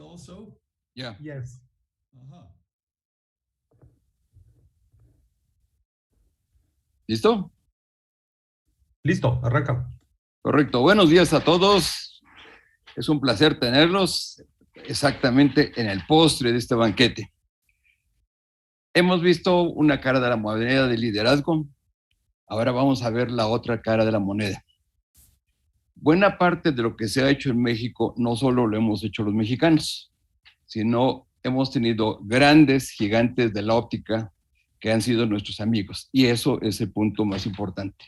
also? Yeah. Yes. Uh-huh. ¿Listo? Listo, arranca. Correcto. Buenos días a todos. Es un placer tenerlos exactamente en el postre de este banquete. Hemos visto una cara de la moneda de liderazgo. Ahora vamos a ver la otra cara de la moneda. Buena parte de lo que se ha hecho en México no solo lo hemos hecho los mexicanos, sino hemos tenido grandes gigantes de la óptica que han sido nuestros amigos. Y eso es el punto más importante.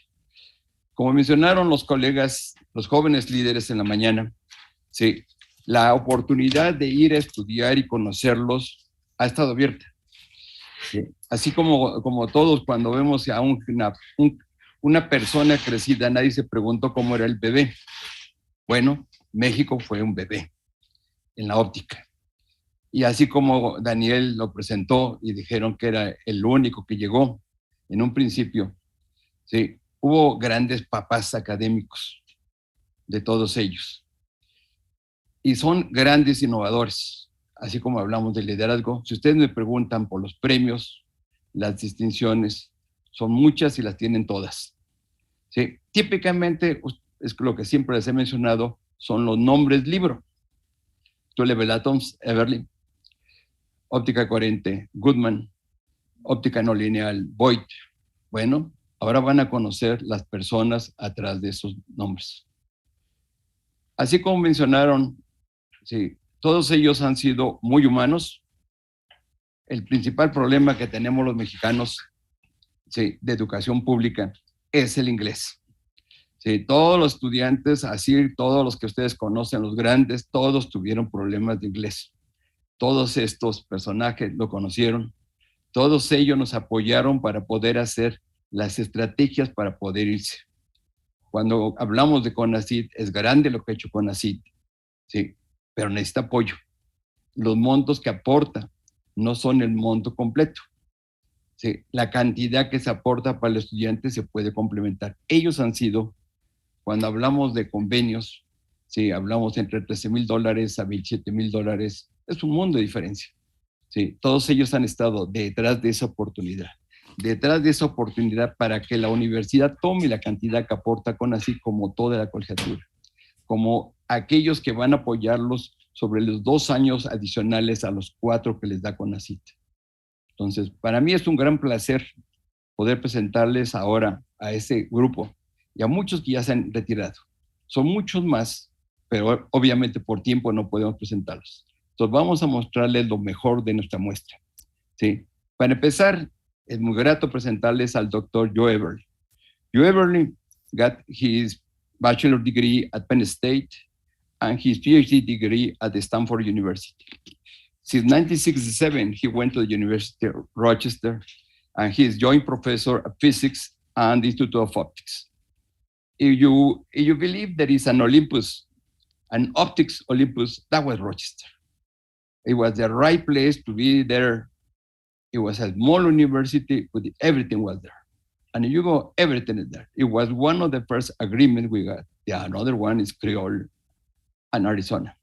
Como mencionaron los colegas, los jóvenes líderes en la mañana, sí, la oportunidad de ir a estudiar y conocerlos ha estado abierta. Sí. Así como todos cuando vemos a una persona crecida, nadie se preguntó cómo era el bebé. Bueno, México fue un bebé en la óptica. Y así como Daniel lo presentó y dijeron que era el único que llegó en un principio, sí, hubo grandes papás académicos de todos ellos. Y son grandes innovadores, así como hablamos de liderazgo. Si ustedes me preguntan por los premios, las distinciones, son muchas y las tienen todas. Sí, típicamente, es lo que siempre les he mencionado, son los nombres libro. Level-Atoms, Everly, óptica coherente, Goodman, óptica no lineal, Voigt. Bueno, ahora van a conocer las personas atrás de esos nombres. Así como mencionaron, sí, todos ellos han sido muy humanos. El principal problema que tenemos los mexicanos, sí, de educación pública es el inglés. Sí, todos los estudiantes, así todos los que ustedes conocen, los grandes, todos tuvieron problemas de inglés. Todos estos personajes lo conocieron. Todos ellos nos apoyaron para poder hacer las estrategias para poder irse. Cuando hablamos de CONACYT, es grande lo que ha hecho CONACYT, sí, pero necesita apoyo. Los montos que aporta no son el monto completo. Sí, la cantidad que se aporta para el estudiante se puede complementar. Ellos han sido, cuando hablamos de convenios, sí, hablamos entre $13,000 a $17,000, es un mundo de diferencia. Sí, todos ellos han estado detrás de esa oportunidad para que la universidad tome la cantidad que aporta CONACYT como toda la colegiatura, como aquellos que van a apoyarlos sobre los 2 años adicionales a los 4 que les da CONACYT. Entonces, para mí es un gran placer poder presentarles ahora a ese grupo y a muchos que ya se han retirado. Son muchos más, pero obviamente por tiempo no podemos presentarlos. Entonces, vamos a mostrarles lo mejor de nuestra muestra. ¿Sí? Para empezar, es muy grato presentarles al doctor Joe Everly. Joe Everly got his bachelor degree at Penn State and his PhD degree at the Stanford University. Since 1967, he went to the University of Rochester, and he is joint professor of physics and the Institute of Optics. If you believe there is an Olympus, an optics Olympus, that was Rochester. It was the right place to be there. It was a small university, but everything was there. And you go, everything is there. It was one of the first agreements we got. Yeah, another one is Creole and Arizona.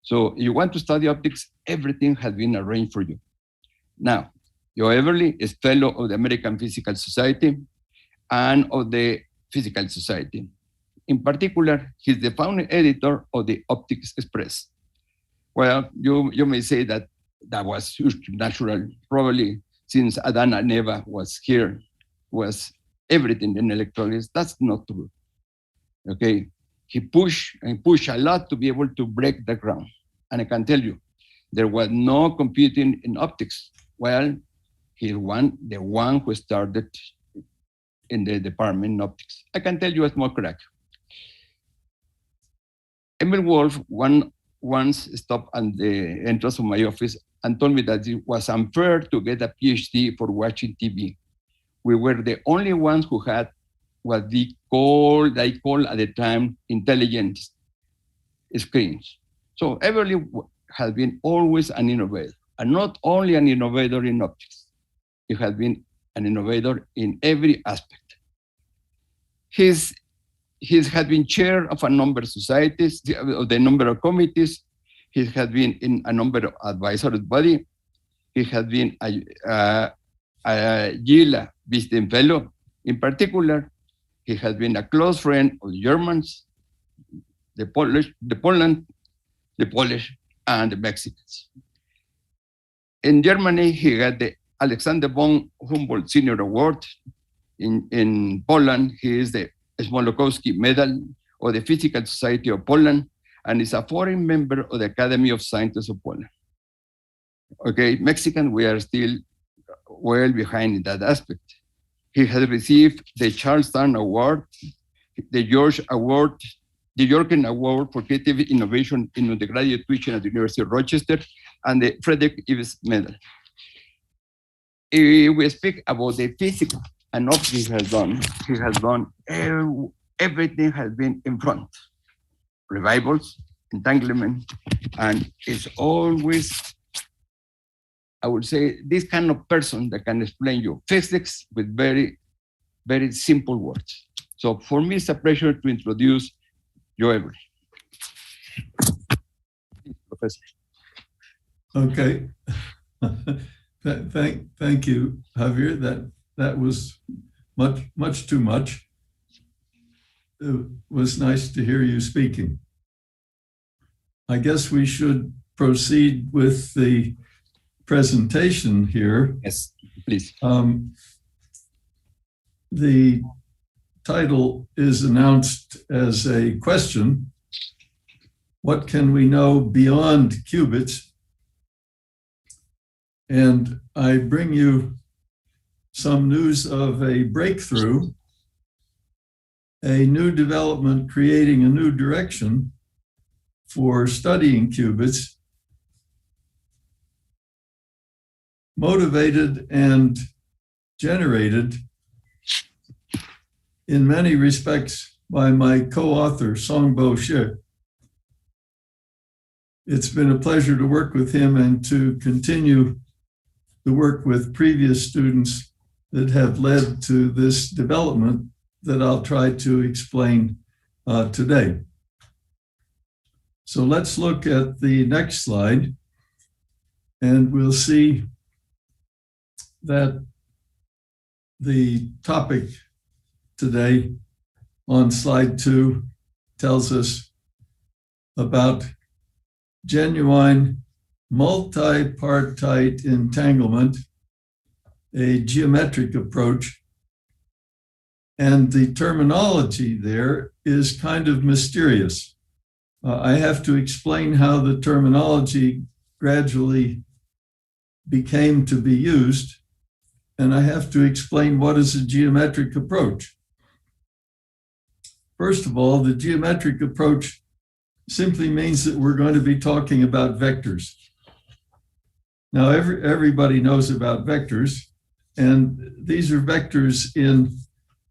So you want to study optics, everything has been arranged for you. Now, Joe Everly is fellow of the American Physical Society and of the Physical Society. In particular, he's the founding editor of the Optics Express. Well, you may say that was natural, probably since Adán and Eva was here, was everything in electronics. That's not true. Okay, he pushed a lot to be able to break the ground. And I can tell you, there was no computing in optics. Well, he's the one who started in the department in optics. I can tell you a small crack. Emil Wolf once stopped at the entrance of my office and told me that it was unfair to get a PhD for watching TV. We were the only ones who had what they call at the time intelligent screens. So Everly has been always an innovator, and not only an innovator in optics. He has been an innovator in every aspect. He has been chair of a number of societies, of the number of committees. He has been in a number of advisory bodies. He has been a GILA visiting fellow. In particular, he has been a close friend of the Germans, the Polish, and the Mexicans. In Germany, he got the Alexander von Humboldt Senior Award. In Poland, he is the Smolokowski Medal of the Physical Society of Poland, and is a foreign member of the Academy of Sciences of Poland. Okay, Mexican, we are still well behind in that aspect. He has received the Charleston Award, the George Award, the Yorken Award for Creative Innovation in Undergraduate Teaching at the University of Rochester, and the Frederick Ives Medal. If we speak about the physical and what he has done everything has been in front. Revivals, entanglement, and it's always, I would say, this kind of person that can explain you physics with very, very simple words. So for me, it's a pleasure to introduce Joe Every. Professor. Okay. Thank you, Javier. That was much too much. It was nice to hear you speaking. I guess we should proceed with the presentation here. Yes, please. The title is announced as a question. What can we know beyond qubits? And I bring you some news of a breakthrough, a new development creating a new direction for studying qubits, motivated and generated in many respects by my co-author, Songbo Shi. It's been a pleasure to work with him and to continue the work with previous students that have led to this development that I'll try to explain today. So let's look at the next slide, and we'll see that the topic today on slide 2 tells us about genuine multipartite entanglement, a geometric approach, and the terminology there is kind of mysterious. I have to explain how the terminology gradually became to be used, and I have to explain what is a geometric approach. First of all, the geometric approach simply means that we're going to be talking about vectors. Now, everybody knows about vectors, and these are vectors in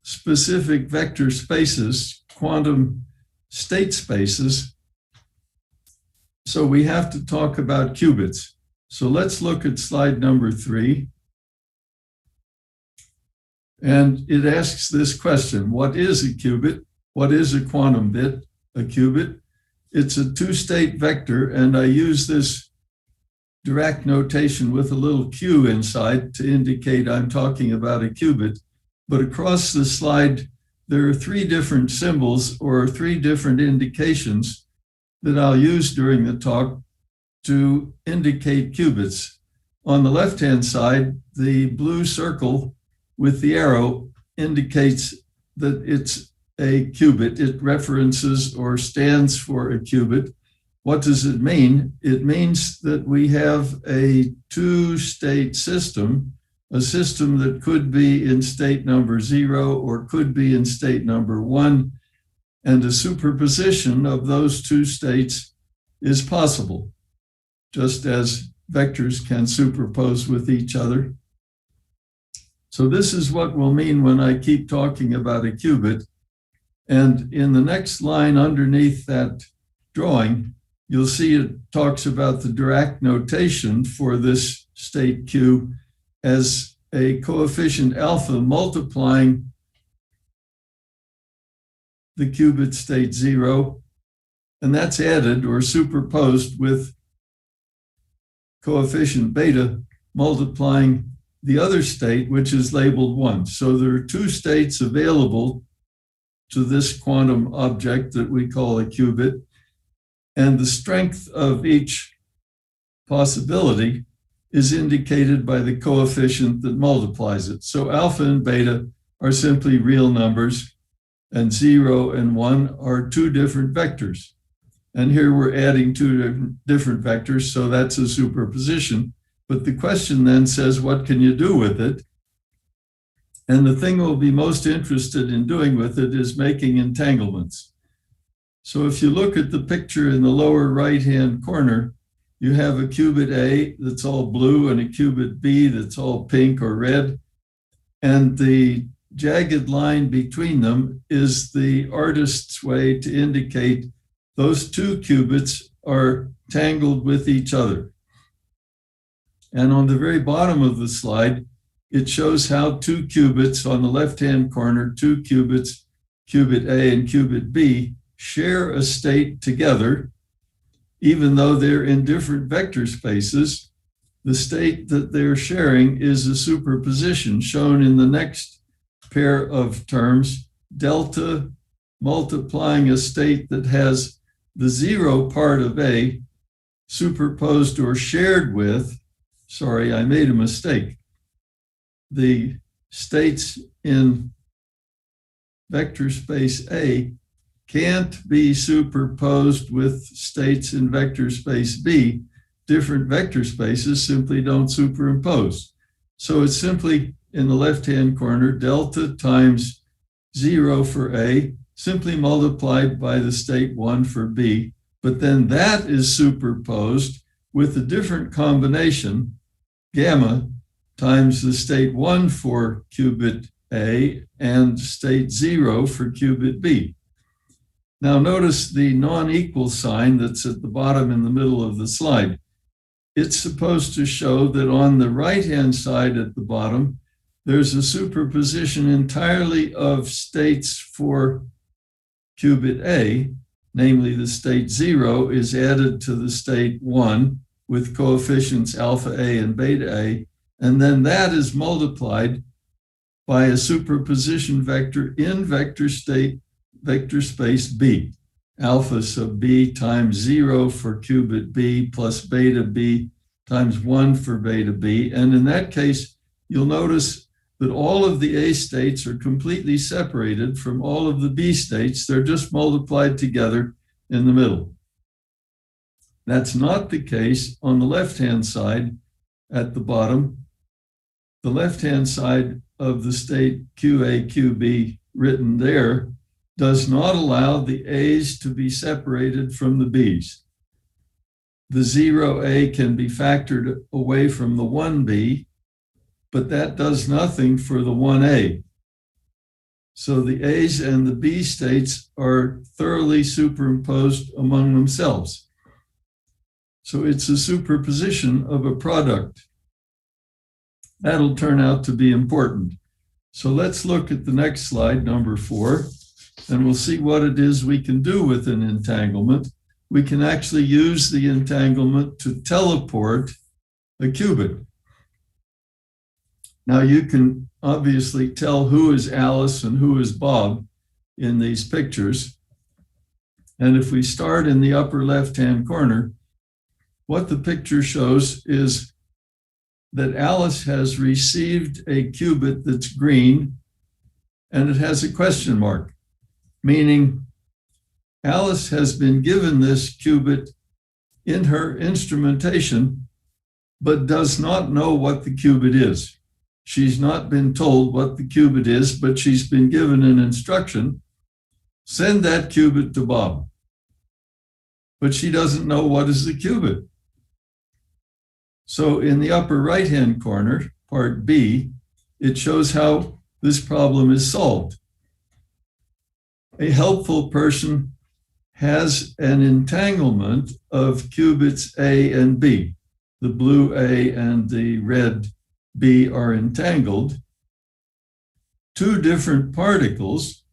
specific vector spaces, quantum state spaces. So we have to talk about qubits. So let's look at slide number 3. And it asks this question: what is a qubit? What is a quantum bit, a qubit? It's a two-state vector, and I use this Dirac notation with a little q inside to indicate I'm talking about a qubit. But across the slide, there are 3 different symbols or 3 different indications that I'll use during the talk to indicate qubits. On the left-hand side, the blue circle with the arrow indicates that it's a qubit. It references or stands for a qubit. What does it mean? It means that we have a 2-state system, a system that could be in state number 0 or could be in state number 1, and a superposition of those 2 states is possible, just as vectors can superpose with each other. So this is what we'll mean when I keep talking about a qubit. And in the next line underneath that drawing, you'll see it talks about the Dirac notation for this state Q as a coefficient alpha multiplying the qubit state 0 and that's added or superposed with coefficient beta multiplying the other state, which is labeled 1. So there are two states available to this quantum object that we call a qubit, and the strength of each possibility is indicated by the coefficient that multiplies it. So alpha and beta are simply real numbers, and 0 and 1 are two different vectors. And here we're adding two different vectors, so that's a superposition. But the question then says, what can you do with it? And the thing we'll be most interested in doing with it is making entanglements. So if you look at the picture in the lower right-hand corner, you have a qubit A that's all blue and a qubit B that's all pink or red. And the jagged line between them is the artist's way to indicate those two qubits are tangled with each other. And on the very bottom of the slide, it shows how two qubits on the left-hand corner, two qubits, qubit A and qubit B, share a state together, even though they're in different vector spaces. The state that they're sharing is a superposition shown in the next pair of terms, delta multiplying a state that has the 0 part of A superposed or shared with, sorry, I made a mistake. The states in vector space A can't be superposed with states in vector space B. Different vector spaces simply don't superimpose. So it's simply in the left-hand corner, delta times 0 for A, simply multiplied by the state 1 for B, but then that is superposed with a different combination, gamma times the state 1 for qubit A and state 0 for qubit B. Now notice the non-equal sign that's at the bottom in the middle of the slide. It's supposed to show that on the right-hand side at the bottom, there's a superposition entirely of states for qubit A, namely the state 0 is added to the state 1 with coefficients alpha A and beta A, and then that is multiplied by a superposition vector in vector space B, alpha sub B times 0 for qubit B plus beta B times 1 for beta B. And in that case, you'll notice that all of the A states are completely separated from all of the B states. They're just multiplied together in the middle. That's not the case on the left-hand side at the bottom. The left-hand side of the state QA, QB written there does not allow the A's to be separated from the B's. The 0A can be factored away from the 1B, but that does nothing for the 1A. So the A's and the B states are thoroughly superimposed among themselves. So it's a superposition of a product. That'll turn out to be important. So let's look at the next slide, number 4, and we'll see what it is we can do with an entanglement. We can actually use the entanglement to teleport a qubit. Now you can obviously tell who is Alice and who is Bob in these pictures. And if we start in the upper left-hand corner, what the picture shows is that Alice has received a qubit that's green and it has a question mark, meaning Alice has been given this qubit in her instrumentation, but does not know what the qubit is. She's not been told what the qubit is, but she's been given an instruction, send that qubit to Bob. But she doesn't know what is the qubit. So in the upper right-hand corner, part B, it shows how this problem is solved. A helpful person has an entanglement of qubits A and B. The blue A and the red B are entangled. Two different particles,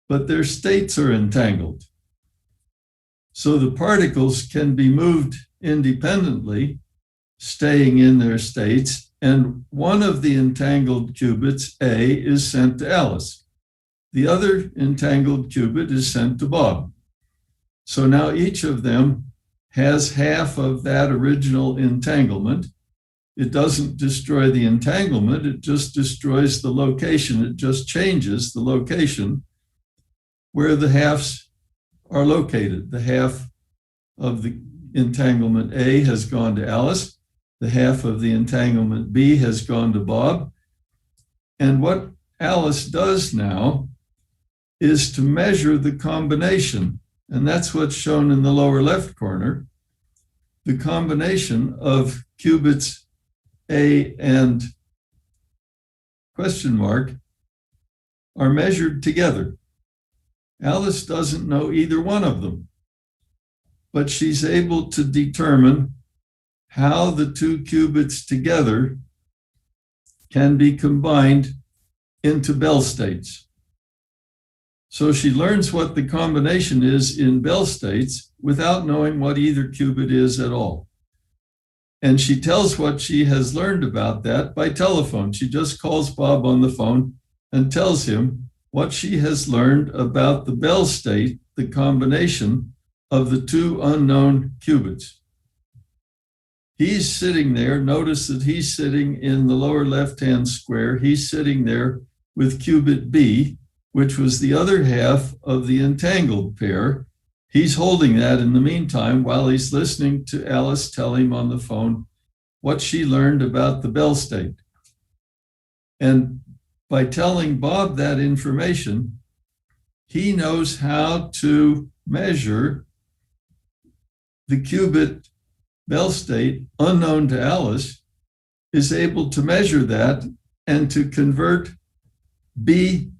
but their states are entangled. So the particles can be moved independently, staying in their states, and one of the entangled qubits, A, is sent to Alice. The other entangled qubit is sent to Bob. So now each of them has half of that original entanglement. It doesn't destroy the entanglement, it just destroys the location. It just changes the location where the halves are located. The half of the entanglement A has gone to Alice. The half of the entanglement B has gone to Bob. And what Alice does now is to measure the combination. And that's what's shown in the lower left corner. The combination of qubits A and question mark are measured together. Alice doesn't know either one of them, but she's able to determine how the two qubits together can be combined into Bell states. So she learns what the combination is in Bell states without knowing what either qubit is at all. And she tells what she has learned about that by telephone. She just calls Bob on the phone and tells him what she has learned about the Bell state, the combination of the two unknown qubits. He's sitting there. Notice that he's sitting in the lower left-hand square. He's sitting there with qubit B, which was the other half of the entangled pair. He's holding that in the meantime while he's listening to Alice tell him on the phone what she learned about the Bell state. And by telling Bob that information, he knows how to measure the qubit Bell state unknown to Alice, is able to measure that and to convert B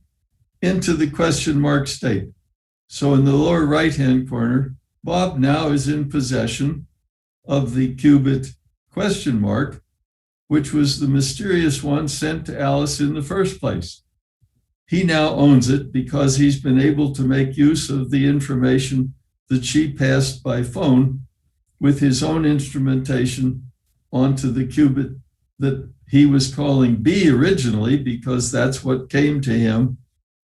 into the question mark state. So in the lower right-hand corner, Bob now is in possession of the qubit question mark, which was the mysterious one sent to Alice in the first place. He now owns it because he's been able to make use of the information that she passed by phone with his own instrumentation onto the qubit that he was calling B originally, because that's what came to him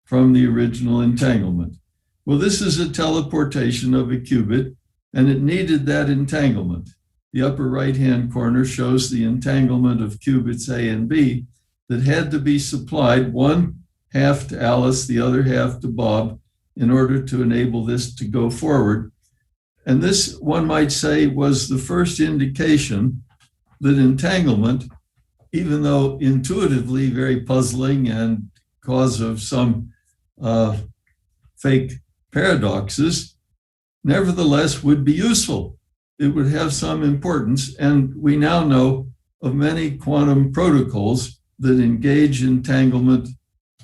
from the original entanglement. Well, this is a teleportation of a qubit, and it needed that entanglement. The upper right-hand corner shows the entanglement of qubits A and B that had to be supplied, one half to Alice, the other half to Bob, in order to enable this to go forward. And this, one might say, was the first indication that entanglement, even though intuitively very puzzling and cause of some fake paradoxes, nevertheless would be useful. It would have some importance, and we now know of many quantum protocols that engage entanglement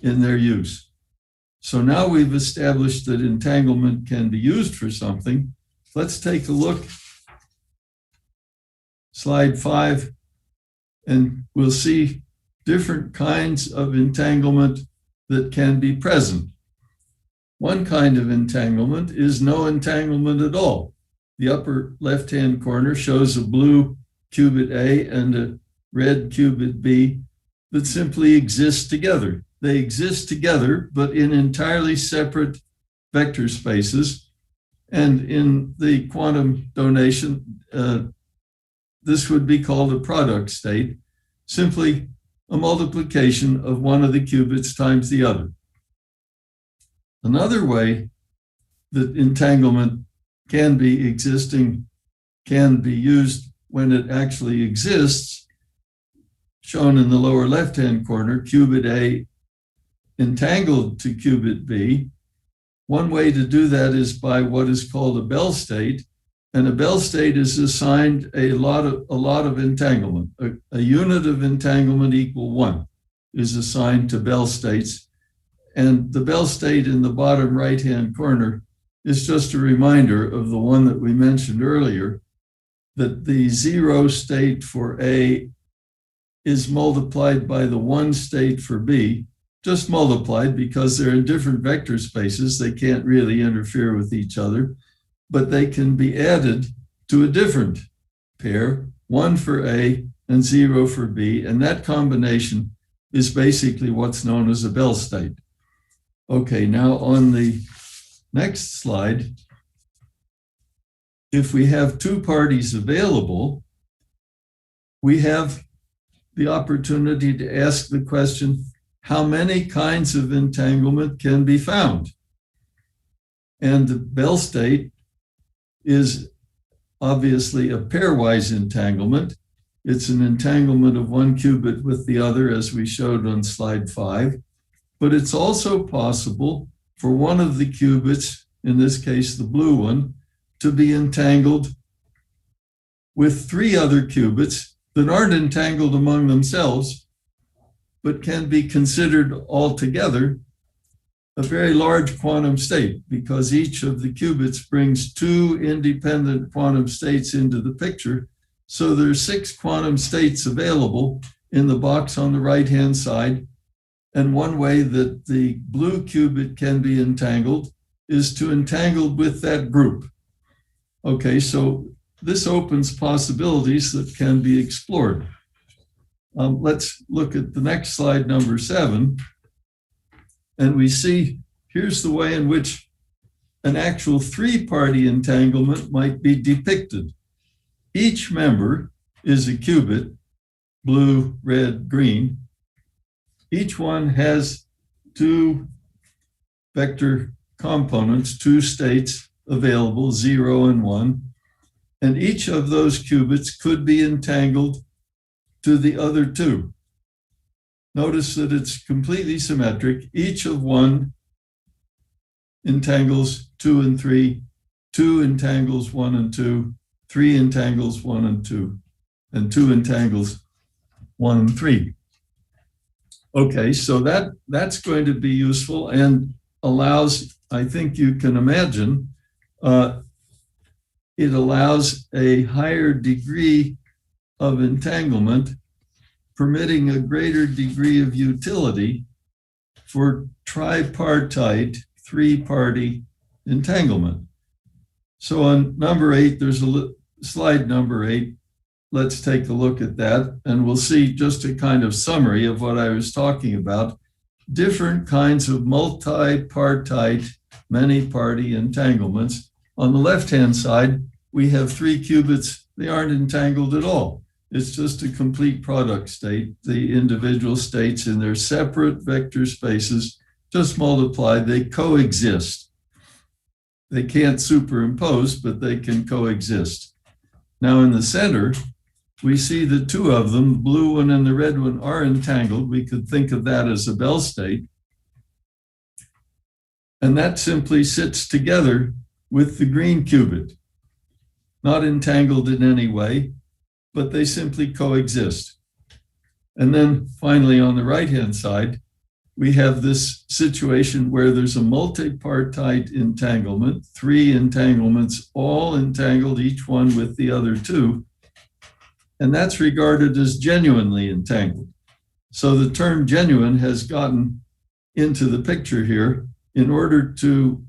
in their use. So now we've established that entanglement can be used for something. Let's take a look, slide 5, and we'll see different kinds of entanglement that can be present. One kind of entanglement is no entanglement at all. The upper left-hand corner shows a blue qubit A and a red qubit B that simply exist together. They exist together, but in entirely separate vector spaces. And in the quantum donation, this would be called a product state, simply a multiplication of one of the qubits times the other. Another way that entanglement can be used when it actually exists, shown in the lower left-hand corner, qubit A entangled to qubit B. One way to do that is by what is called a Bell state, and a Bell state is assigned a lot of entanglement. A unit of entanglement equal 1 is assigned to Bell states, and the Bell state in the bottom right-hand corner is just a reminder of the one that we mentioned earlier, that the 0 state for A is multiplied by the 1 state for B, just multiplied because they're in different vector spaces. They can't really interfere with each other. but they can be added to a different pair, 1 for A and 0 for B, and that combination is basically what's known as a Bell state. Okay, now on the next slide, if we have two parties available, we have the opportunity to ask the question, how many kinds of entanglement can be found? And the Bell state is obviously a pairwise entanglement. It's an entanglement of one qubit with the other, as we showed on slide 5. But it's also possible for one of the qubits, in this case the blue one, to be entangled with 3 other qubits that aren't entangled among themselves, but can be considered altogether a very large quantum state, because each of the qubits brings 2 independent quantum states into the picture. So there's 6 quantum states available in the box on the right-hand side. And one way that the blue qubit can be entangled is to entangle with that group. Okay, so this opens possibilities that can be explored. Let's look at the next slide, number 7. And we see here's the way in which an actual 3-party entanglement might be depicted. Each member is a qubit, blue, red, green. Each one has 2 vector components, 2 states available, 0 and 1. And each of those qubits could be entangled to the other 2. Notice that it's completely symmetric. Each of 1 entangles 2 and 3, 2 entangles 1 and 2, 3 entangles 1 and 2, and 2 entangles 1 and 3. Okay, so that's going to be useful and allows, I think you can imagine, it allows a higher degree of entanglement, permitting a greater degree of utility for tripartite 3-party entanglement. So on number 8, there's a slide number 8. Let's take a look at that, and we'll see just a kind of summary of what I was talking about. Different kinds of multipartite, many-party entanglements. On the left-hand side, we have 3 qubits. They aren't entangled at all. It's just a complete product state. The individual states in their separate vector spaces just multiply. They coexist. They can't superimpose, but they can coexist. Now in the center, we see the 2 of them, the blue one and the red one, are entangled. We could think of that as a Bell state. And that simply sits together with the green qubit, not entangled in any way, but they simply coexist. And then finally, on the right-hand side, we have this situation where there's a multipartite entanglement, 3 entanglements, all entangled, each one with the other 2. And that's regarded as genuinely entangled. So the term genuine has gotten into the picture here in order to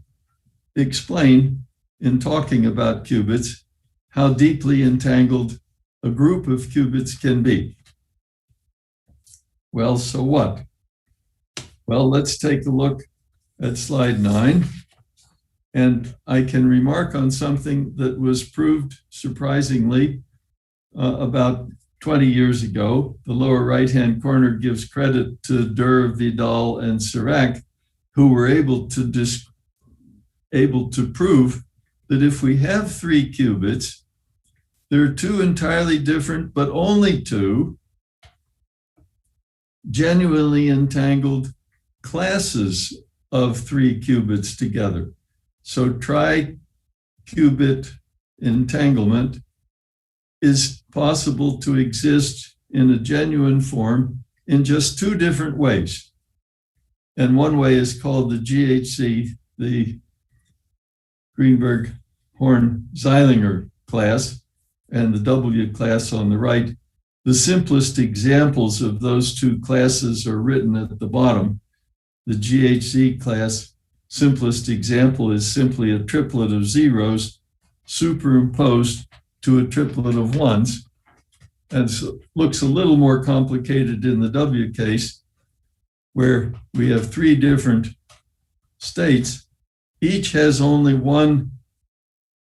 explain, in talking about qubits, how deeply entangled a group of qubits can be. Well, so what? Well, let's take a look at slide 9. And I can remark on something that was proved surprisingly about 20 years ago. The lower right-hand corner gives credit to Durr, Vidal, and Sirac, who were able to prove that if we have 3 qubits, there are 2 entirely different, but only 2 genuinely entangled classes of 3 qubits together. So tri-qubit entanglement is possible to exist in a genuine form in just 2 different ways. And one way is called the GHC, the Greenberg-Horn-Zeilinger class, and the W class on the right. The simplest examples of those 2 classes are written at the bottom. The GHC class simplest example is simply a triplet of zeros superimposed to a triplet of ones. And so looks a little more complicated in the W case, where we have three different states. Each has only one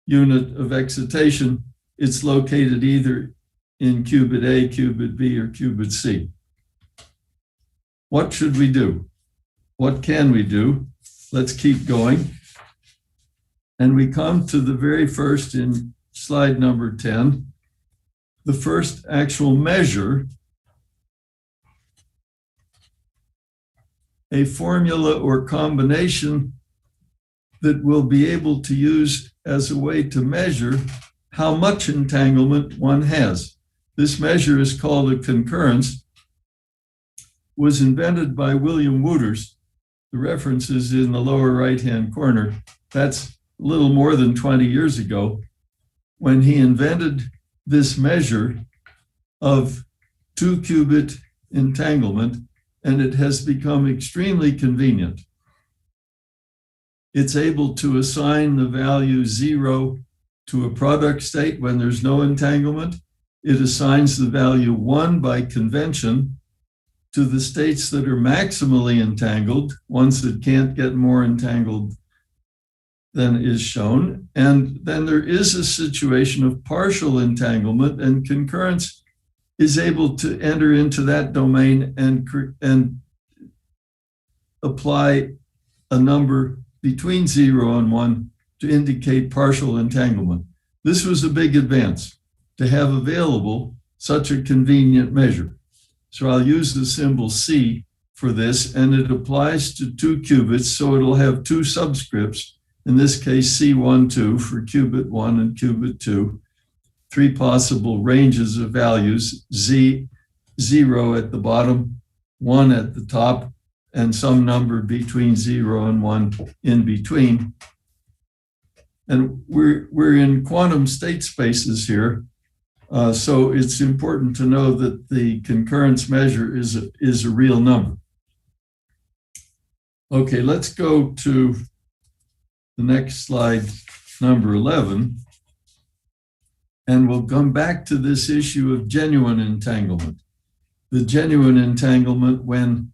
unit of excitation. It's located either in qubit A, qubit B, or qubit C. What should we do? What can we do? Let's keep going. And we come to the very first in slide number 10, the first actual measure, a formula or combination that we'll be able to use as a way to measure how much entanglement one has. This measure is called a concurrence, was invented by William Wooters. The reference is in the lower right-hand corner. That's a little more than 20 years ago, when he invented this measure of 2-qubit entanglement, and it has become extremely convenient. It's able to assign the value 0 to a product state when there's no entanglement. It assigns the value 1 by convention to the states that are maximally entangled, ones that can't get more entangled than is shown. And then there is a situation of partial entanglement, and concurrence is able to enter into that domain and apply a number between 0 and 1 to indicate partial entanglement. This was a big advance to have available such a convenient measure. So I'll use the symbol C for this, and it applies to 2 qubits, so it'll have 2 subscripts, in this case C12 for qubit 1 and qubit 2, 3 possible ranges of values, Z0 at the bottom, 1 at the top, and some number between 0 and 1 in between. And we're in quantum state spaces here, so it's important to know that the concurrence measure is a real number. Okay, let's go to the next slide, number 11, and we'll come back to this issue of genuine entanglement. The genuine entanglement when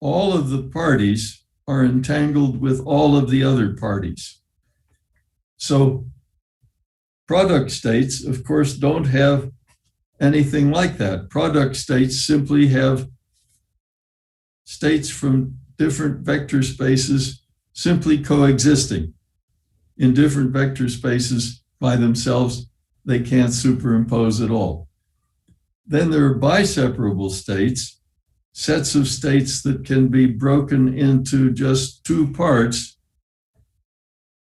all of the parties are entangled with all of the other parties. So product states, of course, don't have anything like that. Product states simply have states from different vector spaces simply coexisting. In different vector spaces by themselves, they can't superimpose at all. Then there are biseparable states, sets of states that can be broken into just 2 parts,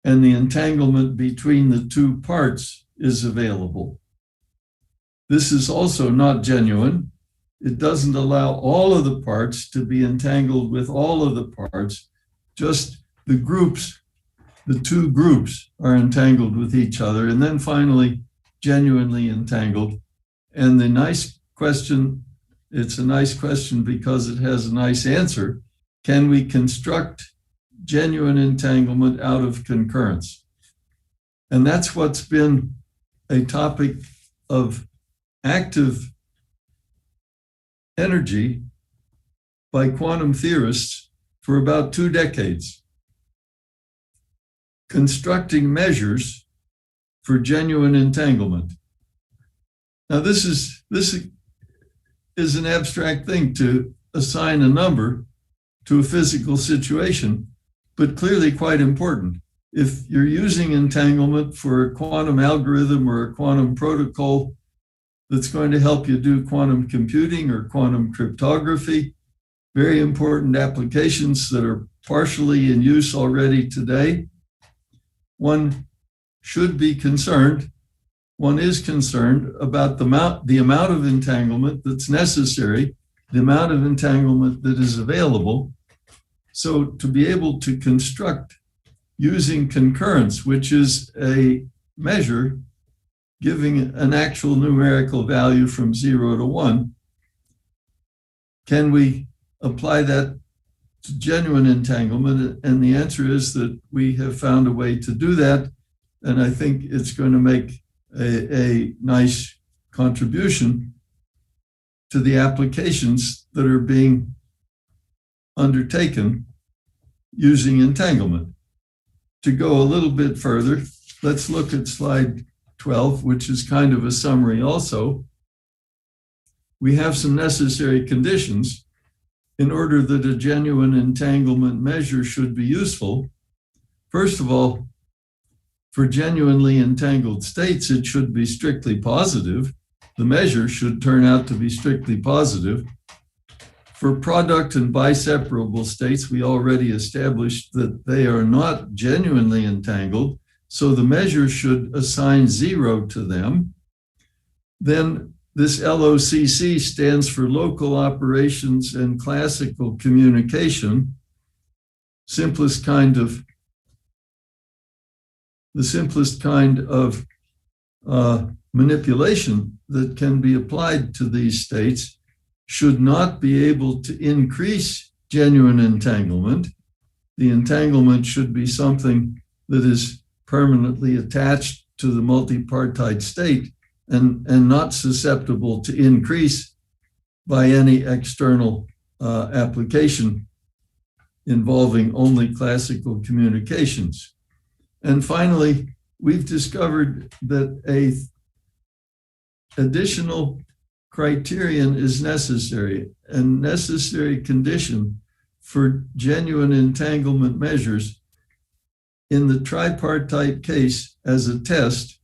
and the entanglement between the 2 parts is available. This is also not genuine. It doesn't allow all of the parts to be entangled with all of the parts, just the groups. The 2 groups are entangled with each other, and then finally, genuinely entangled. And the nice question, it's a nice question because it has a nice answer. Can we construct genuine entanglement out of concurrence? And that's what's been a topic of active energy by quantum theorists for about 2 decades. Constructing measures for genuine entanglement. Now, this is an abstract thing to assign a number to a physical situation, but clearly quite important. If you're using entanglement for a quantum algorithm or a quantum protocol that's going to help you do quantum computing or quantum cryptography, very important applications that are partially in use already today, one should be concerned, one is concerned about the amount of entanglement that's necessary, the amount of entanglement that is available. So to be able to construct using concurrence, which is a measure giving an actual numerical value from 0 to 1, can we apply that to genuine entanglement? And the answer is that we have found a way to do that. and I think it's going to make a nice contribution to the applications that are being undertaken using entanglement. To go a little bit further, let's look at slide 12, which is kind of a summary also. We have some necessary conditions in order that a genuine entanglement measure should be useful. First of all, for genuinely entangled states, it should be strictly positive. The measure should turn out to be strictly positive. For product and biseparable states, we already established that they are not genuinely entangled, so the measure should assign 0 to them. Then this LOCC stands for local operations and classical communication, the simplest kind of manipulation that can be applied to these states should not be able to increase genuine entanglement. The entanglement should be something that is permanently attached to the multipartite state and not susceptible to increase by any external application involving only classical communications. And finally, we've discovered that an additional criterion is necessary, a necessary condition for genuine entanglement measures. In the tripartite case, as a test,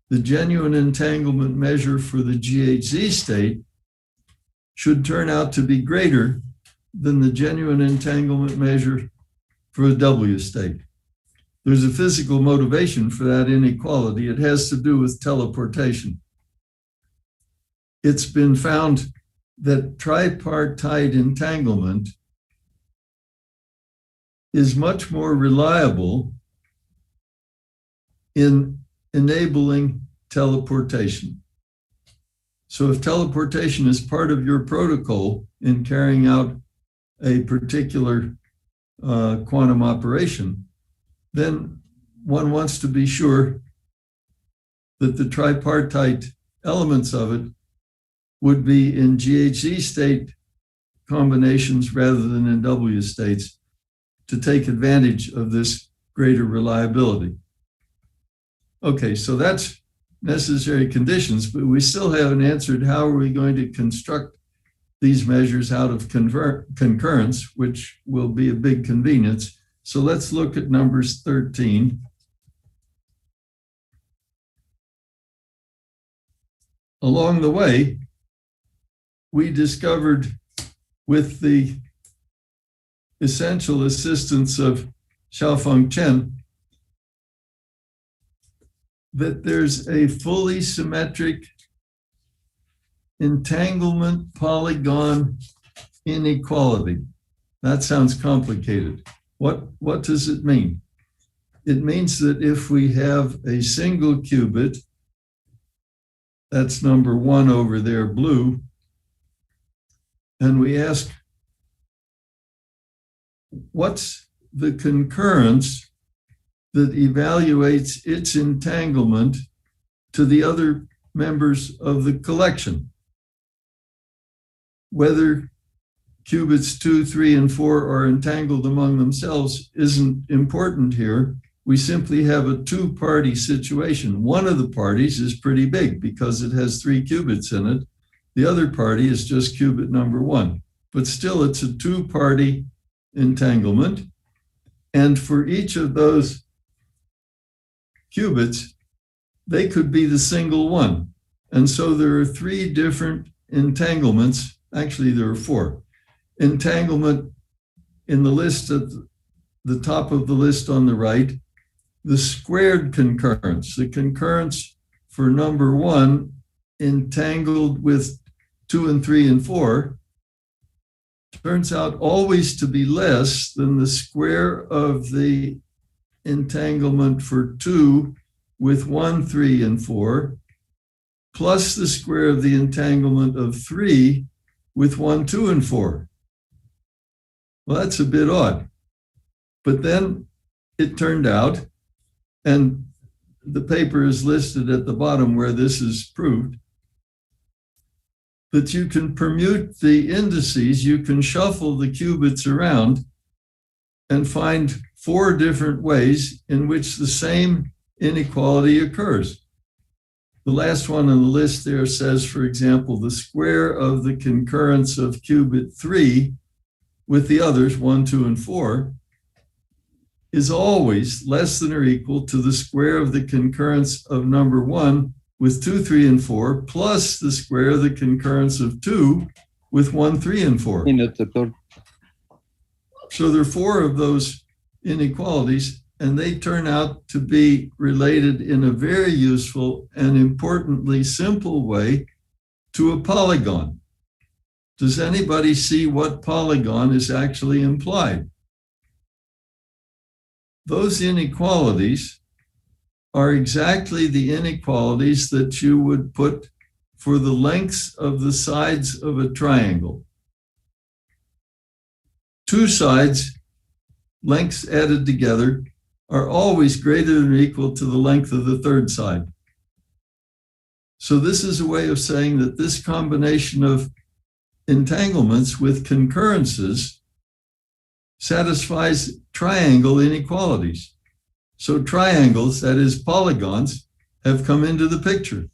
the genuine entanglement measure for the GHZ state should turn out to be greater than the genuine entanglement measure for a W state. There's a physical motivation for that inequality. It has to do with teleportation. It's been found that tripartite entanglement is much more reliable in enabling teleportation. So if teleportation is part of your protocol in carrying out a particular quantum operation, then one wants to be sure that the tripartite elements of it would be in GHZ state combinations rather than in W states to take advantage of this greater reliability. Okay, so that's necessary conditions, but we still haven't answered how are we going to construct these measures out of concurrence, which will be a big convenience. So let's look at numbers 13. Along the way, we discovered, with the essential assistance of Xiaofeng Chen, that there's a fully symmetric entanglement polygon inequality. That sounds complicated. What does it mean? It means that if we have a single qubit, that's number 1 over there, blue, and we ask, what's the concurrence that evaluates its entanglement to the other members of the collection? Whether qubits 2, 3, and 4 are entangled among themselves isn't important here. We simply have a two-party situation. One of the parties is pretty big because it has 3 qubits in it. The other party is just qubit number 1. But still, it's a two-party entanglement. And for each of those qubits, they could be the single one. And so there are 3 different entanglements. Actually, there are 4. Entanglement in the list at the top of the list on the right, the squared concurrence, the concurrence for number 1 entangled with 2 and 3 and 4 turns out always to be less than the square of the entanglement for 2 with 1, 3, and 4, plus the square of the entanglement of 3 with 1, 2, and 4. Well, that's a bit odd. But then it turned out, and the paper is listed at the bottom where this is proved. But you can permute the indices, you can shuffle the qubits around and find 4 different ways in which the same inequality occurs. The last one on the list there says, for example, the square of the concurrence of qubit 3 with the others, 1, 2, and 4, is always less than or equal to the square of the concurrence of number 1 with 2, 3, and 4, plus the square of the concurrence of 2 with 1, 3, and 4. So there are 4 of those inequalities, and they turn out to be related in a very useful and importantly simple way to a polygon. Does anybody see what polygon is actually implied? Those inequalities are exactly the inequalities that you would put for the lengths of the sides of a triangle. 2 sides, lengths added together, are always greater than or equal to the length of the third side. So this is a way of saying that this combination of entanglements with concurrences satisfies triangle inequalities. So triangles, that is polygons, have come into the picture.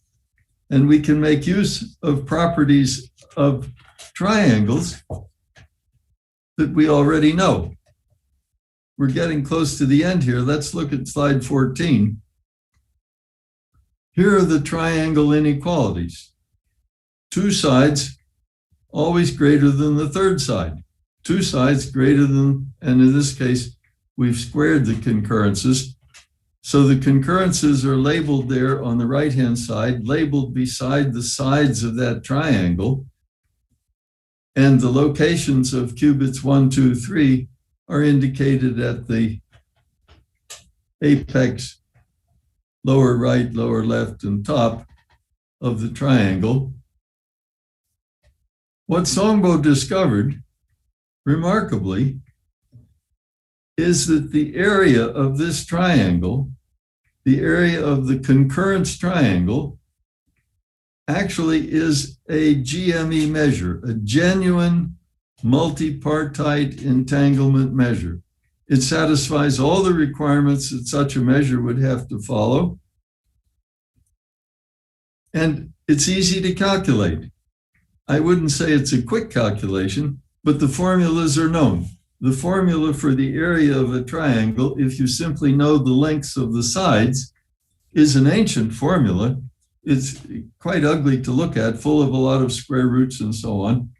And we can make use of properties of triangles that we already know. We're getting close to the end here. Let's look at slide 14. Here are the triangle inequalities. 2 sides always greater than the third side. 2 sides greater than, and in this case, we've squared the concurrences. So the concurrences are labeled there on the right-hand side, labeled beside the sides of that triangle. And the locations of qubits 1, 2, 3 are indicated at the apex, lower right, lower left, and top of the triangle. What Songbo discovered, remarkably, is that the area of this triangle, the area of the concurrence triangle, actually is a GME measure, a genuine multipartite entanglement measure. It satisfies all the requirements that such a measure would have to follow. And it's easy to calculate. I wouldn't say it's a quick calculation, but the formulas are known. The formula for the area of a triangle, if you simply know the lengths of the sides, is an ancient formula. It's quite ugly to look at, full of a lot of square roots and so on,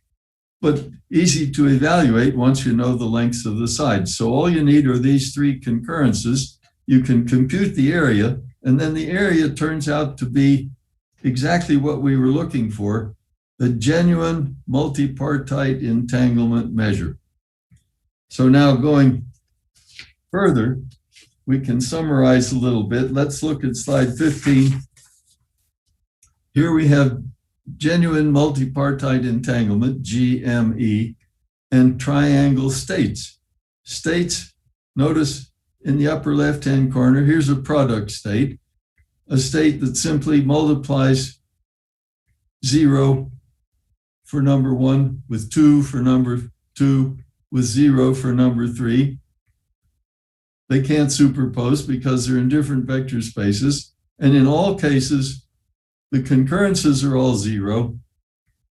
but easy to evaluate once you know the lengths of the sides. So all you need are these 3 concurrences. You can compute the area, and then the area turns out to be exactly what we were looking for, a genuine multipartite entanglement measure. So now going further, we can summarize a little bit. Let's look at slide 15. Here we have genuine multipartite entanglement, GME, and triangle states. States, notice in the upper left-hand corner, here's a product state, a state that simply multiplies 0 for number 1 with 2 for number 2 with 0 for number 3. They can't superpose because they're in different vector spaces. And in all cases, the concurrences are all 0.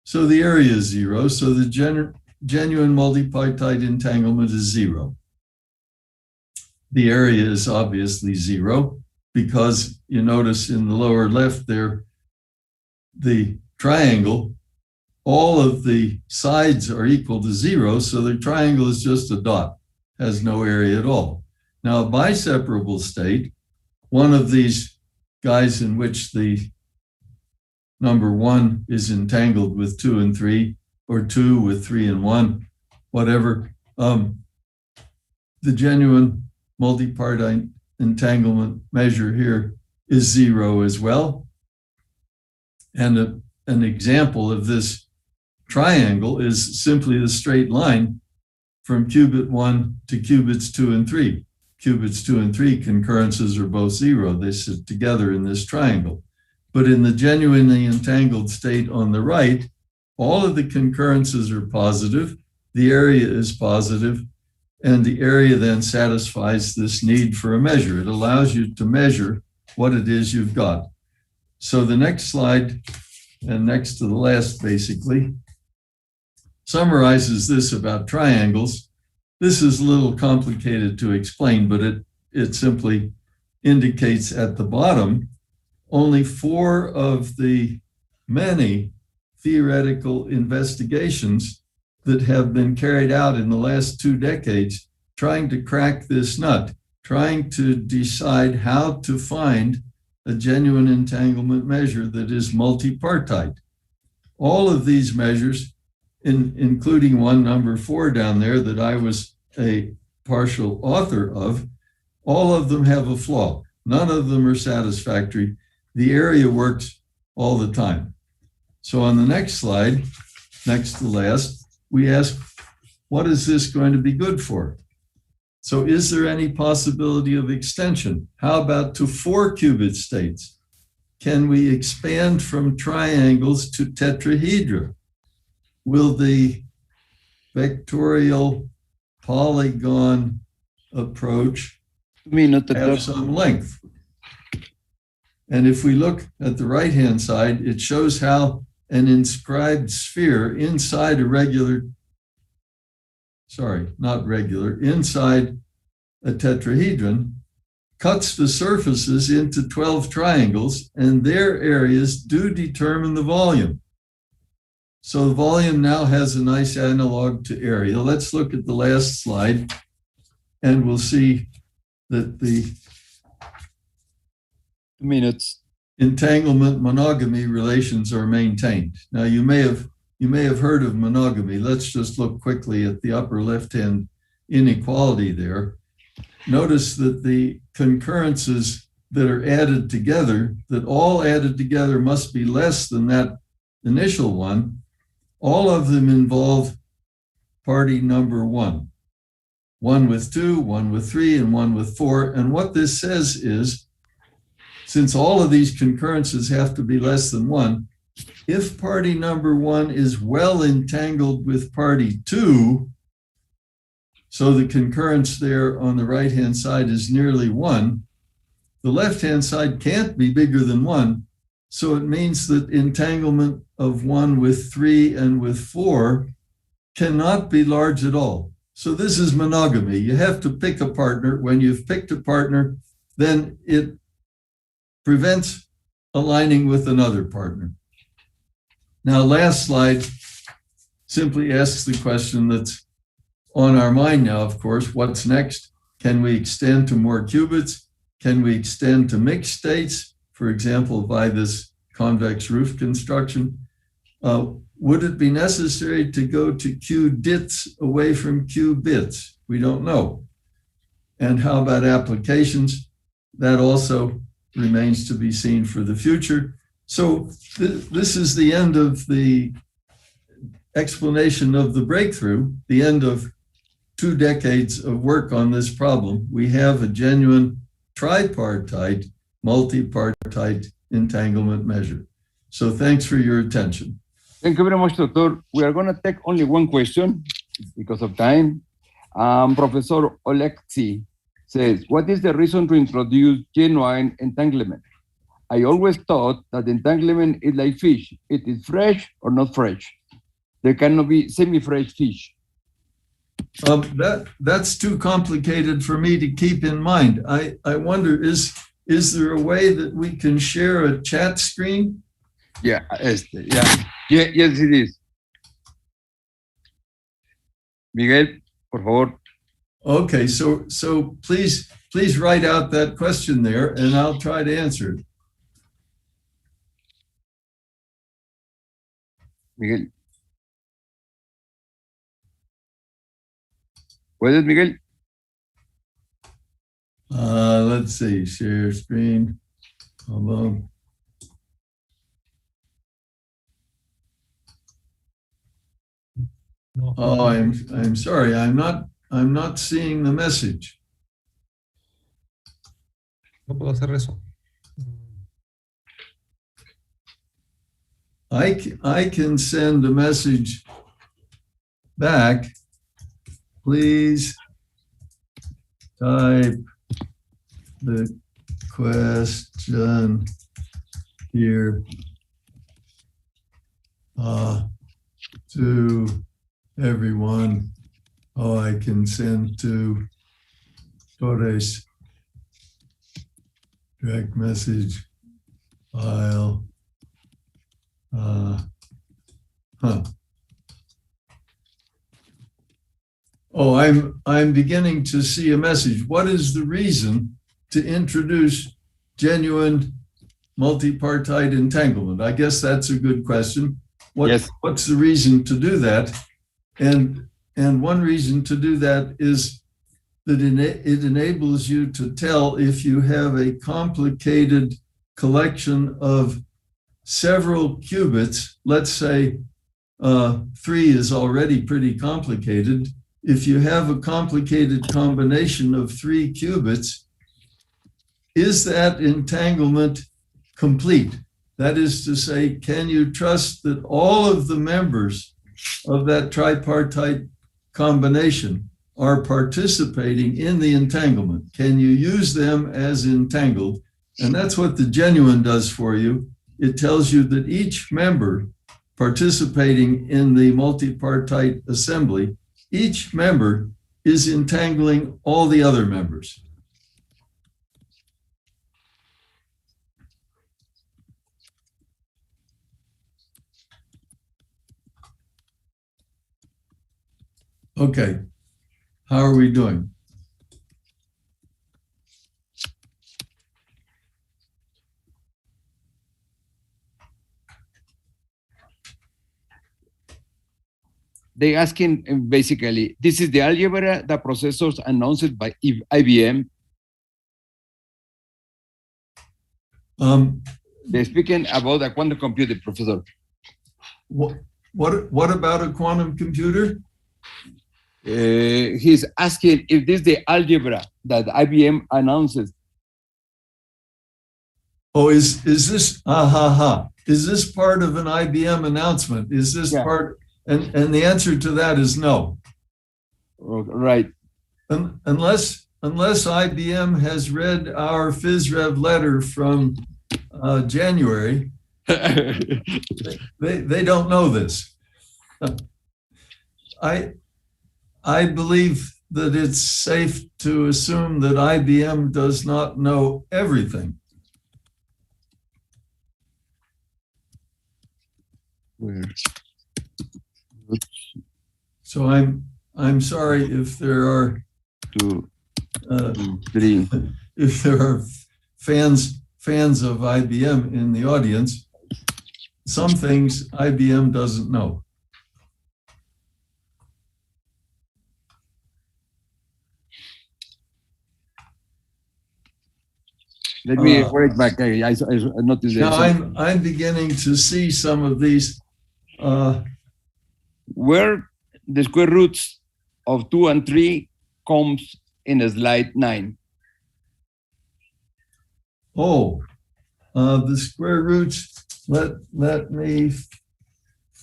So the area is 0. So the genuine multipartite entanglement is 0. The area is obviously 0 because you notice in the lower left there, the triangle, all of the sides are equal to 0. So the triangle is just a dot, has no area at all. Now, a biseparable state, one of these guys in which the number 1 is entangled with 2 and 3, or 2 with 3 and 1, whatever, the genuine multipartite entanglement measure here is 0 as well. And an example of this triangle is simply the straight line from qubit 1 to qubits 2 and 3. cubits 2 and 3 concurrences are both 0. They sit together in this triangle. But in the genuinely entangled state on the right, all of the concurrences are positive, the area is positive, and the area then satisfies this need for a measure. It allows you to measure what it is you've got. So the next slide, and next to the last basically, summarizes this about triangles. This is a little complicated to explain, but it simply indicates at the bottom only 4 of the many theoretical investigations that have been carried out in the last 2 decades trying to crack this nut, trying to decide how to find a genuine entanglement measure that is multipartite. All of these measures, including one number 4 down there that I was a partial author of, all of them have a flaw. None of them are satisfactory. The area works all the time. So on the next slide, next to last, we ask, what is this going to be good for? So is there any possibility of extension? How about to 4-qubit states? Can we expand from triangles to tetrahedra? Will the vectorial polygon approach have some length? And if we look at the right-hand side, it shows how an inscribed sphere inside a inside a tetrahedron cuts the surfaces into 12 triangles, and their areas do determine the volume. So the volume now has a nice analog to area. Let's look at the last slide, and we'll see that the entanglement monogamy relations are maintained. Now you may have heard of monogamy. Let's just look quickly at the upper left-hand inequality there. Notice that the concurrences that are added together, that all added together must be less than that initial one. All of them involve party number 1. 1 with 2, 1 with 3, and 1 with 4. And what this says is, since all of these concurrences have to be less than 1, if party number 1 is well entangled with party 2, so the concurrence there on the right-hand side is nearly 1, the left-hand side can't be bigger than 1, so it means that entanglement of 1 with 3 and with 4 cannot be large at all. So this is monogamy. You have to pick a partner. When you've picked a partner, then it prevents aligning with another partner. Now, last slide simply asks the question that's on our mind now, of course, what's next? Can we extend to more qubits? Can we extend to mixed states, for example, by this convex roof construction? Would it be necessary to go to qubits away from qubits? We don't know. And how about applications? That also remains to be seen for the future. So this is the end of the explanation of the breakthrough, the end of 2 decades of work on this problem. We have a genuine tripartite, multipartite entanglement measure. So thanks for your attention. Thank you very much, Doctor. We are going to take only one question because of time. Professor Oleksy says, what is the reason to introduce genuine entanglement? I always thought that entanglement is like fish. It is fresh or not fresh. There cannot be semi-fresh fish. That's too complicated for me to keep in mind. I wonder, is there a way that we can share a chat screen? Yeah, yes, it is. Miguel, por favor. Okay, so please write out that question there, and I'll try to answer it. Miguel. ¿Puedes, Miguel? Let's see, share screen. Hold on. No. Oh, I'm sorry. I'm not seeing the message. No puedo hacer eso. I can send a message back. Please type the question here to everyone. Oh, I can send to Torres direct message file. Oh, I'm beginning to see a message. What is the reason to introduce genuine multipartite entanglement? I guess that's a good question. Yes. What's the reason to do that? And one reason to do that is that it enables you to tell if you have a complicated collection of several qubits. Let's say 3 is already pretty complicated. If you have a complicated combination of 3 qubits, is that entanglement complete? That is to say, can you trust that all of the members of that tripartite combination are participating in the entanglement? Can you use them as entangled? And that's what the genuine does for you. It tells you that each member participating in the multipartite assembly, each member is entangling all the other members. Okay, how are we doing? They asking basically, this is the algebra that processors announced by IBM. They're speaking about a quantum computer, Professor. What about a quantum computer? He's asking if this is the algebra that IBM announces. Oh, is this is this part of an IBM announcement? Is this part? And the answer to that is no. Right. Unless IBM has read our FizRev letter from January, they don't know this. I believe that it's safe to assume that IBM does not know everything. So I'm sorry if there are 2, 3. If there are fans of IBM in the audience. Some things IBM doesn't know. Let me write back. I noticed Now that. I'm beginning to see some of these. Where the square roots of 2 and 3 comes in slide 9. Oh, the square roots. Let me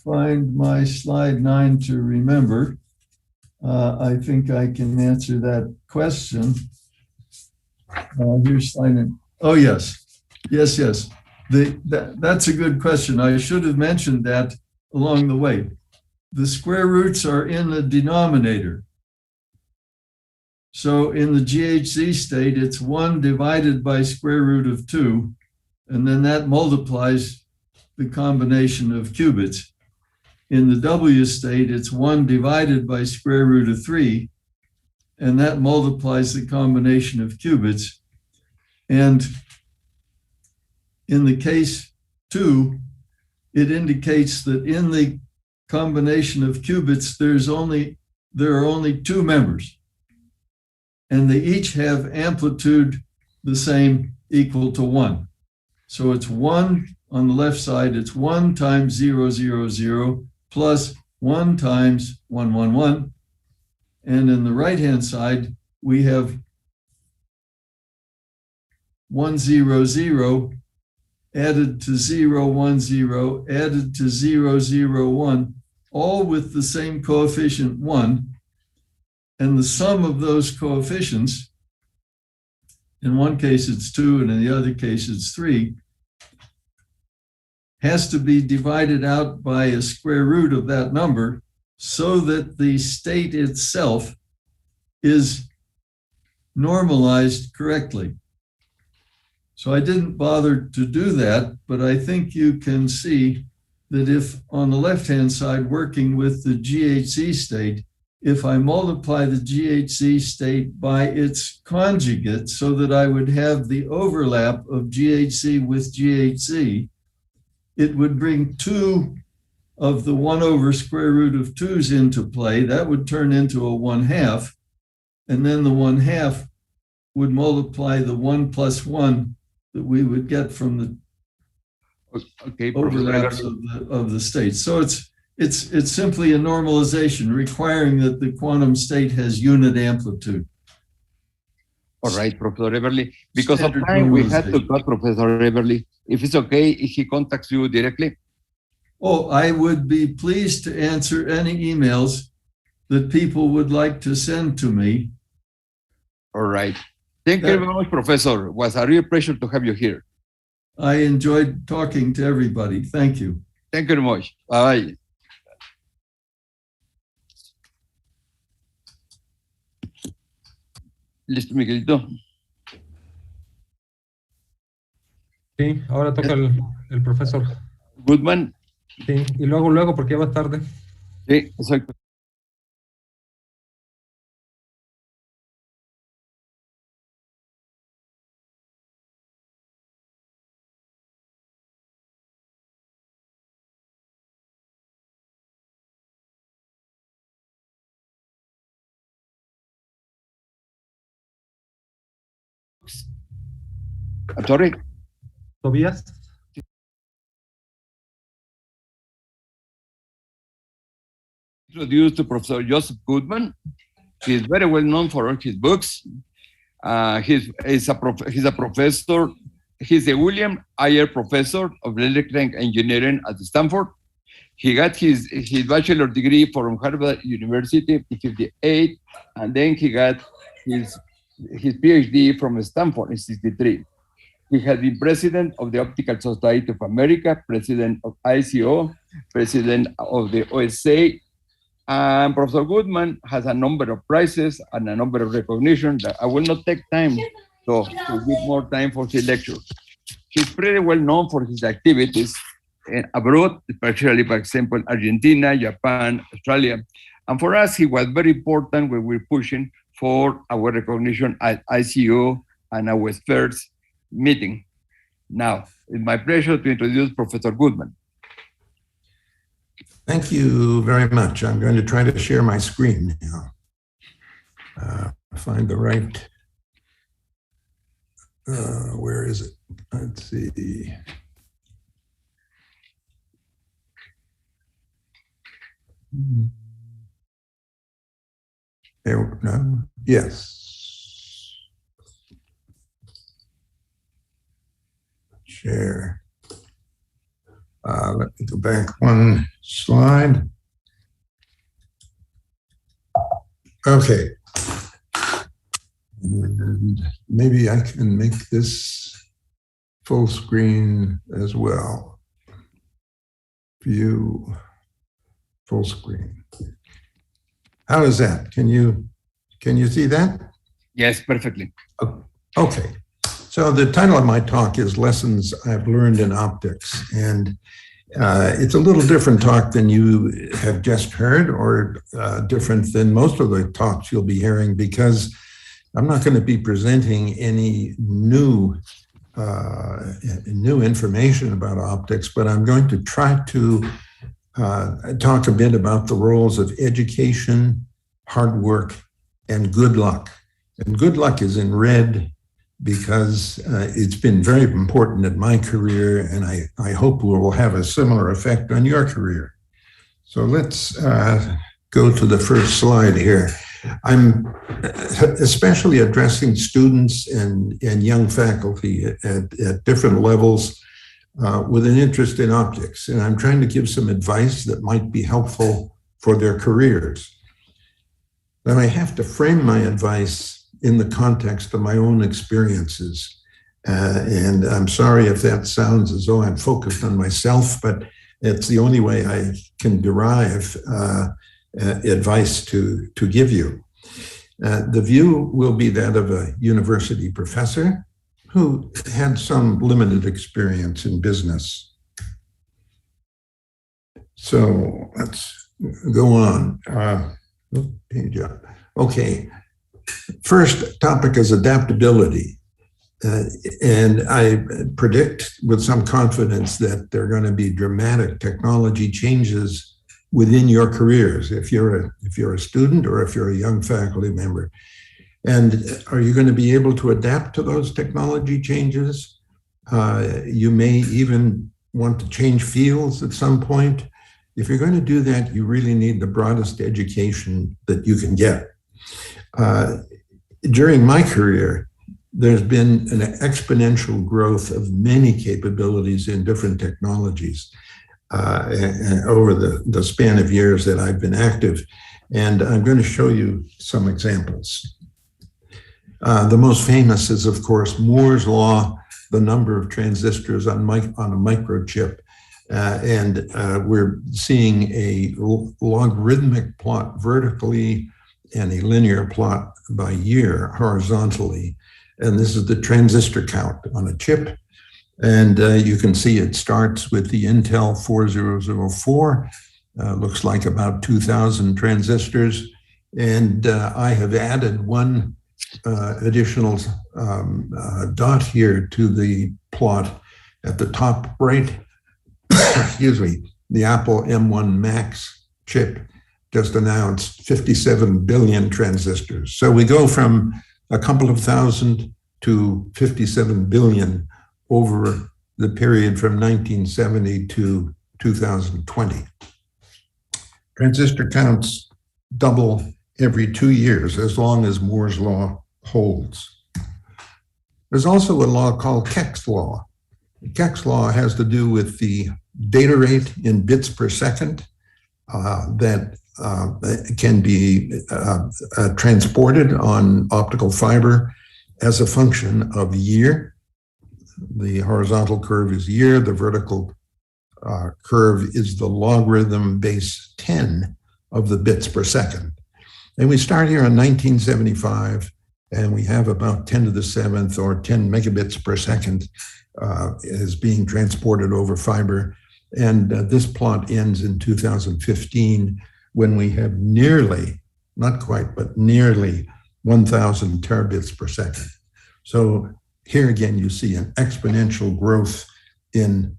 find my slide 9 to remember. I think I can answer that question. Here's slide 9. Oh, yes. That's a good question. I should have mentioned that along the way. The square roots are in the denominator. So in the GHZ state, it's 1 divided by square root of 2, and then that multiplies the combination of qubits. In the W state, it's 1 divided by square root of 3, and that multiplies the combination of qubits. And in the case 2, it indicates that in the combination of qubits, there are only 2 members, and they each have amplitude the same, equal to 1. So it's 1 on the left side, it's 1 times 0, 0, 0 plus 1 times 1, 1, 1. And in the right-hand side, we have 100 added to 010 added to 001, all with the same coefficient 1. And the sum of those coefficients, in one case it's 2 and in the other case it's 3, has to be divided out by a square root of that number so that the state itself is normalized correctly. So I didn't bother to do that, but I think you can see that if on the left-hand side, working with the GHZ state, if I multiply the GHZ state by its conjugate so that I would have the overlap of GHZ with GHZ, it would bring 2 of the 1 over square root of 2's into play. That would turn into a 1/2. And then the 1/2 would multiply the 1 plus 1 that we would get from the overlaps of the states. So it's simply a normalization requiring that the quantum state has unit amplitude. All right, Professor Everly. Because of time, we had to cut Professor Everly. If it's okay, if he contacts you directly. Oh, I would be pleased to answer any emails that people would like to send to me. All right. Thank you very much, Professor. It was a real pleasure to have you here. I enjoyed talking to everybody. Thank you. Thank you very much. Bye. Listo, Miguelito. Sí, ahora toca el profesor. Goodman. Sí, y luego, porque ya va tarde. Sí, exacto. I'm sorry. Tobias. Introduced to Professor Joseph Goodman. He's very well known for all his books. He's a professor. He's a William Ayer Professor of Electrical Engineering at Stanford. He got his bachelor degree from Harvard University in 1958, and then he got his PhD from Stanford in 1963. He has been president of the Optical Society of America, president of ICO, president of the OSA, and Professor Goodman has a number of prizes and a number of recognition that I will not take time to give more time for his lecture. He's pretty well known for his activities abroad, especially, for example, Argentina, Japan, Australia. And for us, he was very important when we're pushing for our recognition at ICO and our first meeting. Now, it's my pleasure to introduce Professor Goodman. Thank you very much. I'm going to try to share my screen now. Find the right, where is it? Let's see. There, no, yes. Share. Let me go back one slide. Okay. And maybe I can make this full screen as well. View full screen. How is that? Can you see that? Yes, perfectly. Okay. So the title of my talk is Lessons I've Learned in Optics. And it's a little different talk than you have just heard, or different than most of the talks you'll be hearing, because I'm not going to be presenting any new information about optics, but I'm going to try to talk a bit about the roles of education, hard work, and good luck. And good luck is in red because it's been very important in my career, and I hope will have a similar effect on your career. So let's go to the first slide here. I'm especially addressing students and young faculty at different levels with an interest in optics. And I'm trying to give some advice that might be helpful for their careers. Then I have to frame my advice in the context of my own experiences. And I'm sorry if that sounds as though I'm focused on myself, but it's the only way I can derive advice to give you. The view will be that of a university professor who had some limited experience in business. So let's go on. Page up. Okay. First topic is adaptability. And I predict with some confidence that there are going to be dramatic technology changes within your careers if you're a student or if you're a young faculty member. And are you going to be able to adapt to those technology changes? You may even want to change fields at some point. If you're going to do that, you really need the broadest education that you can get. During my career, there's been an exponential growth of many capabilities in different technologies over the span of years that I've been active. And I'm going to show you some examples. The most famous is, of course, Moore's law, the number of transistors on a microchip. And we're seeing a logarithmic plot vertically and a linear plot by year horizontally. And this is the transistor count on a chip. And you can see it starts with the Intel 4004, looks like about 2,000 transistors. And I have added one additional dot here to the plot at the top right. Excuse me, the Apple M1 Max chip just announced 57 billion transistors. So we go from a couple of thousand to 57 billion over the period from 1970 to 2020. Transistor counts double every 2 years as long as Moore's law holds. There's also a law called Keck's law. Keck's law has to do with the data rate in bits per second that can be transported on optical fiber as a function of year. The horizontal curve is year, the vertical curve is the logarithm base 10 of the bits per second. And we start here in 1975, and we have about 10 to the 7th or 10 megabits per second is being transported over fiber. And this plot ends in 2015 when we have nearly, not quite, but nearly 1,000 terabits per second. So here again, you see an exponential growth in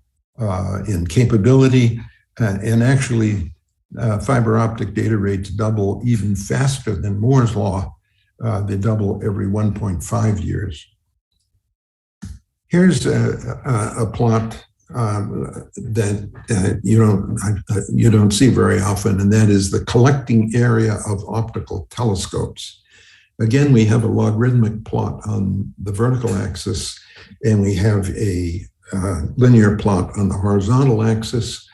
capability, and actually fiber optic data rates double even faster than Moore's law. They double every 1.5 years. Here's a plot that you don't see very often, and that is the collecting area of optical telescopes. Again, we have a logarithmic plot on the vertical axis, and we have a linear plot on the horizontal axis.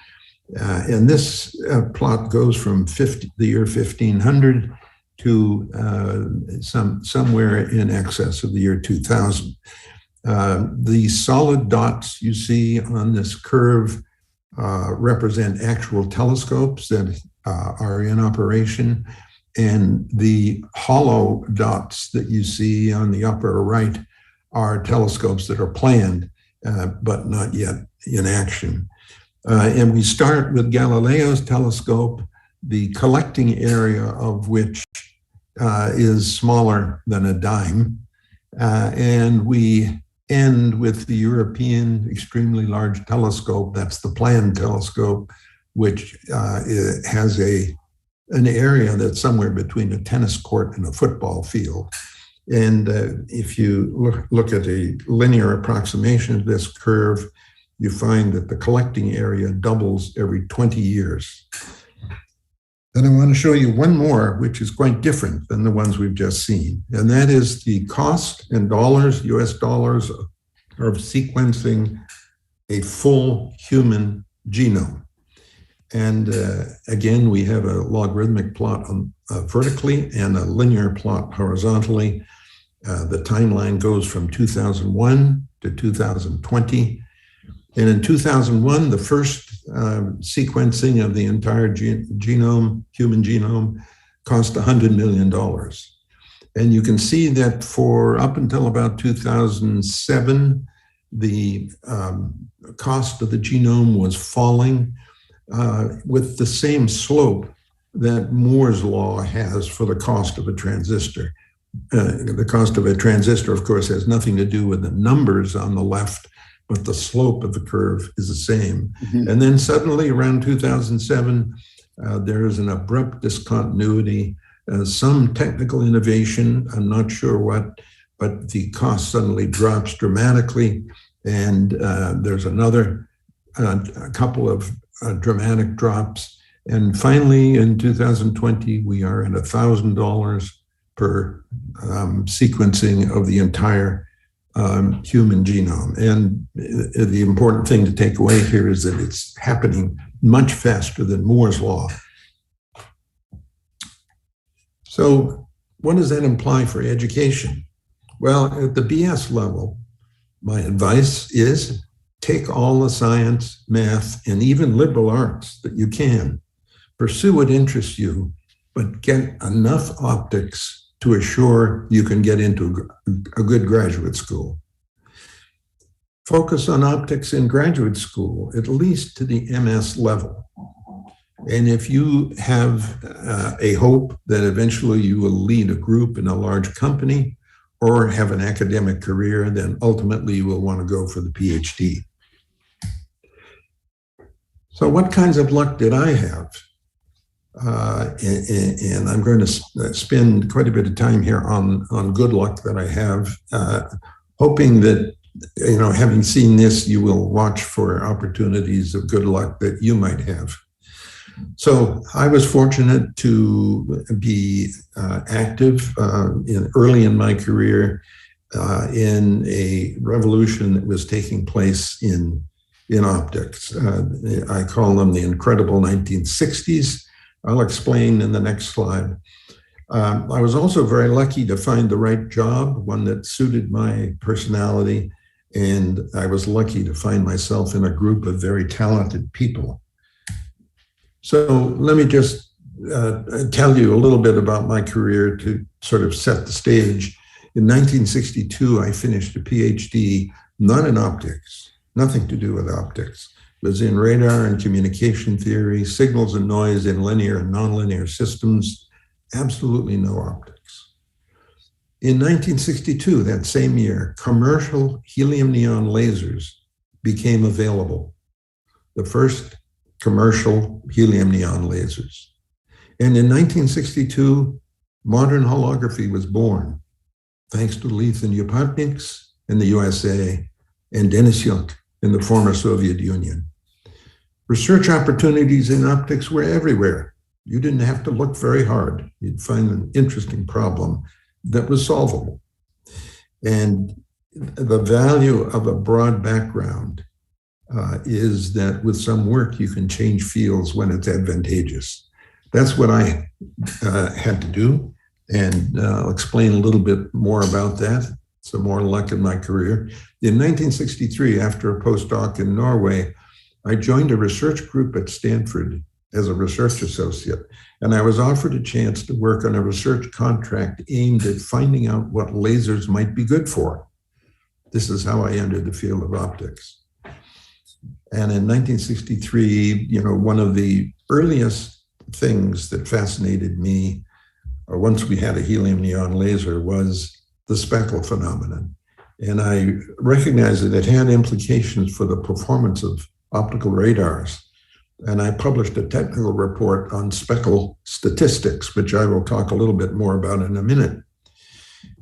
And this plot goes from the year 1500 to somewhere in excess of the year 2000. The solid dots you see on this curve represent actual telescopes that are in operation, and the hollow dots that you see on the upper right are telescopes that are planned but not yet in action. And we start with Galileo's telescope, the collecting area of which is smaller than a dime, and we end with the European extremely large telescope. That's the planned telescope, which has an area that's somewhere between a tennis court and a football field. And if you look at a linear approximation of this curve, you find that the collecting area doubles every 20 years. Then I want to show you one more, which is quite different than the ones we've just seen. And that is the cost in dollars, US dollars, of sequencing a full human genome. And again, we have a logarithmic plot vertically and a linear plot horizontally. The timeline goes from 2001 to 2020. And in 2001, the first sequencing of the entire genome, human genome, cost $100 million. And you can see that for up until about 2007, the cost of the genome was falling with the same slope that Moore's law has for the cost of a transistor. The cost of a transistor, of course, has nothing to do with the numbers on the left, but the slope of the curve is the same. Mm-hmm. And then suddenly around 2007, there is an abrupt discontinuity, some technical innovation, I'm not sure what, but the cost suddenly drops dramatically. And there's a couple of dramatic drops. And finally, in 2020, we are at $1,000 per sequencing of the entire human genome. And the important thing to take away here is that it's happening much faster than Moore's law. So what does that imply for education? Well, at the BS level, my advice is take all the science, math, and even liberal arts that you can. Pursue what interests you, but get enough optics to assure you can get into a good graduate school. Focus on optics in graduate school, at least to the MS level. And if you have a hope that eventually you will lead a group in a large company or have an academic career, then ultimately you will want to go for the PhD. So what kinds of luck did I have? And I'm going to spend quite a bit of time here on good luck that I have, hoping that, having seen this, you will watch for opportunities of good luck that you might have. So I was fortunate to be active early in my career in a revolution that was taking place in optics. I call them the incredible 1960s. I'll explain in the next slide. I was also very lucky to find the right job, one that suited my personality, and I was lucky to find myself in a group of very talented people. So let me just tell you a little bit about my career to sort of set the stage. In 1962, I finished a PhD, not in optics, nothing to do with optics. It was in radar and communication theory, signals and noise in linear and nonlinear systems, absolutely no optics. In 1962, that same year, commercial helium neon lasers became available. The first commercial helium neon lasers. And in 1962, modern holography was born, thanks to Leith and Upatniks in the USA and Denisyuk in the former Soviet Union. Research opportunities in optics were everywhere. You didn't have to look very hard. You'd find an interesting problem that was solvable. And the value of a broad background is that with some work, you can change fields when it's advantageous. That's what I had to do. And I'll explain a little bit more about that. Some more luck in my career. In 1963, after a postdoc in Norway, I joined a research group at Stanford as a research associate, and I was offered a chance to work on a research contract aimed at finding out what lasers might be good for. This is how I entered the field of optics. And in 1963, one of the earliest things that fascinated me, once we had a helium neon laser, was the speckle phenomenon. And I recognized that it had implications for the performance of optical radars. And I published a technical report on speckle statistics, which I will talk a little bit more about in a minute.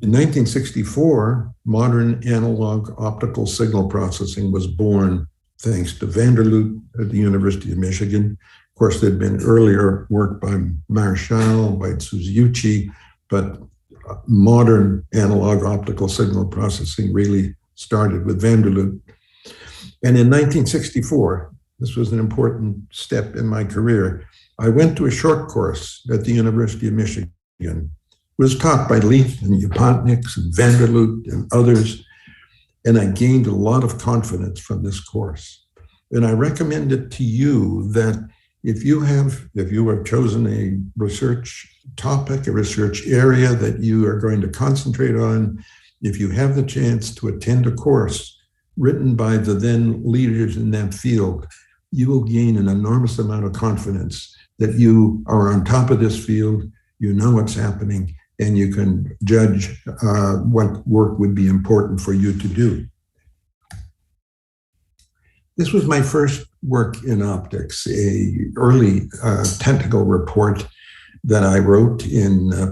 In 1964, modern analog optical signal processing was born thanks to Vanderloot at the University of Michigan, course, there'd been earlier work by Marshall, by Suzuki, but modern analog optical signal processing really started with Vanderloopt. And in 1964, this was an important step in my career, I went to a short course at the University of Michigan. It was taught by Leith and Upatniks and Vanderloopt and others, and I gained a lot of confidence from this course. And I recommend it to you that if you have chosen a research topic, a research area that you are going to concentrate on, if you have the chance to attend a course written by the then leaders in that field, you will gain an enormous amount of confidence that you are on top of this field, you know what's happening, and you can judge what work would be important for you to do. This was my first work in optics, an early technical report that I wrote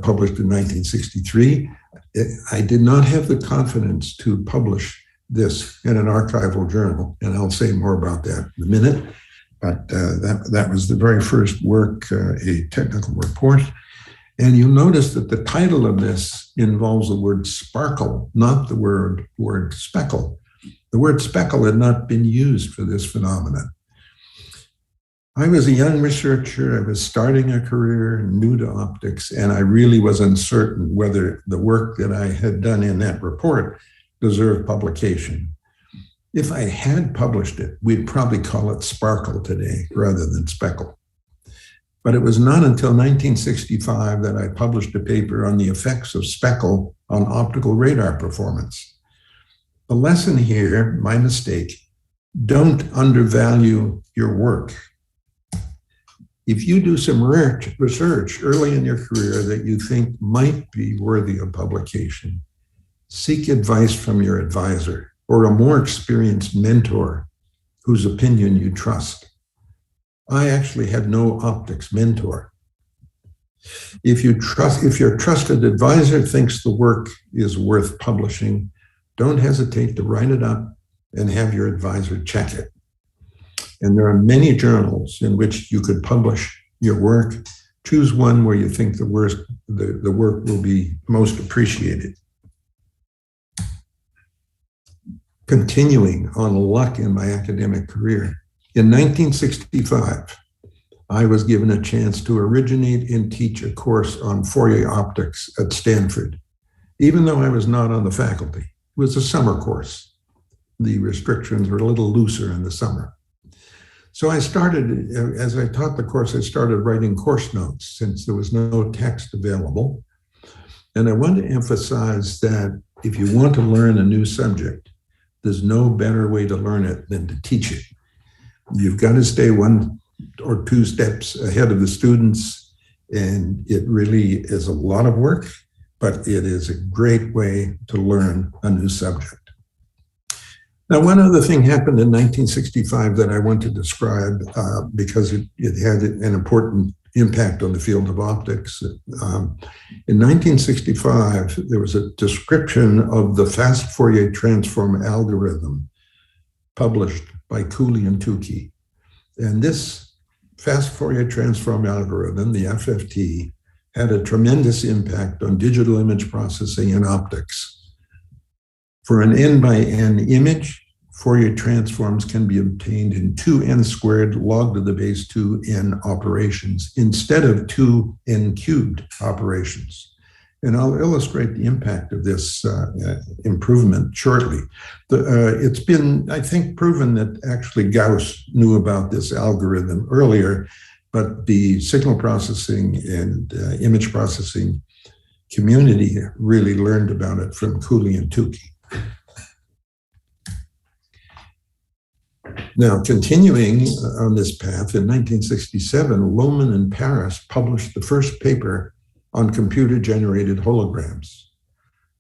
published in 1963. I did not have the confidence to publish this in an archival journal, and I'll say more about that in a minute. But that was the very first work, a technical report. And you'll notice that the title of this involves the word sparkle, not the word speckle. The word speckle had not been used for this phenomenon. I was a young researcher. I was starting a career, new to optics, and I really was uncertain whether the work that I had done in that report deserved publication. If I had published it, we'd probably call it sparkle today rather than speckle. But it was not until 1965 that I published a paper on the effects of speckle on optical radar performance. The lesson here, my mistake, don't undervalue your work. If you do some research early in your career that you think might be worthy of publication, seek advice from your advisor or a more experienced mentor whose opinion you trust. I actually had no optics mentor. If your trusted advisor thinks the work is worth publishing, don't hesitate to write it up and have your advisor check it. And there are many journals in which you could publish your work. Choose one where you think the work will be most appreciated. Continuing on luck in my academic career, in 1965, I was given a chance to originate and teach a course on Fourier optics at Stanford, even though I was not on the faculty. It was a summer course. The restrictions were a little looser in the summer. So I started, as I taught the course, I started writing course notes since there was no text available. And I want to emphasize that if you want to learn a new subject, there's no better way to learn it than to teach it. You've got to stay 1 or 2 steps ahead of the students, and it really is a lot of work, but it is a great way to learn a new subject. Now, one other thing happened in 1965 that I want to describe because it had an important impact on the field of optics. In 1965, there was a description of the fast Fourier transform algorithm published by Cooley and Tukey. And this fast Fourier transform algorithm, the FFT, had a tremendous impact on digital image processing and optics. For an n by n image, Fourier transforms can be obtained in 2n squared log to the base 2n operations instead of 2n cubed operations. And I'll illustrate the impact of this improvement shortly. It's been, I think, proven that actually Gauss knew about this algorithm earlier, but the signal processing and image processing community really learned about it from Cooley and Tukey. Now, continuing on this path, in 1967, Lohmann and Paris published the first paper on computer-generated holograms.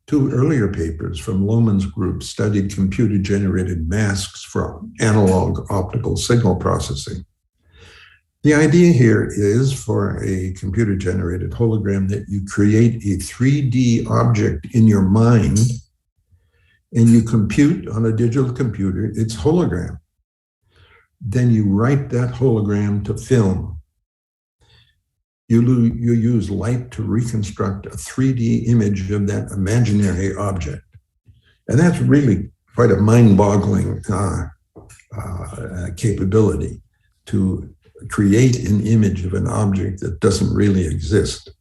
2 earlier papers from Lohmann's group studied computer-generated masks for analog optical signal processing. The idea here is for a computer-generated hologram that you create a 3D object in your mind and you compute on a digital computer its hologram. Then you write that hologram to film you use light to reconstruct a 3D image of that imaginary object. And that's really quite a mind-boggling capability to create an image of an object that doesn't really exist.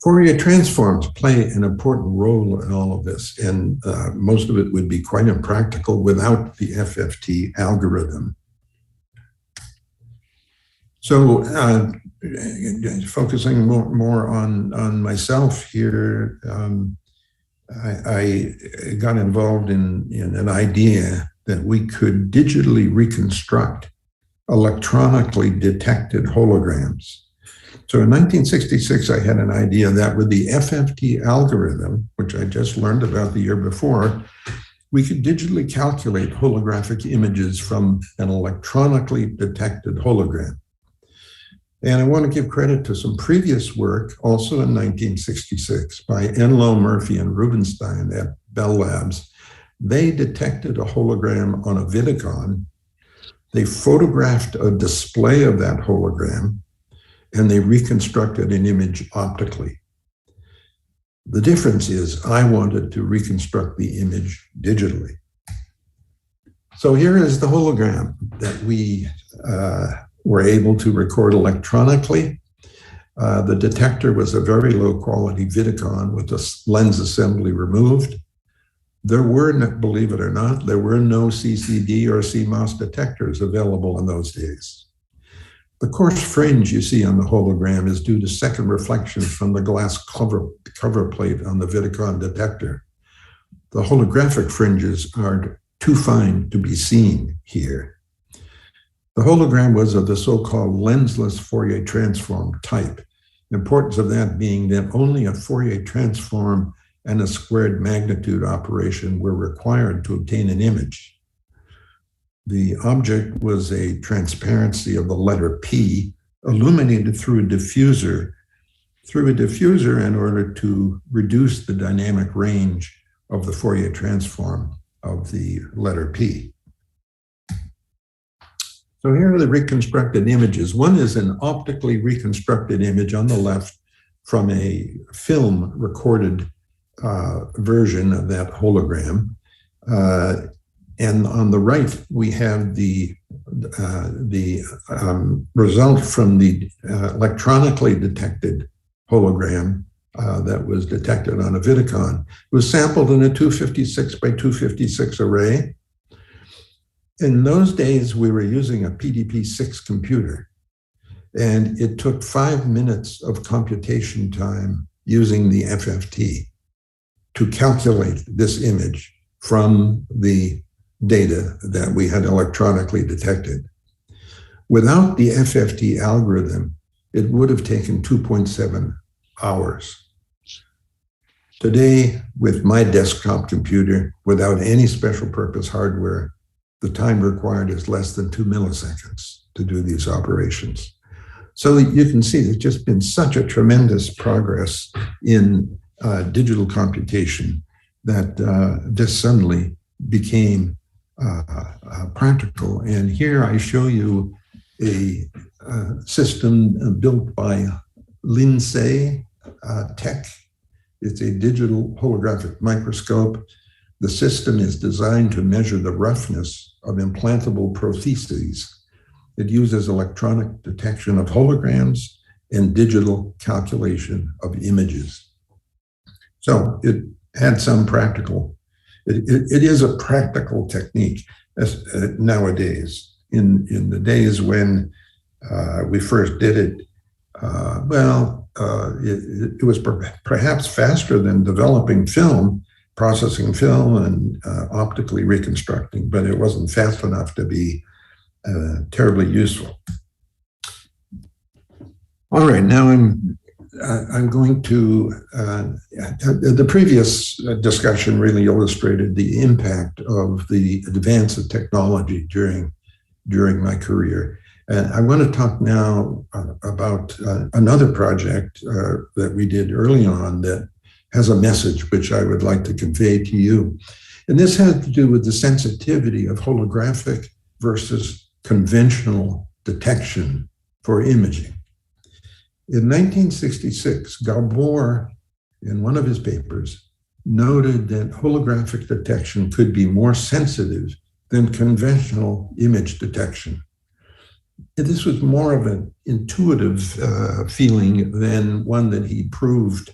Fourier transforms play an important role in all of this, and most of it would be quite impractical without the FFT algorithm. So focusing more on myself here, I got involved in an idea that we could digitally reconstruct electronically detected holograms. So in 1966, I had an idea that with the FFT algorithm, which I just learned about the year before, we could digitally calculate holographic images from an electronically detected hologram. And I want to give credit to some previous work, also in 1966, by Enloe, Murphy, and Rubenstein at Bell Labs. They detected a hologram on a Vidicon. They photographed a display of that hologram, and they reconstructed an image optically. The difference is I wanted to reconstruct the image digitally. So here is the hologram that we were able to record electronically. The detector was a very low quality Vidicon with the lens assembly removed. There were, believe it or not, there were no CCD or CMOS detectors available in those days. The coarse fringe you see on the hologram is due to second reflection from the glass cover plate on the Vidicon detector. The holographic fringes are too fine to be seen here. The hologram was of the so-called lensless Fourier transform type. The importance of that being that only a Fourier transform and a squared magnitude operation were required to obtain an image. The object was a transparency of the letter P illuminated through a diffuser in order to reduce the dynamic range of the Fourier transform of the letter P. So here are the reconstructed images. One is an optically reconstructed image on the left from a film recorded version of that hologram. And on the right, we have the result from the electronically detected hologram that was detected on a Vidicon. It was sampled in a 256 by 256 array. In those days, we were using a PDP-6 computer, and it took 5 minutes of computation time using the FFT to calculate this image from the data that we had electronically detected. Without the FFT algorithm, it would have taken 2.7 hours. Today, with my desktop computer, without any special purpose hardware, the time required is less than 2 milliseconds to do these operations. So you can see there's just been such a tremendous progress in digital computation that this suddenly became practical. And here I show you a system built by Lindsay Tech. It's a digital holographic microscope. The system is designed to measure the roughness of implantable prostheses. It uses electronic detection of holograms and digital calculation of images. So it had some practical, it is a practical technique nowadays. In the days when we first did it, it was perhaps faster than developing film, processing film and optically reconstructing, but it wasn't fast enough to be terribly useful. All right, now I'm going to, the previous discussion really illustrated the impact of the advance of technology during my career. And I want to talk now about another project that we did early on that has a message which I would like to convey to you. And this has to do with the sensitivity of holographic versus conventional detection for imaging. In 1966, Gabor, in one of his papers, noted that holographic detection could be more sensitive than conventional image detection. This was more of an intuitive feeling than one that he proved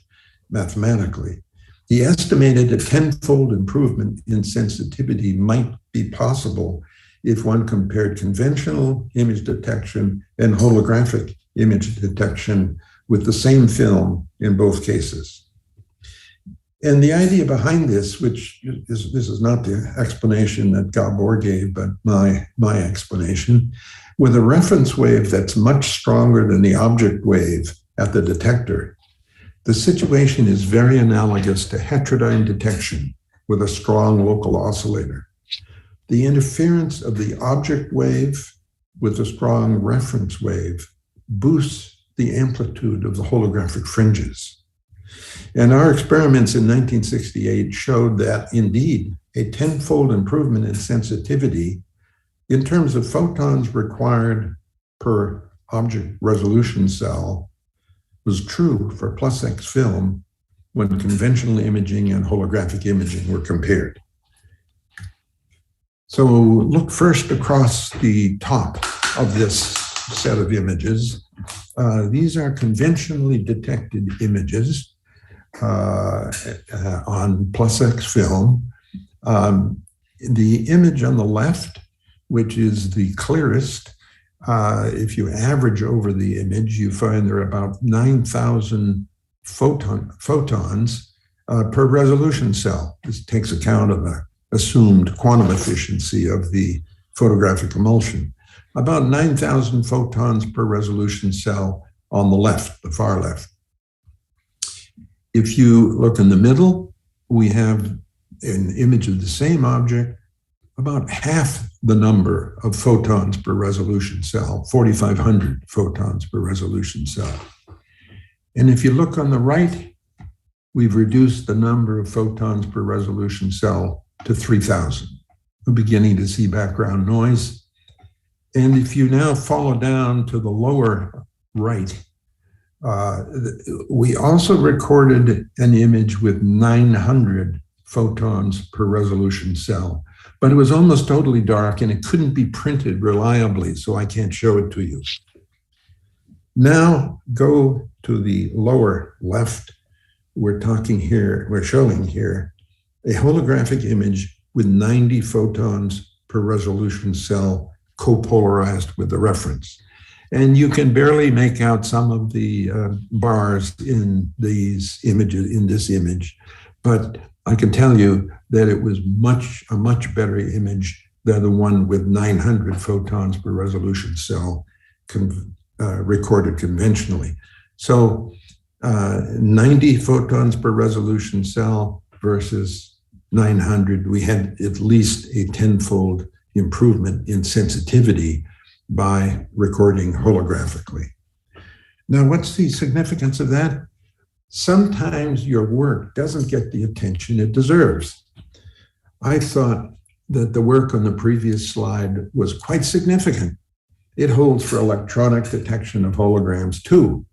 mathematically. He estimated a tenfold improvement in sensitivity might be possible if one compared conventional image detection and holographic image detection with the same film in both cases. And the idea behind this, this is not the explanation that Gabor gave, but my explanation, with a reference wave that's much stronger than the object wave at the detector, the situation is very analogous to heterodyne detection with a strong local oscillator. The interference of the object wave with a strong reference wave boosts the amplitude of the holographic fringes. And our experiments in 1968 showed that, indeed, a tenfold improvement in sensitivity in terms of photons required per object resolution cell was true for plus X film when conventional imaging and holographic imaging were compared. So look first across the top of this set of images. These are conventionally detected images on plus X film. The image on the left, which is the clearest, if you average over the image, you find there are about 9,000 photons per resolution cell. This takes account of the assumed quantum efficiency of the photographic emulsion. About 9,000 photons per resolution cell on the left, the far left. If you look in the middle, we have an image of the same object, about half the number of photons per resolution cell, 4,500 photons per resolution cell. And if you look on the right, we've reduced the number of photons per resolution cell to 3,000. We're beginning to see background noise. And if you now follow down to the lower right, we also recorded an image with 900 photons per resolution cell, but it was almost totally dark and it couldn't be printed reliably, so I can't show it to you. Now go to the lower left. We're showing here a holographic image with 90 photons per resolution cell copolarized with the reference. And you can barely make out some of the bars in these images, in this image, but I can tell you that it was a much better image than the one with 900 photons per resolution cell recorded conventionally. So 90 photons per resolution cell versus 900, we had at least a tenfold improvement in sensitivity by recording holographically. Now, what's the significance of that? Sometimes your work doesn't get the attention it deserves. I thought that the work on the previous slide was quite significant. It holds for electronic detection of holograms too.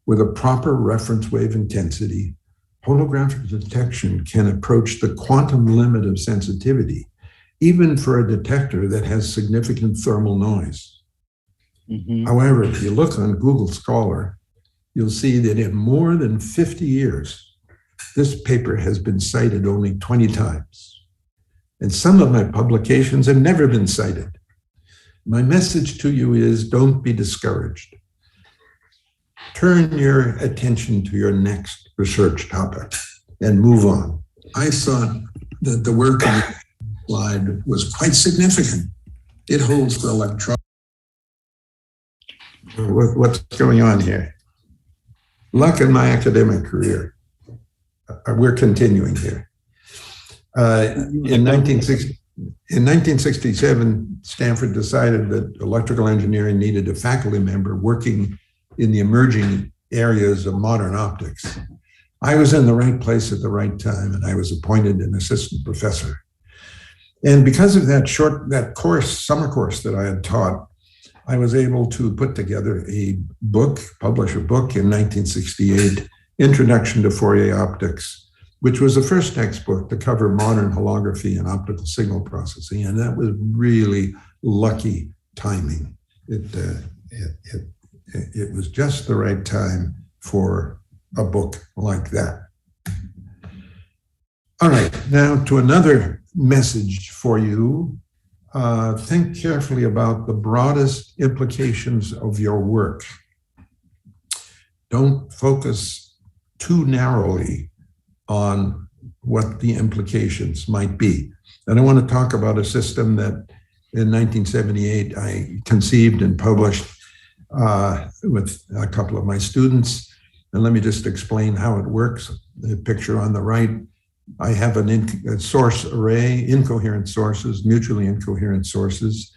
With a proper reference wave intensity, holographic detection can approach the quantum limit of sensitivity, even for a detector that has significant thermal noise. Mm-hmm. However, if you look on Google Scholar, you'll see that in more than 50 years, this paper has been cited only 20 times. And some of my publications have never been cited. My message to you is don't be discouraged. Turn your attention to your next research topic and move on. I thought that the work on the slide was quite significant. It holds for electronic. What's going on here? Luck in my academic career. We're continuing here. In 1967, Stanford decided that electrical engineering needed a faculty member working in the emerging areas of modern optics. I was in the right place at the right time, and I was appointed an assistant professor. And because of that summer course that I had taught, I was able to put together a book, publish a book in 1968, Introduction to Fourier Optics, which was the first textbook to cover modern holography and optical signal processing. And that was really lucky timing. It was just the right time for a book like that. All right, now to another message for you. Think carefully about the broadest implications of your work. Don't focus too narrowly on what the implications might be. And I want to talk about a system that in 1978 I conceived and published with a couple of my students. And let me just explain how it works. The picture on the right, I have a source array, incoherent sources, mutually incoherent sources.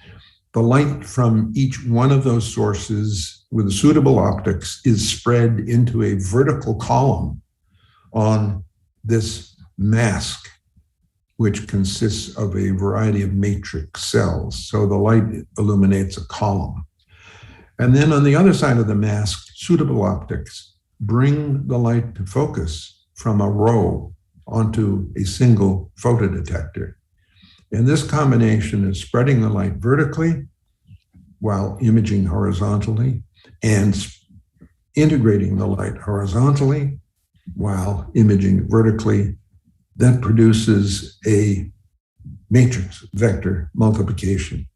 The light from each one of those sources with suitable optics is spread into a vertical column on this mask, which consists of a variety of matrix cells. So the light illuminates a column. And then on the other side of the mask, suitable optics bring the light to focus from a row onto a single photodetector. And this combination is spreading the light vertically while imaging horizontally, and integrating the light horizontally while imaging vertically. That produces a matrix vector multiplication.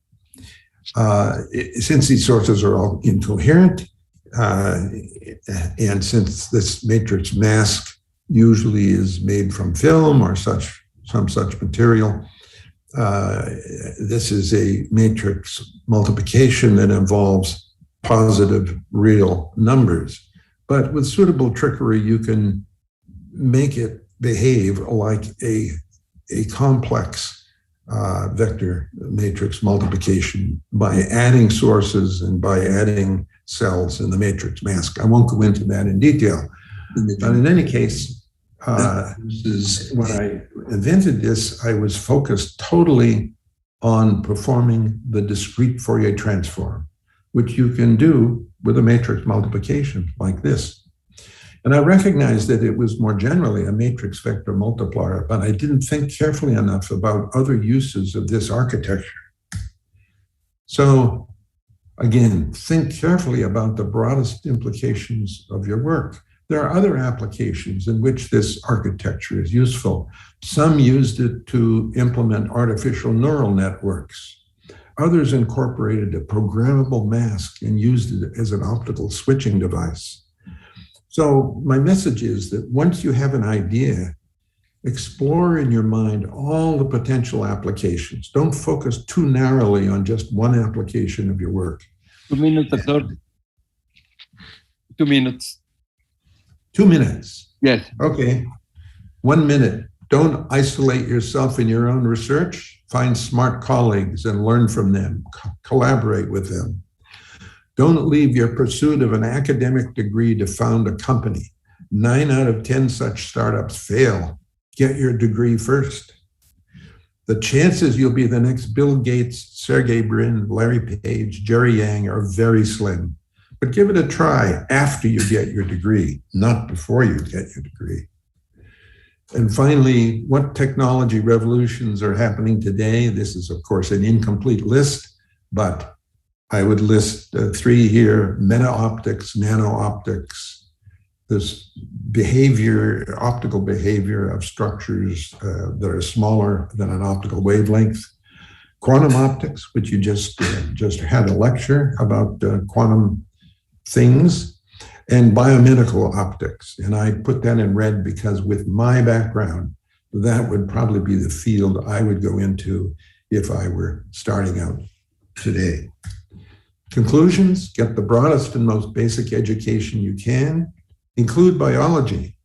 Since these sources are all incoherent, and since this matrix mask usually is made from film or some such material, this is a matrix multiplication that involves positive real numbers. But with suitable trickery, you can make it behave like a complex vector matrix multiplication by adding sources and by adding cells in the matrix mask. I won't go into that in detail. But in any case, when I invented this, I was focused totally on performing the discrete Fourier transform, which you can do with a matrix multiplication like this. And I recognized that it was more generally a matrix vector multiplier, but I didn't think carefully enough about other uses of this architecture. So again, think carefully about the broadest implications of your work. There are other applications in which this architecture is useful. Some used it to implement artificial neural networks. Others incorporated a programmable mask and used it as an optical switching device. So my message is that once you have an idea, explore in your mind all the potential applications. Don't focus too narrowly on just one application of your work. 2 minutes, doctor. 2 minutes. 2 minutes. Yes. Okay. 1 minute. Don't isolate yourself in your own research. Find smart colleagues and learn from them. Collaborate with them. Don't leave your pursuit of an academic degree to found a company. 9 out of 10 such startups fail. Get your degree first. The chances you'll be the next Bill Gates, Sergey Brin, Larry Page, Jerry Yang are very slim. But give it a try after you get your degree, not before you get your degree. And finally, what technology revolutions are happening today? This is, of course, an incomplete list, but I would list 3 here: meta-optics, nano-optics, this behavior, optical behavior of structures that are smaller than an optical wavelength, quantum optics, which you just had a lecture about quantum things, and biomedical optics. And I put that in red because with my background, that would probably be the field I would go into if I were starting out today. Conclusions: get the broadest and most basic education you can. Include biology.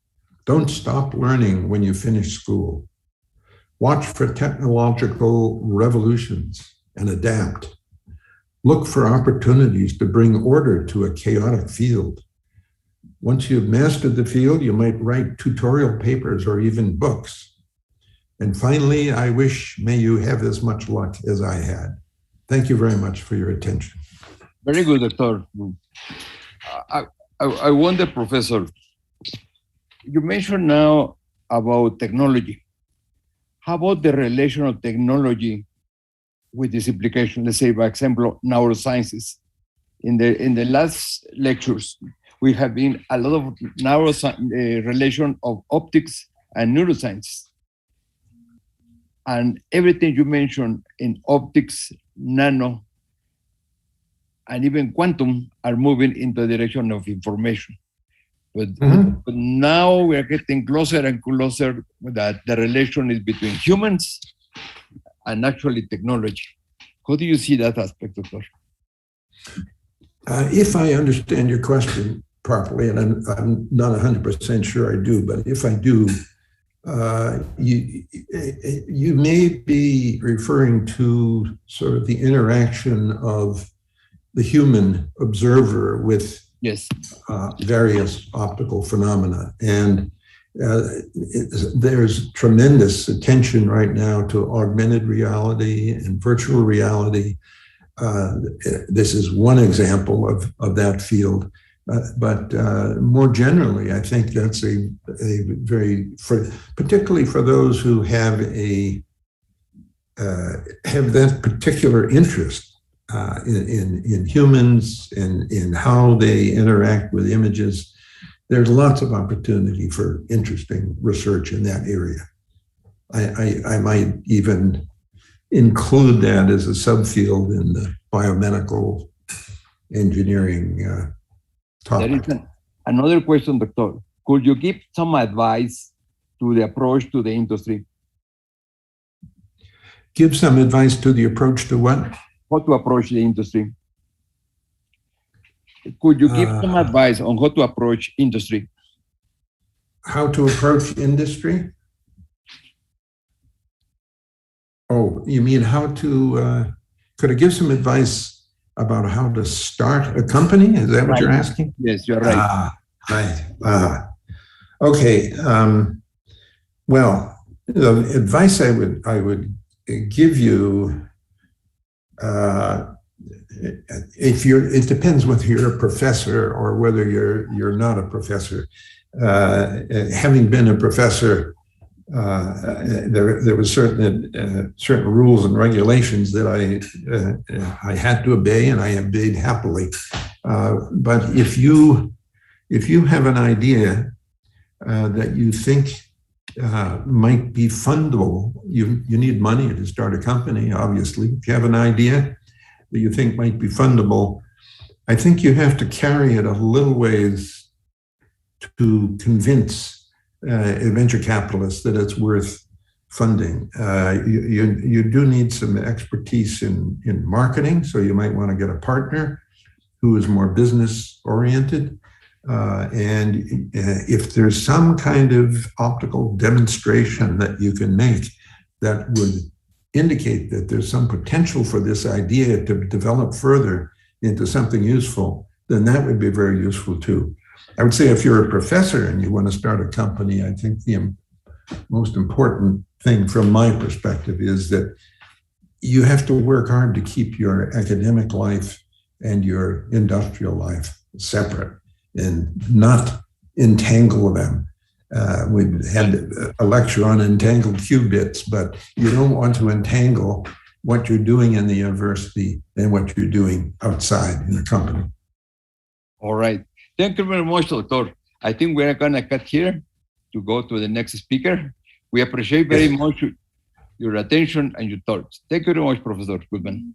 Don't stop learning when you finish school. Watch for technological revolutions and adapt. Look for opportunities to bring order to a chaotic field. Once you've mastered the field, you might write tutorial papers or even books. And finally, I wish may you have as much luck as I had. Thank you very much for your attention. Very good, Doctor. I wonder, Professor, you mentioned now about technology. How about the relation of technology with this application? Let's say, for example, neurosciences. In the last lectures, we have been a lot of relation of optics and neuroscience. And everything you mentioned in optics, nano, and even quantum are moving into the direction of information. But now we are getting closer and closer that the relation is between humans and actually technology. How do you see that aspect, Doctor? If I understand your question properly, and I'm not 100% sure I do, but if I do, you may be referring to sort of the interaction of the human observer with yes, various optical phenomena. And there's tremendous attention right now to augmented reality and virtual reality. This is one example of that field. But more generally, I think that's a very, particularly for those who have that particular interest in humans and in how they interact with images, there's lots of opportunity for interesting research in that area. I might even include that as a subfield in the biomedical engineering topic. There is another question, Doctor. Could you give some advice to the approach to the industry? Give some advice to the approach to what? How to approach the industry. Could you give some advice on how to approach industry? How to approach industry? Oh, you mean how to, could I give some advice about how to start a company? Is that what you're asking? Yes, you're right. Right. Okay. Well, the advice I would give you, it depends whether you're a professor or whether you're not a professor. Having been a professor, there was certain rules and regulations that I had to obey, and I obeyed happily. But if you have an idea that you think might be fundable, you need money to start a company, obviously. If you have an idea that you think might be fundable, I think you have to carry it a little ways to convince venture capitalists that it's worth funding. You do need some expertise in marketing, so you might want to get a partner who is more business oriented. And if there's some kind of optical demonstration that you can make that would indicate that there's some potential for this idea to develop further into something useful, then that would be very useful too. I would say if you're a professor and you want to start a company, I think the most important thing from my perspective is that you have to work hard to keep your academic life and your industrial life separate and not entangle them. We've had a lecture on entangled qubits, but you don't want to entangle what you're doing in the university and what you're doing outside in the company. All right. Thank you very much, Doctor. I think we're going to cut here to go to the next speaker. We appreciate very much your attention and your thoughts. Thank you very much, Professor Goodman.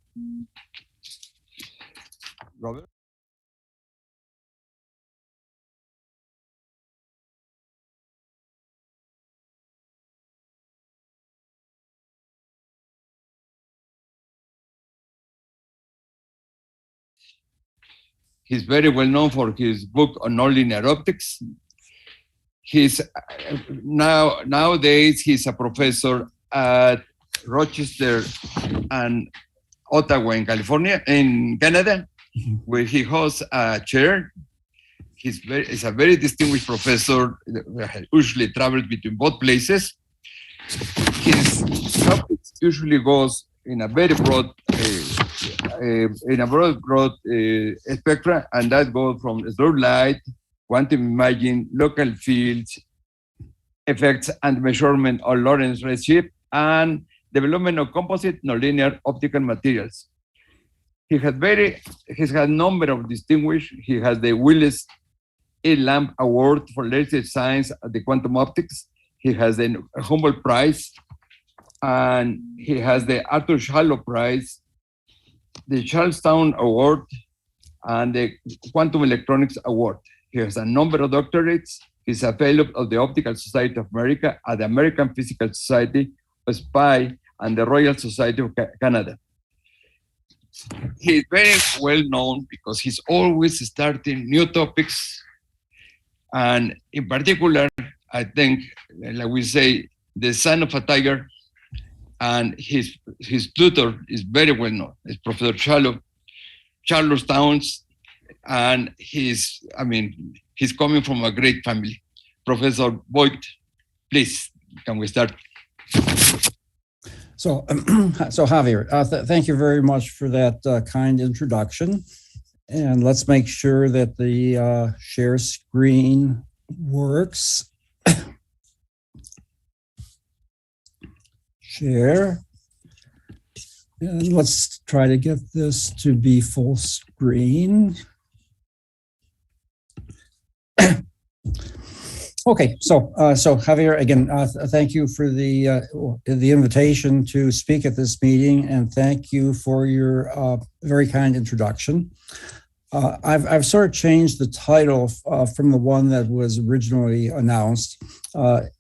Robert? He's very well known for his book on nonlinear optics. He's nowadays he's a professor at Rochester and Ottawa in California, in Canada, where he hosts a chair. He's a very distinguished professor, usually travels between both places. His topics usually goes in a very broad in a broad spectrum, and that goes from slow light, quantum imaging, local fields, effects, and measurement of Lorentz redshift, and development of composite nonlinear optical materials. He has a number of distinguished. He has the Willis A. Lamb Award for Latest Science at the Quantum Optics. He has the Humboldt Prize, and he has the Arthur Schalow Prize, the Charlestown Award, and the Quantum Electronics Award. He has a number of doctorates. He's a fellow of the Optical Society of America, at the American Physical Society, SPI, and the Royal Society of Canada. He's very well known because he's always starting new topics. And in particular, I think, like we say, the son of a tiger, and his tutor is very well known. It's Professor Charles Towns, and he's coming from a great family. Professor Boyd, please, can we start? So Javier, thank you very much for that kind introduction. And let's make sure that the share screen works. Share. And let's try to get this to be full screen. Okay, so Javier, again, thank you for the invitation to speak at this meeting, and thank you for your very kind introduction. I've sort of changed the title from the one that was originally announced. The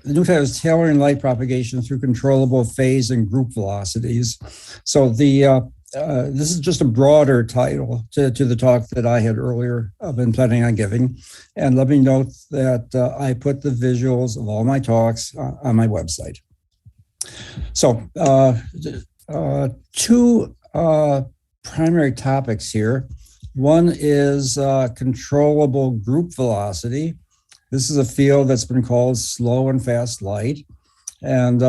new title is Tailoring Light Propagation Through Controllable Phase and Group Velocities. So this is just a broader title to the talk that I had earlier been planning on giving. And let me note that I put the visuals of all my talks on my website. So two primary topics here. One is controllable group velocity. This is a field that's been called slow and fast light, and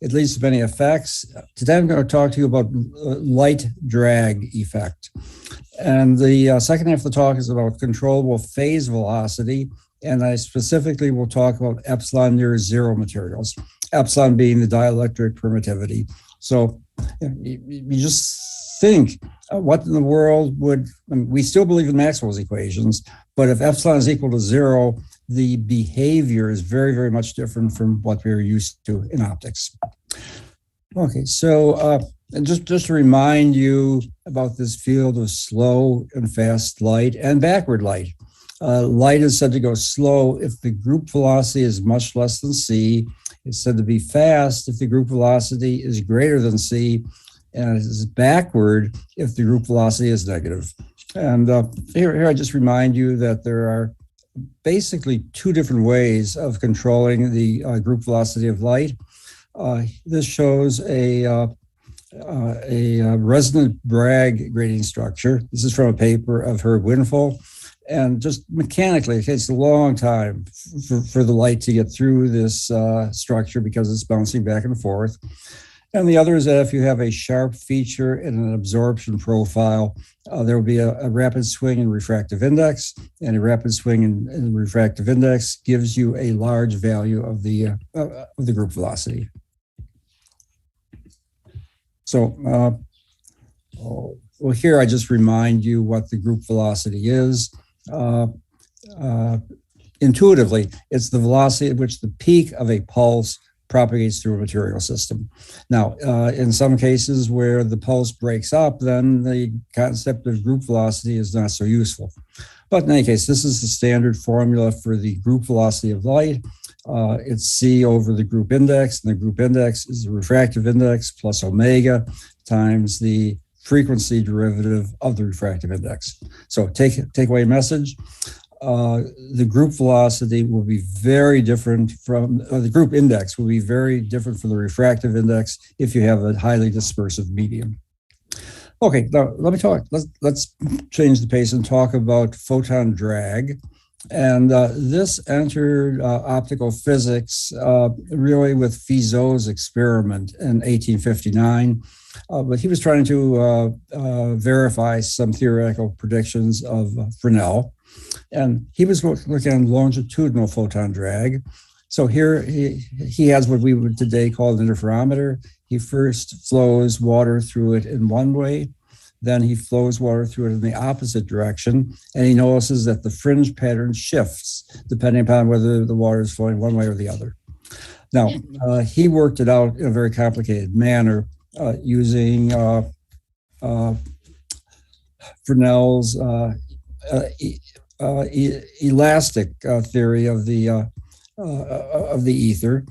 it leads to many effects. Today I'm going to talk to you about light drag effect. And the second half of the talk is about controllable phase velocity, and I specifically will talk about epsilon near zero materials, epsilon being the dielectric permittivity. So you just think, what in the world we still believe in Maxwell's equations, but if epsilon is equal to zero, the behavior is very, very much different from what we're used to in optics. Okay, so just to remind you about this field of slow and fast light and backward light. Light is said to go slow if the group velocity is much less than c. It's said to be fast if the group velocity is greater than c, and it is backward if the group velocity is negative. And here I just remind you that there are basically two different ways of controlling the group velocity of light. This shows a resonant Bragg grading structure. This is from a paper of Herb Winful. And just mechanically, it takes a long time for the light to get through this structure because it's bouncing back and forth. And the other is that if you have a sharp feature in an absorption profile, there will be a rapid swing in refractive index, and a rapid swing in refractive index gives you a large value of the group velocity. So, well, here I just remind you what the group velocity is. Intuitively, it's the velocity at which the peak of a pulse propagates through a material system. Now, in some cases where the pulse breaks up, then the concept of group velocity is not so useful. But in any case, this is the standard formula for the group velocity of light. It's C over the group index, and the group index is the refractive index plus omega times the frequency derivative of the refractive index. So takeaway message. The group velocity will be very different from, the group index will be very different from the refractive index if you have a highly dispersive medium. Okay, now let me talk, let's change the pace and talk about photon drag. And this entered optical physics really with Fizeau's experiment in 1859. But he was trying to verify some theoretical predictions of Fresnel. And he was looking at longitudinal photon drag. So here he has what we would today call an interferometer. He first flows water through it in one way. Then he flows water through it in the opposite direction, and he notices that the fringe pattern shifts depending upon whether the water is flowing one way or the other. Now, he worked it out in a very complicated manner using Fresnel's elastic theory of the ether.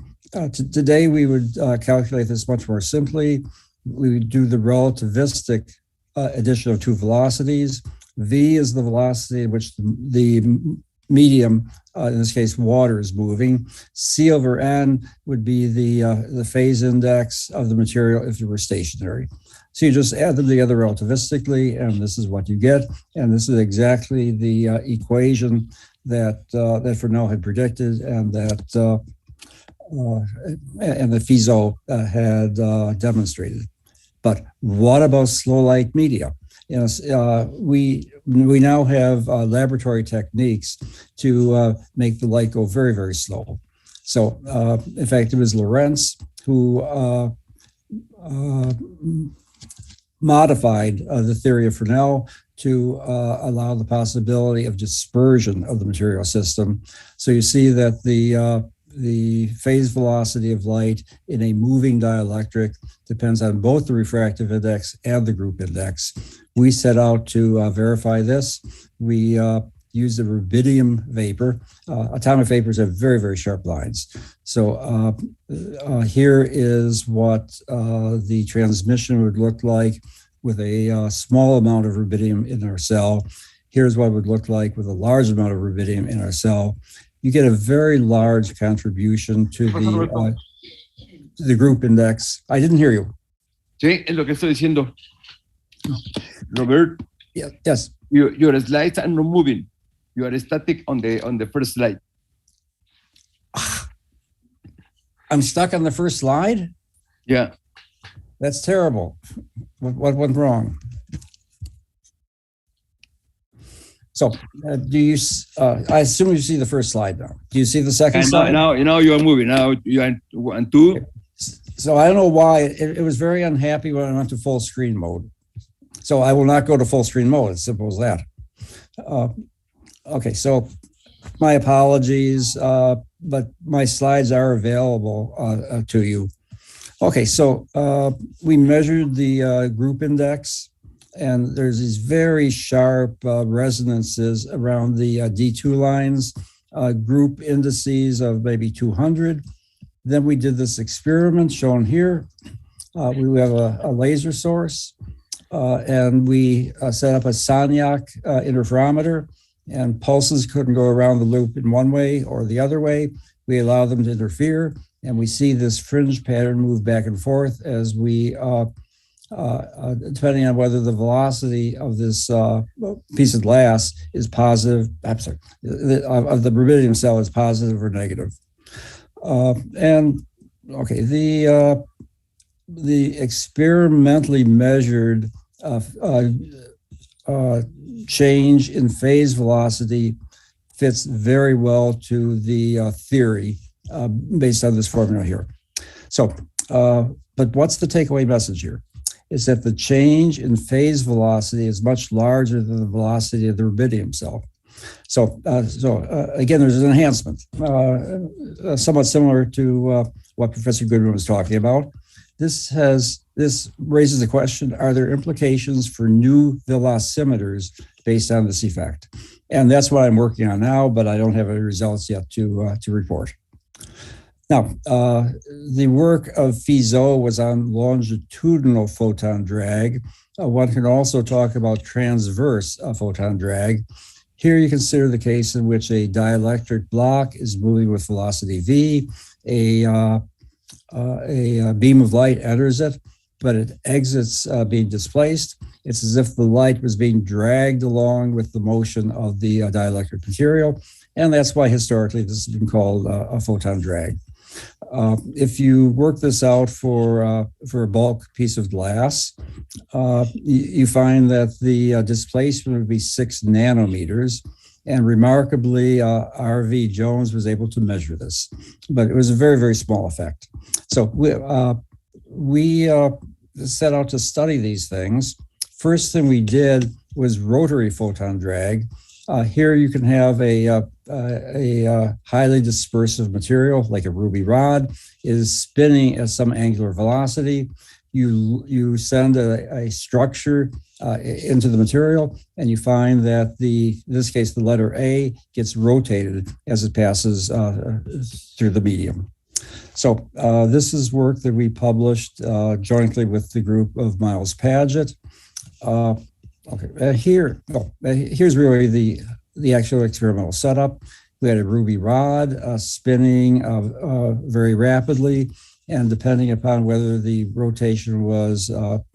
Today, we would calculate this much more simply. We would do the relativistic addition of two velocities. V is the velocity at which the medium, in this case water, is moving. C over N would be the phase index of the material if it were stationary. So you just add them together relativistically, and this is what you get. And this is exactly the equation that Fresnel had predicted, and that Fizeau had demonstrated. But what about slow light media? We now have laboratory techniques to make the light go very, very slow. So in fact, it was Lorentz who modified the theory of Fresnel to allow the possibility of dispersion of the material system. So you see that the phase velocity of light in a moving dielectric depends on both the refractive index and the group index. We set out to verify this. We used a rubidium vapor. Atomic vapors have very, very sharp lines. So here is what the transmission would look like with a small amount of rubidium in our cell. Here's what it would look like with a large amount of rubidium in our cell. You get a very large contribution to the group index. I didn't hear you. Sí, es lo que estoy diciendo. Robert, Yeah, yes. your slides are not moving. You are static on the first slide. I'm stuck on the first slide? Yeah. That's terrible. What went wrong? So do you, I assume you see the first slide now. Do you see the second slide? Now you are moving. Now you are 1, 2. So I don't know why. It was very unhappy when I went to full screen mode. So I will not go to full screen mode. It's simple as that. Okay, so my apologies, but my slides are available to you. Okay, so we measured the group index, and there's these very sharp resonances around the D2 lines, group indices of maybe 200. Then we did this experiment shown here. We have a laser source, and we set up a Sagnac interferometer, and pulses couldn't go around the loop in one way or the other way. We allow them to interfere, and we see this fringe pattern move back and forth as we, depending on whether the velocity of this piece of glass is positive, of the rubidium cell is positive or negative. And okay, the experimentally measured change in phase velocity fits very well to the theory based on this formula here. So, but what's the takeaway message here? Is that the change in phase velocity is much larger than the velocity of the rubidium cell. So, again, there's an enhancement, somewhat similar to what Professor Goodwin was talking about. This raises the question: are there implications for new velocimeters based on this effect? And that's what I'm working on now, but I don't have any results yet to report. Now, the work of Fizeau was on longitudinal photon drag. One can also talk about transverse photon drag. Here you consider the case in which a dielectric block is moving with velocity v, a beam of light enters it, but it exits being displaced. It's as if the light was being dragged along with the motion of the dielectric material. And that's why historically this has been called a photon drag. If you work this out for a bulk piece of glass, you find that the displacement would be 6 nanometers. And remarkably, R.V. Jones was able to measure this, but it was a very, very small effect. So we set out to study these things. First thing we did was rotary photon drag. Here you can have a highly dispersive material like a ruby rod is spinning at some angular velocity. You send a structure into the material, and you find that in this case, the letter A gets rotated as it passes through the medium. So this is work that we published jointly with the group of Miles Paget. Here's really the actual experimental setup. We had a ruby rod spinning very rapidly, and depending upon whether the rotation was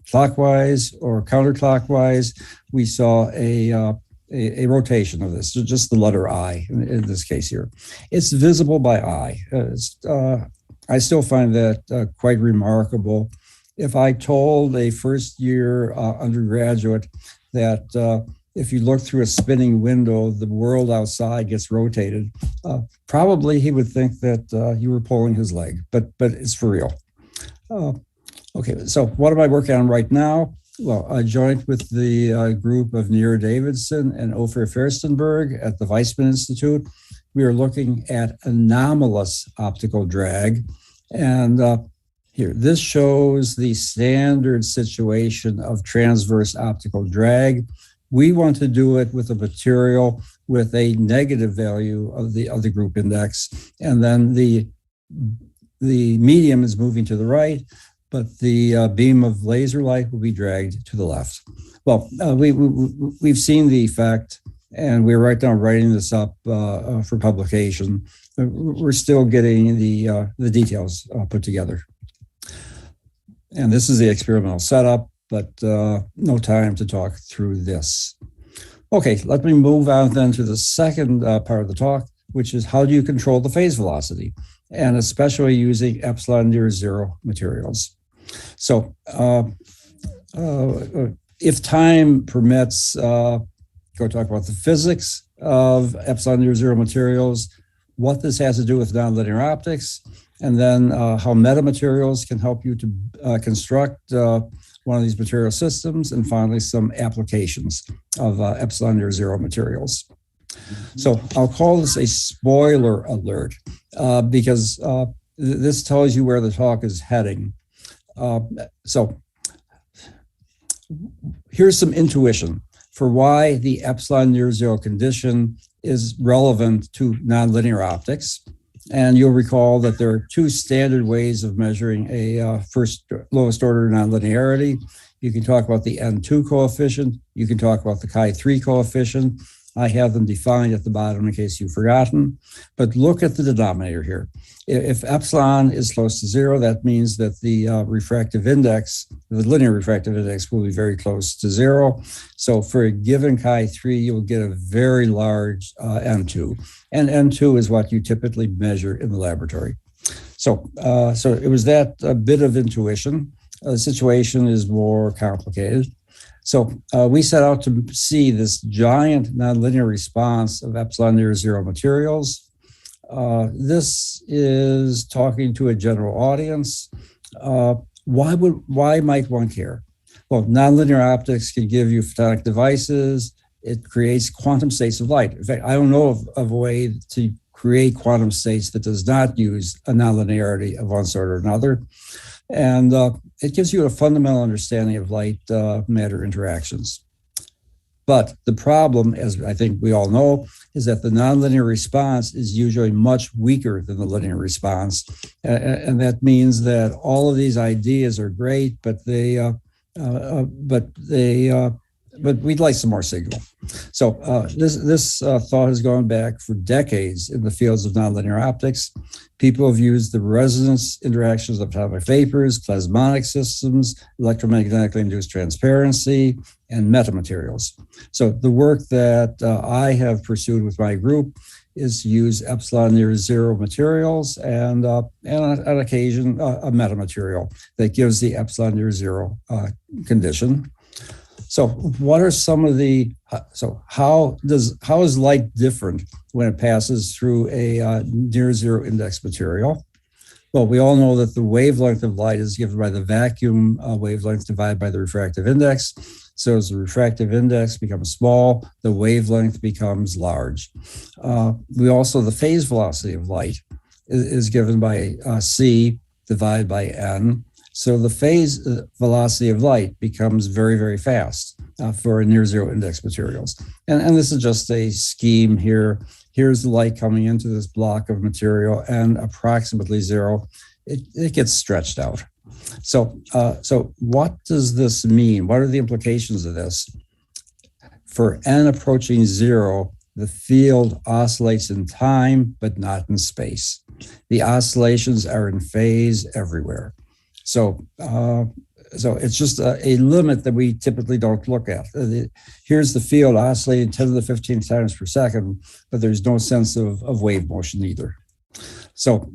clockwise or counterclockwise, we saw a rotation of this, just the letter I in this case here. It's visible by eye. I still find that quite remarkable. If I told a first-year undergraduate that if you look through a spinning window, the world outside gets rotated, probably he would think that you were pulling his leg, but it's for real. Okay, so what am I working on right now? Well, I joined with the group of Neer Davidson and Ofer Furstenberg at the Weizmann Institute. We are looking at anomalous optical drag. And here, this shows the standard situation of transverse optical drag. We want to do it with a material with a negative value of the group index. And then the medium is moving to the right, but the beam of laser light will be dragged to the left. Well, we've seen the effect, and we're right now writing this up for publication. We're still getting the details put together. And this is the experimental setup, but no time to talk through this. Okay, let me move on then to the second part of the talk, which is how do you control the phase velocity, and especially using epsilon near zero materials. So if time permits, go talk about the physics of epsilon near zero materials, what this has to do with nonlinear optics, and then how metamaterials can help you to construct one of these material systems, and finally some applications of epsilon near zero materials. So I'll call this a spoiler alert because this tells you where the talk is heading. So here's some intuition for why the epsilon near zero condition is relevant to nonlinear optics. And you'll recall that there are 2 standard ways of measuring a first lowest order nonlinearity. You can talk about the N2 coefficient. You can talk about the chi3 coefficient. I have them defined at the bottom in case you've forgotten. But look at the denominator here. If epsilon is close to 0, that means that the refractive index, the linear refractive index, will be very close to 0. So for a given chi3, you'll get a very large N2. And N2 is what you typically measure in the laboratory. So it was that bit of intuition. The situation is more complicated. So we set out to see this giant nonlinear response of epsilon near zero materials. This is talking to a general audience. Why might one care? Well, nonlinear optics can give you photonic devices. It creates quantum states of light. In fact, I don't know of a way to create quantum states that does not use a nonlinearity of one sort or another. And it gives you a fundamental understanding of light-matter interactions. But the problem, as I think we all know, is that the nonlinear response is usually much weaker than the linear response. And that means that all of these ideas are great, but they but we'd like some more signal. So this thought has gone back for decades in the fields of nonlinear optics. People have used the resonance interactions of atomic vapors, plasmonic systems, electromagnetically induced transparency, and metamaterials. So the work that I have pursued with my group is to use epsilon near zero materials and on occasion a metamaterial that gives the epsilon near zero condition. So what are some of the, how is light different when it passes through a near zero index material? Well, we all know that the wavelength of light is given by the vacuum wavelength divided by the refractive index. So as the refractive index becomes small, the wavelength becomes large. The phase velocity of light is given by C divided by N. So the phase velocity of light becomes very, very fast for near zero index materials. And this is just a scheme here. Here's the light coming into this block of material and approximately zero. It gets stretched out. So what does this mean? What are the implications of this? For n approaching zero, the field oscillates in time, but not in space. The oscillations are in phase everywhere. So it's just a limit that we typically don't look at. Here's the field oscillating 10 to the 15th times per second, but there's no sense of wave motion either. So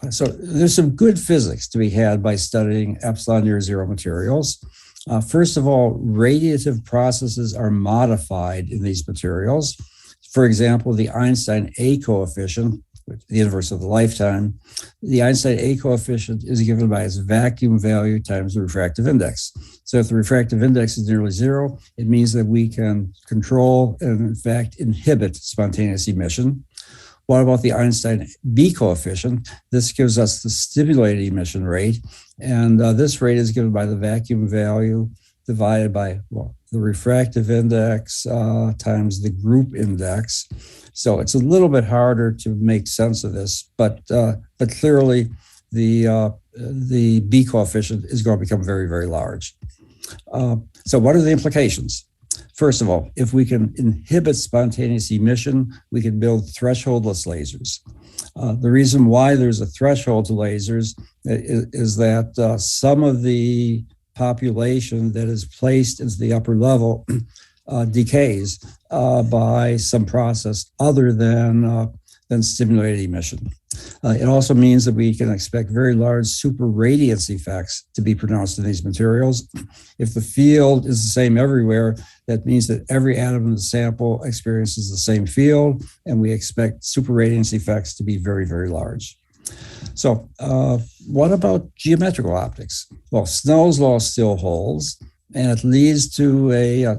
there's some good physics to be had by studying epsilon near zero materials. First of all, radiative processes are modified in these materials. For example, the Einstein A coefficient, the inverse of the lifetime, the Einstein A coefficient is given by its vacuum value times the refractive index. So if the refractive index is nearly zero, it means that we can control and in fact inhibit spontaneous emission. What about the Einstein B coefficient? This gives us the stimulated emission rate. And this rate is given by the vacuum value divided by the refractive index times the group index. So it's a little bit harder to make sense of this, but clearly the B coefficient is going to become very, very large. So what are the implications? First of all, if we can inhibit spontaneous emission, we can build thresholdless lasers. The reason why there's a threshold to lasers is that some of the population that is placed into the upper level decays by some process other than stimulated emission. It also means that we can expect very large super radiance effects to be pronounced in these materials. If the field is the same everywhere, that means that every atom in the sample experiences the same field, and we expect super radiance effects to be very, very large. So what about geometrical optics? Well, Snell's law still holds, and it leads to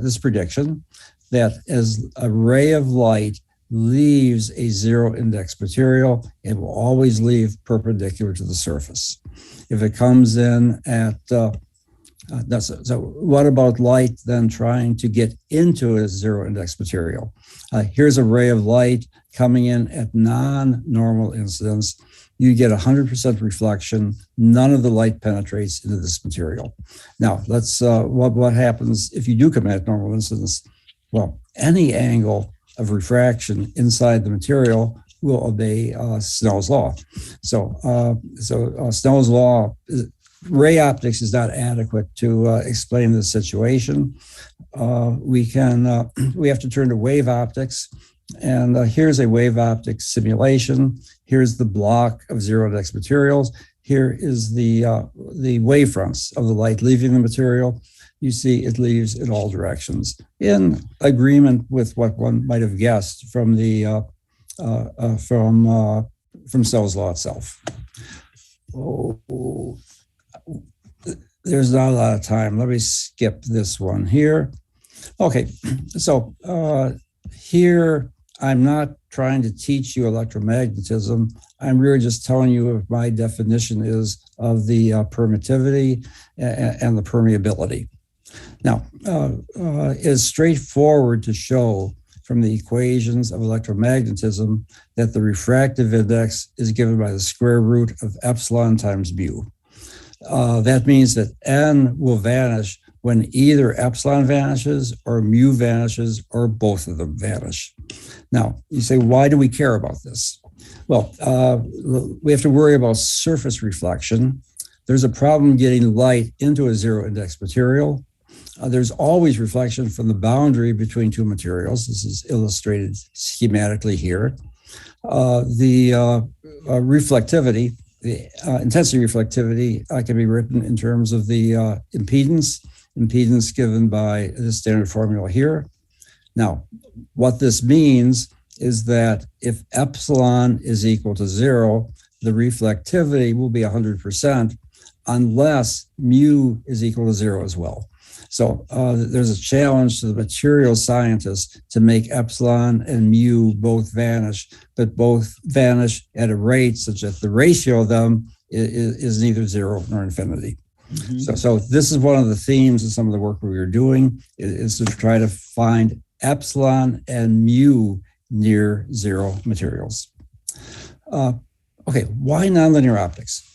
this prediction that as a ray of light leaves a zero index material, it will always leave perpendicular to the surface. If it comes in at, so what about light then trying to get into a zero index material? Here's a ray of light coming in at non-normal incidence. You get 100% reflection. None of the light penetrates into this material. Now, let's, what happens if you do come at normal incidence? Well, any angle of refraction inside the material will obey Snell's law. So Snell's law, ray optics is not adequate to explain the situation. We have to turn to wave optics. And here's a wave optics simulation. Here's the block of zero index materials. Here is the wavefronts of the light leaving the material. You see it leaves in all directions in agreement with what one might have guessed from from Snell's law itself. Oh, there's not a lot of time. Let me skip this one here. Okay, so here I'm not trying to teach you electromagnetism. I'm really just telling you what my definition is of the permittivity and the permeability. Now, it's straightforward to show from the equations of electromagnetism that the refractive index is given by the square root of epsilon times mu. That means that n will vanish when either epsilon vanishes or mu vanishes or both of them vanish. Now, you say, why do we care about this? Well, we have to worry about surface reflection. There's a problem getting light into a zero index material. There's always reflection from the boundary between two materials. This is illustrated schematically here. The reflectivity, the intensity reflectivity can be written in terms of the impedance given by the standard formula here. Now, what this means is that if epsilon is equal to 0, the reflectivity will be 100% unless mu is equal to 0 as well. So there's a challenge to the materials scientists to make epsilon and mu both vanish, but both vanish at a rate such that the ratio of them is neither 0 nor infinity. Mm-hmm. So this is one of the themes of some of the work we were doing, is to try to find epsilon and mu near 0 materials. Okay, why nonlinear optics?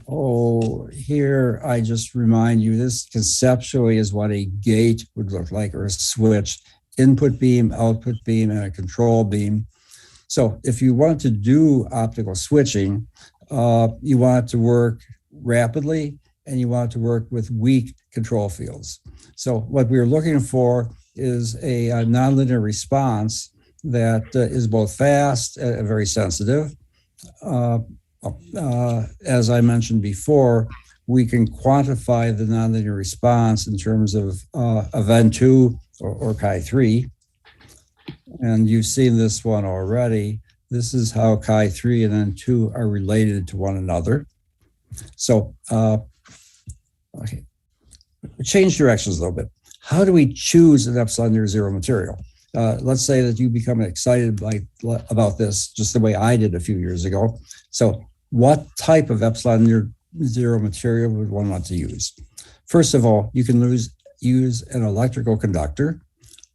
Oh, here I just remind you, this conceptually is what a gate would look like, or a switch: input beam, output beam, and a control beam. So if you want to do optical switching, you want it to work rapidly and you want it to work with weak control fields. So what we're looking for is a nonlinear response that is both fast and very sensitive. As I mentioned before, we can quantify the nonlinear response in terms of N2 or chi3. And you've seen this one already. This is how chi3 and N2 are related to one another. So, okay, change directions a little bit. How do we choose an epsilon near 0 material? Let's say that you become excited about this just the way I did a few years ago. So what type of epsilon near 0 material would one want to use? First of all, you can use an electrical conductor.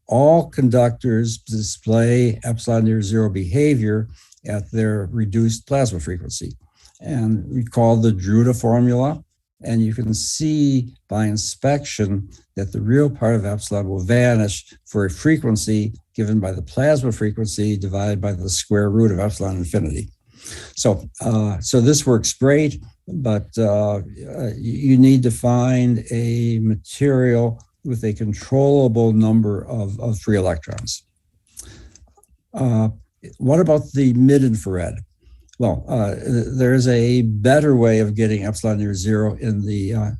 All conductors display epsilon near 0 behavior at their reduced plasma frequency. And recall the Drude formula, and you can see by inspection that the real part of epsilon will vanish for a frequency given by the plasma frequency divided by the square root of epsilon infinity. So this works great, but you need to find a material with a controllable number of free electrons. What about the mid-infrared? Well, there's a better way of getting epsilon near 0 in the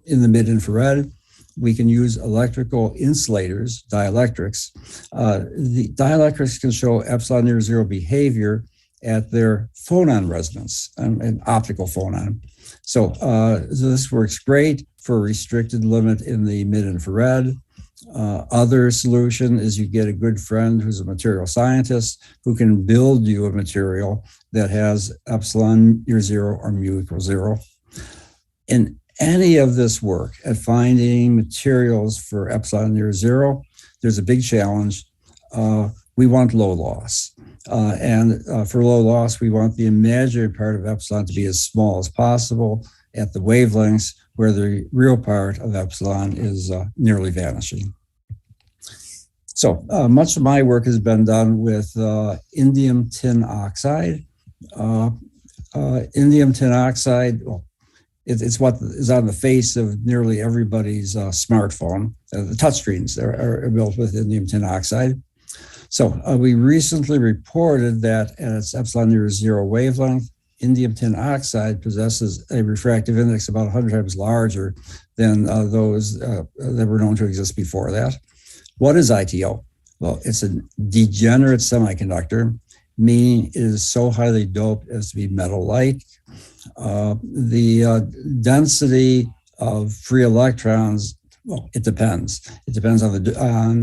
mid-infrared. We can use electrical insulators, dielectrics. The dielectrics can show epsilon near 0 behavior at their phonon resonance, an optical phonon. So this works great for a restricted limit in the mid-infrared. Other solution is you get a good friend who's a material scientist who can build you a material that has epsilon near 0 or mu equals 0. In any of this work at finding materials for epsilon near 0, there's a big challenge. We want low loss. And for low loss, we want the imaginary part of epsilon to be as small as possible at the wavelengths where the real part of epsilon is nearly vanishing. So much of my work has been done with indium tin oxide. Indium tin oxide, well, it's what is on the face of nearly everybody's smartphone. The touchscreens are built with indium tin oxide. So we recently reported that at its epsilon near 0 wavelength, indium tin oxide possesses a refractive index about 100 times larger than those that were known to exist before that. What is ITO? Well, it's a degenerate semiconductor, meaning it is so highly doped as to be metal-like. The density of free electrons, well, it depends. It depends on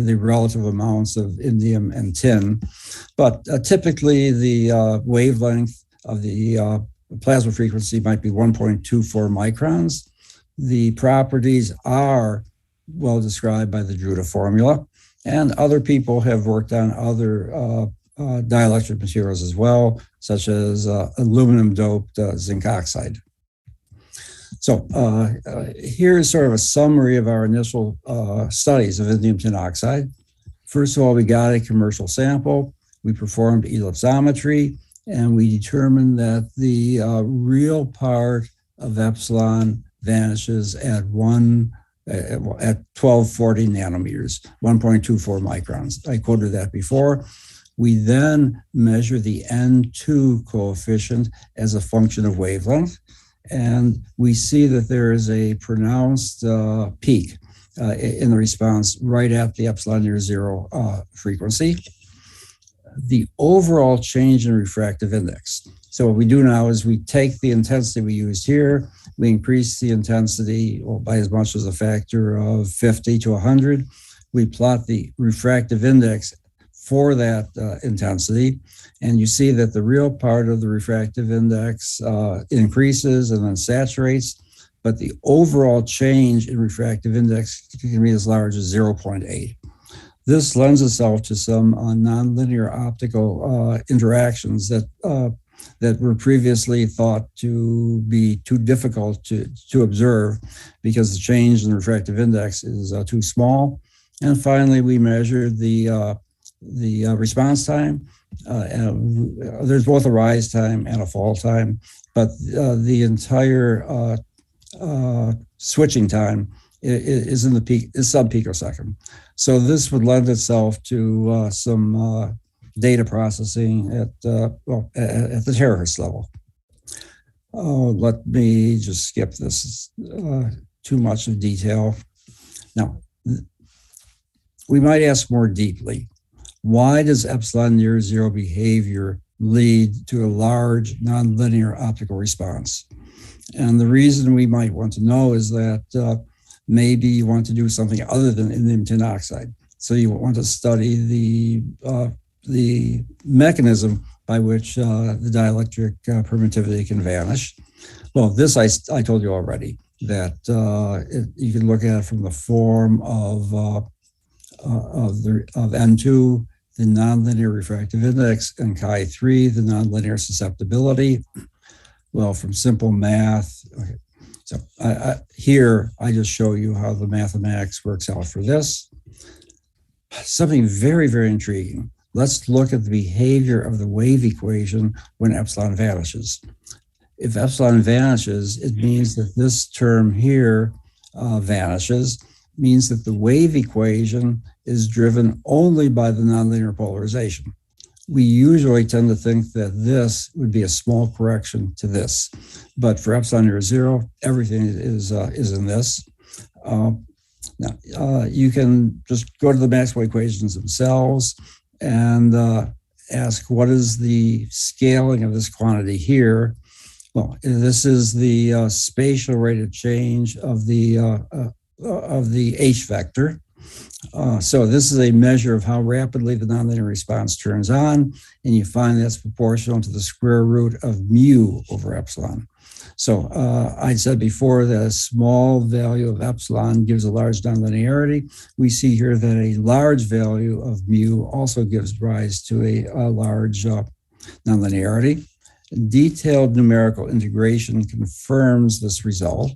the relative amounts of indium and tin. But typically, the wavelength of the plasma frequency might be 1.24 microns. The properties are well described by the Drude formula, and other people have worked on other dielectric materials as well, such as aluminum-doped zinc oxide. So here's sort of a summary of our initial studies of indium tin oxide. First of all, we got a commercial sample. We performed ellipsometry, and we determined that the real part of epsilon vanishes at 1240 nanometers, 1.24 microns. I quoted that before. We then measure the N2 coefficient as a function of wavelength, and we see that there is a pronounced peak in the response right at the epsilon near zero frequency. The overall change in refractive index. So what we do now is we take the intensity we used here, we increase the intensity by as much as a factor of 50 to 100. We plot the refractive index for that intensity, and you see that the real part of the refractive index increases and then saturates, but the overall change in refractive index can be as large as 0.8. This lends itself to some nonlinear optical interactions that were previously thought to be too difficult to observe because the change in the refractive index is too small. And finally, we measured the response time. There's both a rise time and a fall time, but the entire switching time is in the peak, is sub-picosecond. So this would lend itself to some data processing at the terahertz level. Let me just skip this. Too much of detail. Now, we might ask more deeply, why does epsilon near zero behavior lead to a large nonlinear optical response? And the reason we might want to know is that maybe you want to do something other than indium tin oxide. So you want to study the mechanism by which the dielectric permittivity can vanish. Well, this I told you already, that you can look at it from the form of N2, the nonlinear refractive index, and Chi3, the nonlinear susceptibility. Well, from simple math, okay. So here I just show you how the mathematics works out for this. Something very, very intriguing. Let's look at the behavior of the wave equation when epsilon vanishes. If epsilon vanishes, it means that this term here vanishes, means that the wave equation is driven only by the nonlinear polarization. We usually tend to think that this would be a small correction to this, but for epsilon near zero, everything is in this. Now, you can just go to the Maxwell equations themselves and ask, what is the scaling of this quantity here? Well, this is the spatial rate of change of the H vector. So this is a measure of how rapidly the nonlinear response turns on, and you find that's proportional to the square root of mu over epsilon. So I said before that a small value of epsilon gives a large nonlinearity. We see here that a large value of mu also gives rise to a large nonlinearity. Detailed numerical integration confirms this result.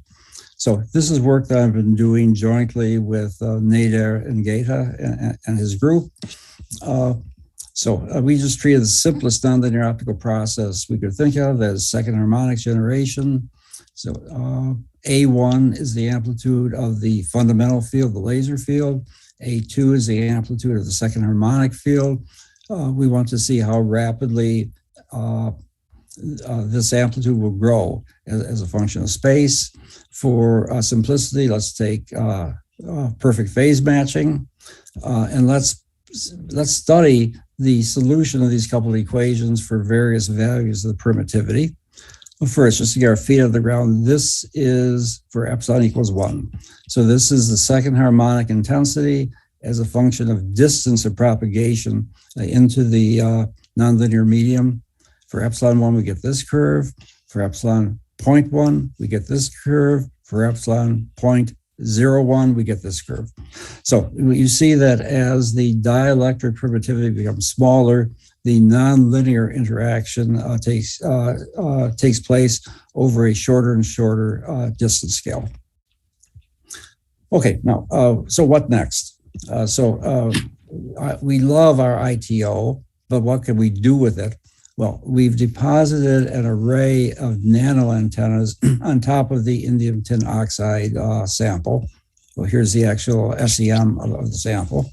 So this is work that I've been doing jointly with Nader and Geta and his group. We just treated the simplest nonlinear optical process we could think of as second harmonic generation. So A1 is the amplitude of the fundamental field, the laser field. A2 is the amplitude of the second harmonic field. We want to see how rapidly this amplitude will grow as a function of space. For simplicity, let's take perfect phase matching, and let's study the solution of these coupled equations for various values of the permittivity. Well, first, just to get our feet on the ground, this is for epsilon equals 1. So this is the second harmonic intensity as a function of distance of propagation into the nonlinear medium. For epsilon 1, we get this curve. For epsilon 0.1, we get this curve. For epsilon 0.01, we get this curve. So you see that as the dielectric permittivity becomes smaller, the nonlinear interaction takes place over a shorter and shorter distance scale. Okay, now, so what next? We love our ITO, but what can we do with it? Well, we've deposited an array of nano antennas on top of the indium tin oxide sample. Well, here's the actual SEM of the sample.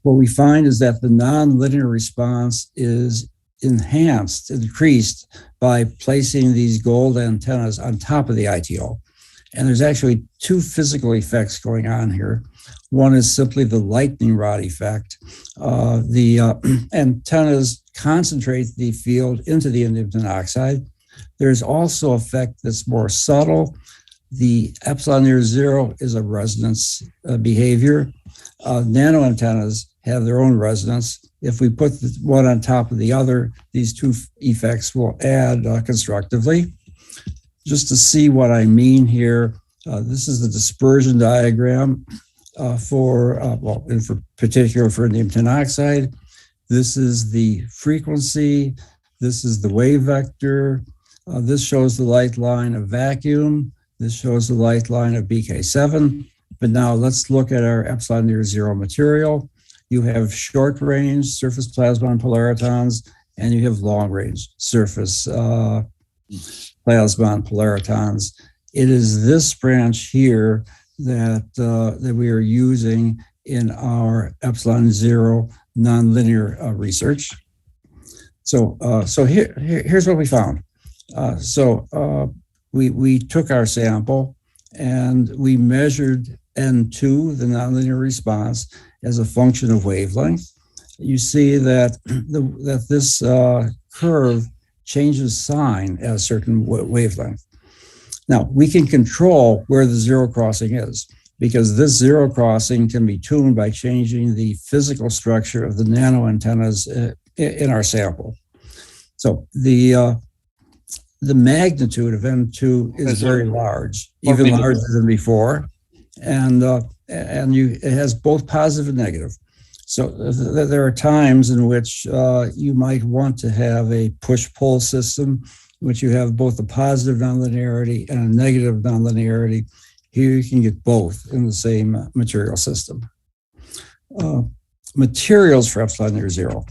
What we find is that the nonlinear response is increased by placing these gold antennas on top of the ITO. And there's actually two physical effects going on here. One is simply the lightning rod effect. The antennas concentrate the field into the indium tin oxide. There's also an effect that's more subtle. The epsilon near zero is a resonance behavior. Nano antennas have their own resonance. If we put one on top of the other, these two effects will add constructively. Just to see what I mean here, this is the dispersion diagram for particular for indium tin oxide. This is the frequency. This is the wave vector. This shows the light line of vacuum. This shows the light line of BK7. But now let's look at our epsilon near zero material. You have short range surface plasmon polaritons, and you have long range surface plasmon polaritons. It is this branch here that we are using in our epsilon zero nonlinear research. So here's what we found. We took our sample and we measured N2, the nonlinear response, as a function of wavelength. You see that this curve changes sign at a certain wavelength. Now, we can control where the zero crossing is, because this zero crossing can be tuned by changing the physical structure of the nano antennas in our sample. So the magnitude of N2 is very large, even larger than before, and it has both positive and negative. So there are times in which you might want to have a push-pull system, in which you have both a positive nonlinearity and a negative nonlinearity. Here you can get both in the same material system. Materials for epsilon near zero.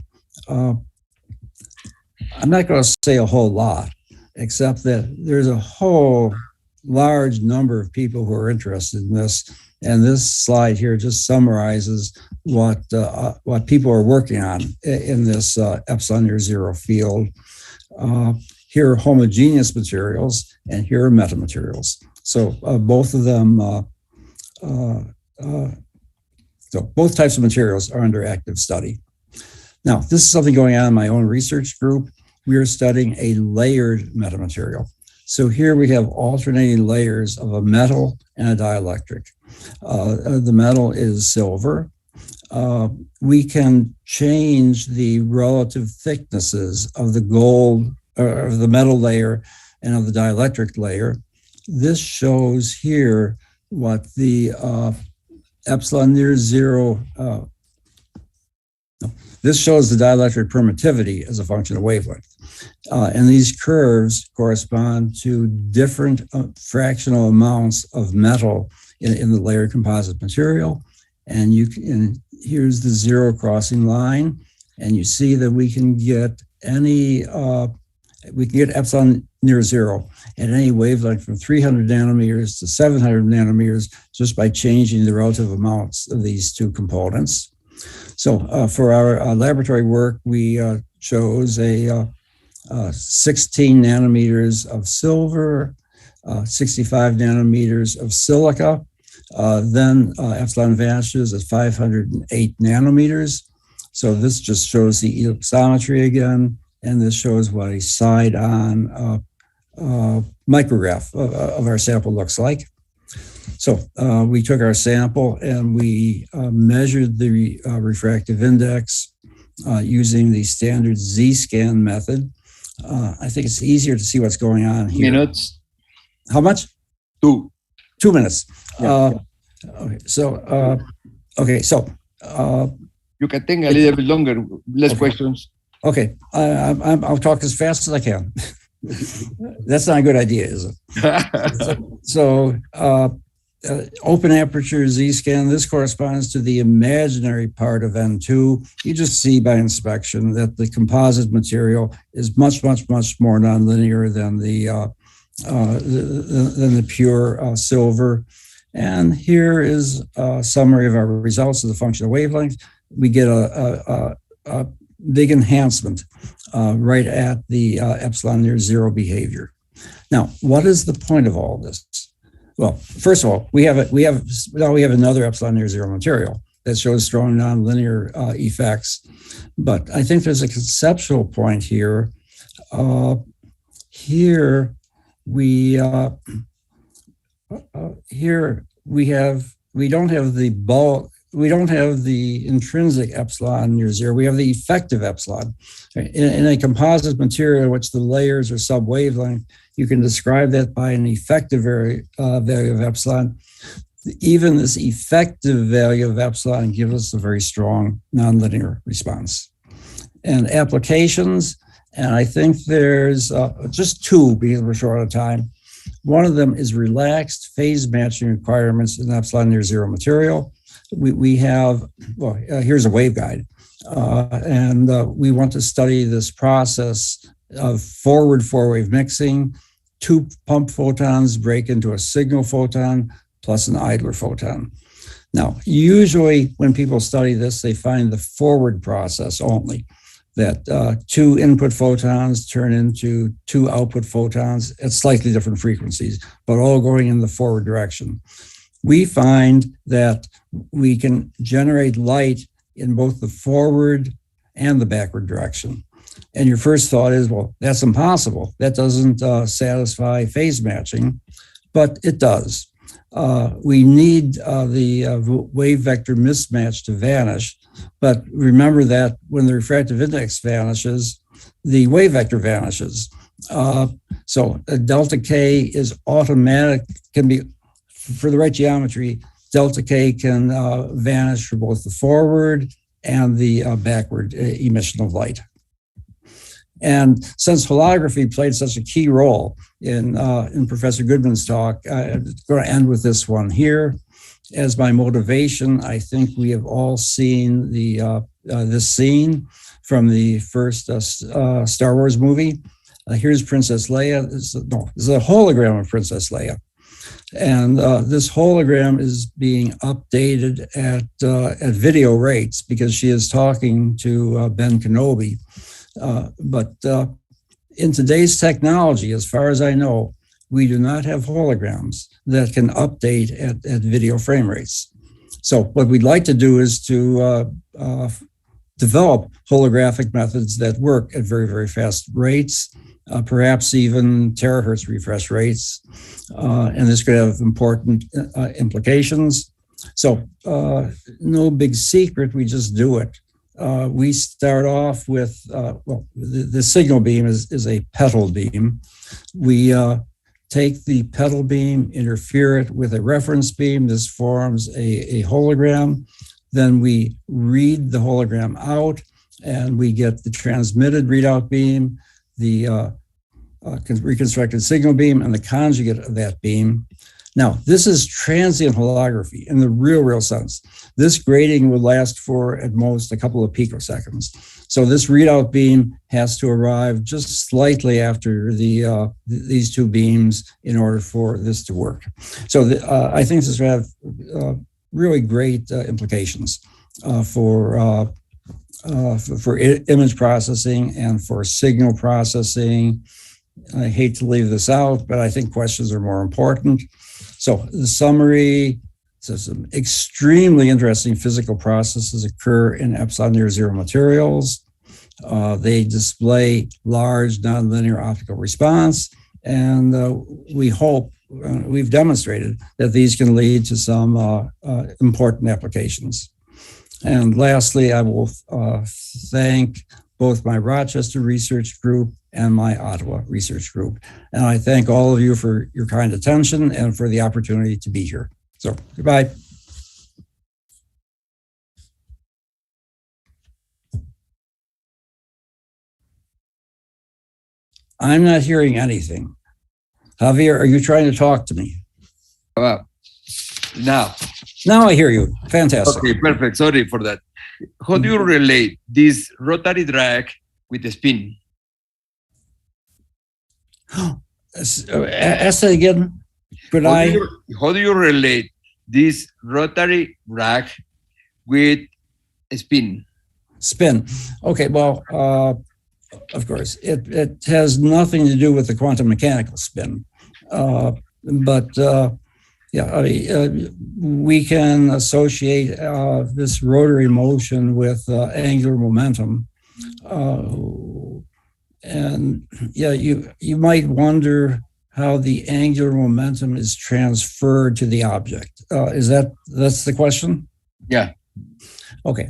I'm not going to say a whole lot, except that there's a whole large number of people who are interested in this. And this slide here just summarizes what people are working on in this epsilon near zero field. Here are homogeneous materials, and here are metamaterials. So both of them, so both types of materials are under active study. Now, this is something going on in my own research group. We are studying a layered metamaterial. So here we have alternating layers of a metal and a dielectric. The metal is silver. We can change the relative thicknesses of the gold, or of the metal layer and of the dielectric layer. This shows here what the epsilon near zero, this shows the dielectric permittivity as a function of wavelength. And these curves correspond to different fractional amounts of metal in the layered composite material. And here's the zero crossing line. And you see that we can get epsilon near zero at any wavelength from 300 nanometers to 700 nanometers just by changing the relative amounts of these two components. So for our laboratory work, we chose 16 nanometers of silver, 65 nanometers of silica. Then epsilon vanishes at 508 nanometers. So this just shows the ellipsometry again, and this shows what a side-on micrograph of our sample looks like. So we took our sample and we measured the refractive index using the standard Z-scan method. I think it's easier to see what's going on here. Minutes? How much? 2. 2 minutes. Yeah. Okay, so you can take a little bit longer, less questions. Okay, I'll talk as fast as I can. That's not a good idea, is it? So open aperture Z-scan, this corresponds to the imaginary part of N2. You just see by inspection that the composite material is much, much, much more nonlinear than the pure silver. And here is a summary of our results as a function of wavelength. We get a big enhancement right at the epsilon near zero behavior. Now, what is the point of all this? Well, first of all, we have another epsilon near zero material that shows strong nonlinear effects. But I think there's a conceptual point here. Here we don't have the bulk. We don't have the intrinsic epsilon near zero. We have the effective epsilon. In a composite material, in which the layers are sub-wavelength, you can describe that by an effective value of epsilon. Even this effective value of epsilon gives us a very strong nonlinear response. And applications, and I think there's just two because we're short on time. One of them is relaxed phase matching requirements in epsilon near zero material. We have, well, here's a waveguide, and we want to study this process of forward four-wave mixing. Two pump photons break into a signal photon plus an idler photon. Now, usually when people study this, they find the forward process only, that two input photons turn into two output photons at slightly different frequencies, but all going in the forward direction. We find that we can generate light in both the forward and the backward direction. And your first thought is, well, that's impossible. That doesn't satisfy phase matching, but it does. We need the wave vector mismatch to vanish, but remember that when the refractive index vanishes, the wave vector vanishes. So delta K is automatic, can be, for the right geometry, delta K can vanish for both the forward and the backward emission of light. And since holography played such a key role in Professor Goodman's talk, I'm going to end with this one here. As my motivation, I think we have all seen this scene from the first Star Wars movie. Here's Princess Leia. This is a hologram of Princess Leia. And this hologram is being updated at video rates because she is talking to Ben Kenobi. But in today's technology, as far as I know, we do not have holograms that can update at video frame rates. So what we'd like to do is to develop holographic methods that work at very, very fast rates, perhaps even terahertz refresh rates. And this could have important implications. So no big secret, we just do it. We start off with, well, the signal beam is a petal beam. We take the petal beam, interfere it with a reference beam. This forms a hologram. Then we read the hologram out and we get the transmitted readout beam, the reconstructed signal beam, and the conjugate of that beam. Now, this is transient holography in the real sense. This grating will last for at most a couple of picoseconds. So this readout beam has to arrive just slightly after these two beams in order for this to work. So I think this will have really great implications for image processing and for signal processing. I hate to leave this out, but I think questions are more important. So the summary says some extremely interesting physical processes occur in epsilon near zero materials. They display large nonlinear optical response, and we hope, we've demonstrated that these can lead to some important applications. And lastly, I will thank both my Rochester research group and my Ottawa research group. And I thank all of you for your kind attention and for the opportunity to be here. So goodbye. I'm not hearing anything. Javier, are you trying to talk to me? Now, Now I hear you. Fantastic. okay, perfect. Sorry for that. How do you relate this rotary drag with the spin? Ask that again. Could How do you relate this rotary drag with a spin? Spin. Okay, well, of course, it has nothing to do with the quantum mechanical spin. We can associate this rotary motion with angular momentum. You might wonder how the angular momentum is transferred to the object. That's the question? Yeah. Okay.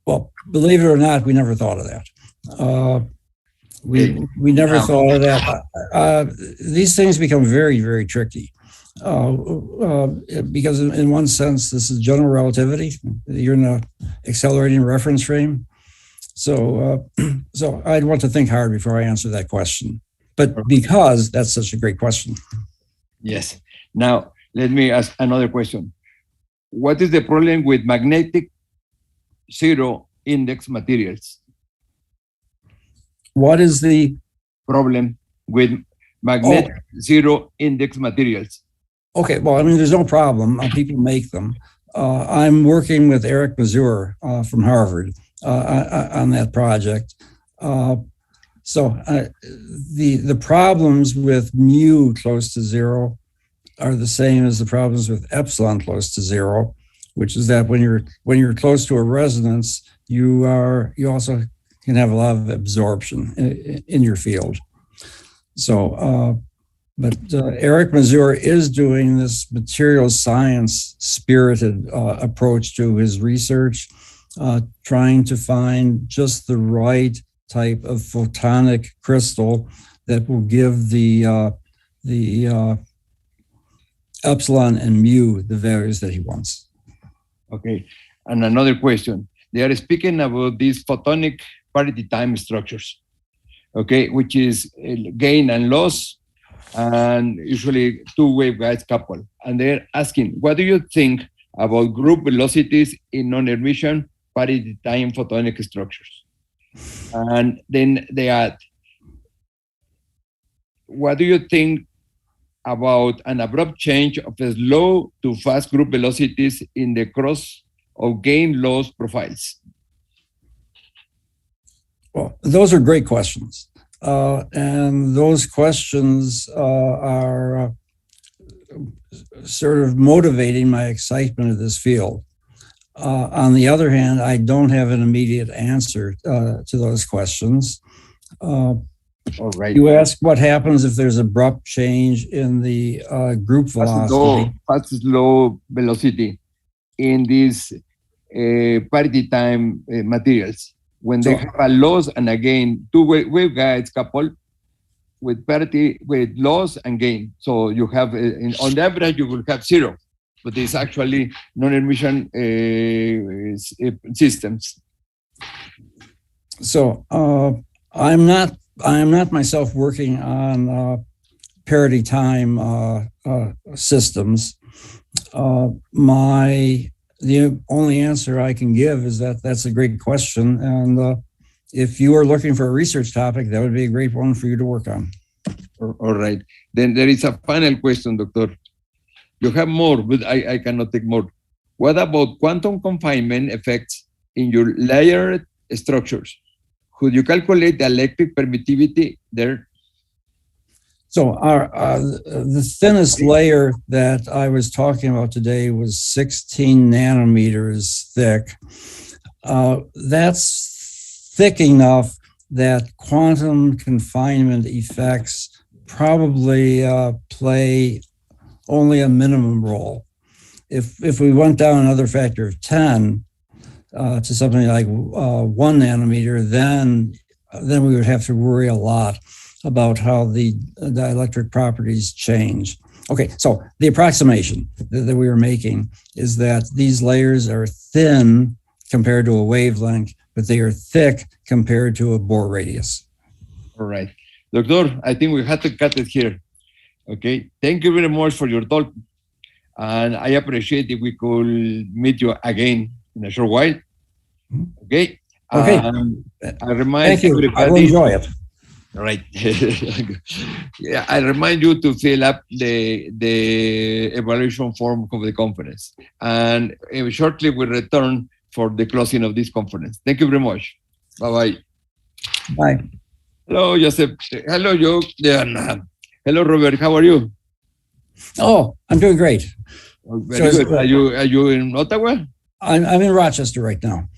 Well, believe it or not, we never thought of that. We never thought of that. These things become very, very tricky because in one sense, this is general relativity. You're in an accelerating reference frame. So I'd want to think hard before I answer that question. But because that's such a great question. Yes. Now, let me ask another question. What is the problem with magnetic zero index materials? What is the problem with magnetic zero index materials? Okay, well, I mean, there's no problem. People make them. I'm working with Eric Mazur from Harvard on that project. The problems with mu close to zero are the same as the problems with epsilon close to zero, which is that when you're close to a resonance, you also can have a lot of absorption in your field. But Eric Mazur is doing this material science spirited approach to his research, trying to find just the right type of photonic crystal that will give the epsilon and mu the values that he wants. Okay, and another question. They are speaking about these photonic parity time structures, okay, which is gain and loss, and usually two waveguides coupled. And they're asking, what do you think about group velocities in non-emission parity time photonic structures? And then they add, what do you think about an abrupt change of slow to fast group velocities in the cross of gain-loss profiles? Well, those are great questions. And those questions are sort of motivating my excitement of this field. On the other hand, I don't have an immediate answer to those questions. All right. You ask what happens if there's abrupt change in the group velocity. Fast slow velocity in these parity time materials. When they have a loss and a gain, two waveguides coupled with parity, with loss and gain. So you have, on the average, you will have zero, but it's actually non-emission systems. So I'm not myself working on parity time systems. The only answer I can give is that that's a great question. And if you are looking for a research topic, that would be a great one for you to work on. All right. Then there is a final question, Doctor. You have more, but I cannot take more. What about quantum confinement effects in your layered structures? Could you calculate the electric permittivity there? So the thinnest layer that I was talking about today was 16 nanometers thick. That's thick enough that quantum confinement effects probably play only a minimum role. If we went down another factor of 10 to something like 1 nanometer, then we would have to worry a lot about how the dielectric properties change. Okay, so the approximation that we were making is that these layers are thin compared to a wavelength, but they are thick compared to a Bohr radius. All right. Doctor, I think we had to cut it here. Okay. Thank you very much for your talk. And I appreciate if we could meet you again in a short while. Okay. Okay. I remind Thank you. I will everybody. enjoy it. Right. Yeah, I remind you to fill up the evaluation form of the conference. And shortly we return for the closing of this conference. Thank you very much. Bye-bye. Bye. Hello, Joseph. Hello, Joe. Yeah. Hello, Robert. How are you? Oh, I'm doing great. Very So good. Are you in Ottawa? I'm in Rochester right now.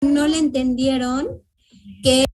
no le entendieron que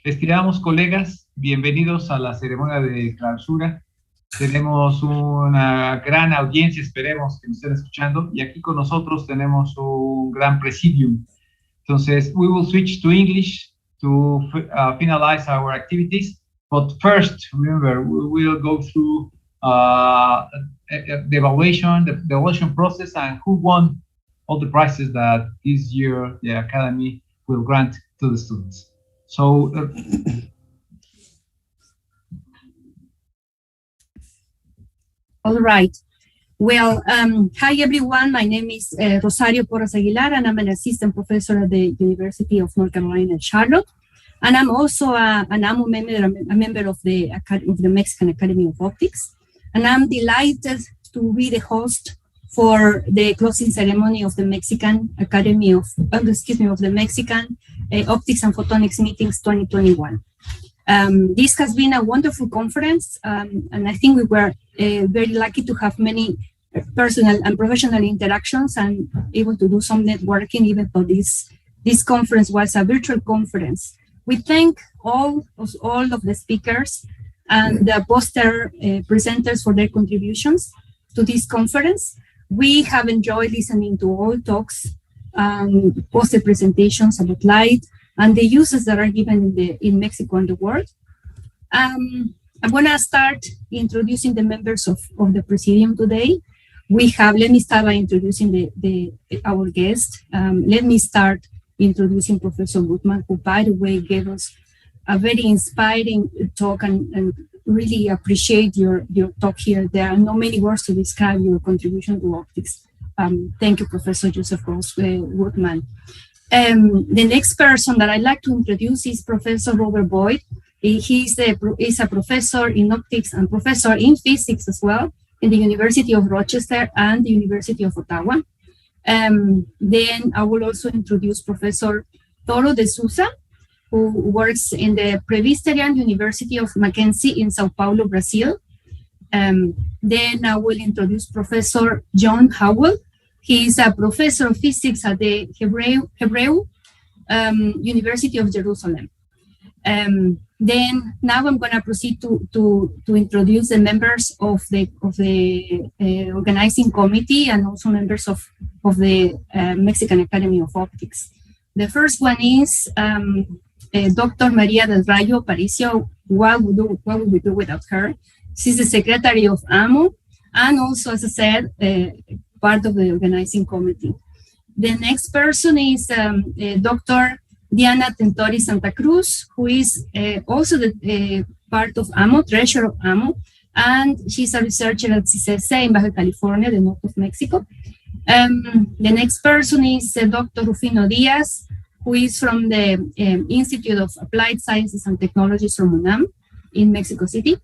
Estimamos colegas, bienvenidos a la ceremonia de clausura. Tenemos una gran audiencia, esperemos que nos estén escuchando, y aquí con nosotros tenemos un gran presidium. Entonces, we will switch to English to finalize our activities. But first, remember, we will go through the evaluation process and who won all the prizes that this year the Academy will grant to the students. So, all right. Well, hi everyone. My name is Rosario Porras Aguilar, and I'm an assistant professor at the University of North Carolina at Charlotte. And I'm also an AMO member, a member of the Mexican Academy of Optics. And I'm delighted to be the host for the closing ceremony of the Mexican Academy of, of the Mexican Optics and Photonics Meetings 2021. This has been a wonderful conference, and I think we were very lucky to have many personal and professional interactions and able to do some networking, even though this conference was a virtual conference. We thank all of the speakers and the poster presenters for their contributions to this conference. We have enjoyed listening to all talks, poster presentations about light, and the uses that are given in Mexico and the world. I'm going to start introducing the members of the Presidium today. Let me start by introducing our guest. Let me start introducing Professor Gutman, who, by the way, gave us a very inspiring talk, and really appreciate your talk here. There are not many words to describe your contribution to optics. Thank you, Professor Joseph Rose Gutman. The next person that I'd like to introduce is Professor Robert Boyd. He's a professor in optics and professor in physics as well in the University of Rochester and the University of Ottawa. Then I will also introduce Professor Toro de Souza, who works in the Presbyterian University of Mackenzie in Sao Paulo, Brazil. Then I will introduce Professor John Howell. He is a professor of physics at the Hebrew University of Jerusalem. Then now I'm going to proceed to introduce the members of the organizing committee and also members of the Mexican Academy of Optics. The first one is Dr. Maria del Rayo Aparicio. What would we do without her? She's the secretary of AMO, and also, as I said, part of the organizing committee. The next person is Dr. Diana Tentori Santa Cruz, who is also the part of AMO, treasurer of AMO, and she's a researcher at CCC in Baja California, the north of Mexico. The next person is Dr. Rufino Diaz, who is from the Institute of Applied Sciences and Technologies from UNAM in Mexico City.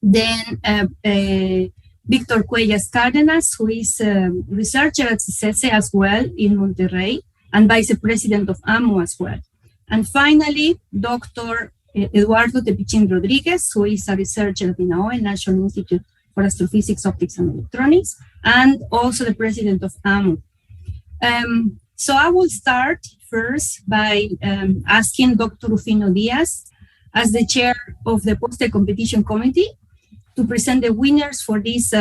Then Victor Cuellas Cárdenas, who is a researcher at CCC as well in Monterrey, and vice president of AMO as well. And finally, Dr. Eduardo Tepichín Rodriguez, who is a researcher at the NAOE, National Institute for Astrophysics, Optics, and Electronics, and also the president of AMO. So I will start first by asking Dr. Rufino Diaz, as the chair of the poster competition committee, to present the winners for these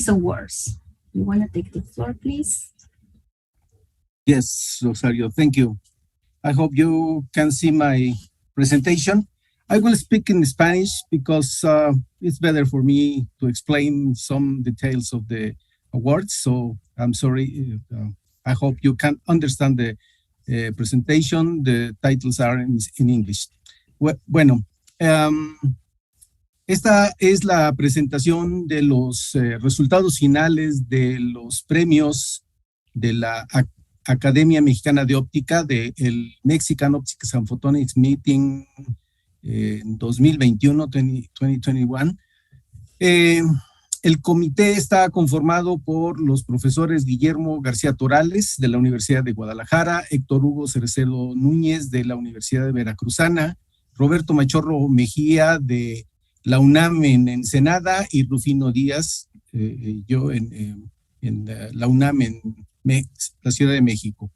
awards. You want to take the floor, please? Yes, Rosario, thank you. I hope you can see my presentation. I will speak in Spanish because it's better for me to explain some details of the awards. So I'm sorry. I hope you can understand the presentation. The titles are in English. Bueno, esta es la presentación de los resultados finales de los premios de la Academia Mexicana de Óptica del Mexican Optics and Photonics Meeting 2021. El comité está conformado por los profesores Guillermo García Torales de la Universidad de Guadalajara, Héctor Hugo Cercero Núñez de la Universidad de Veracruzana, Roberto Machorro Mejía de la UNAM en Ensenada y Rufino Díaz, yo en la UNAM en la Ciudad de México.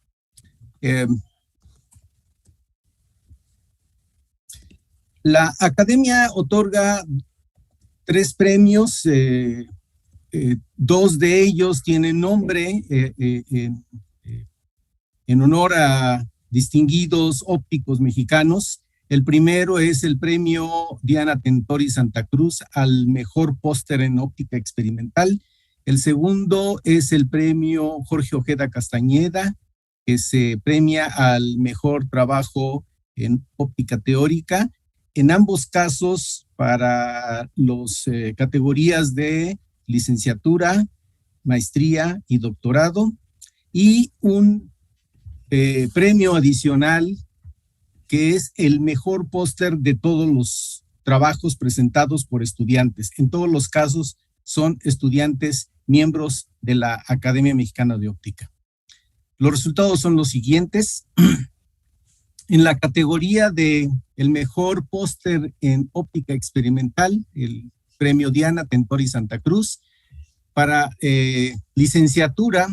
La academia otorga 3 premios, 2 de ellos tienen nombre en honor a distinguidos ópticos mexicanos. El primero es el premio Diana Tentori Santa Cruz al mejor póster en óptica experimental. El segundo es el premio Jorge Ojeda Castañeda, que se premia al mejor trabajo en óptica teórica. En ambos casos, para las categorías de licenciatura, maestría y doctorado, y un premio adicional que es el mejor póster de todos los trabajos presentados por estudiantes. En todos los casos son estudiantes miembros de la Academia Mexicana de Óptica. Los resultados son los siguientes. En la categoría de el mejor póster en óptica experimental, el premio Diana Tentori Santa Cruz. Para licenciatura,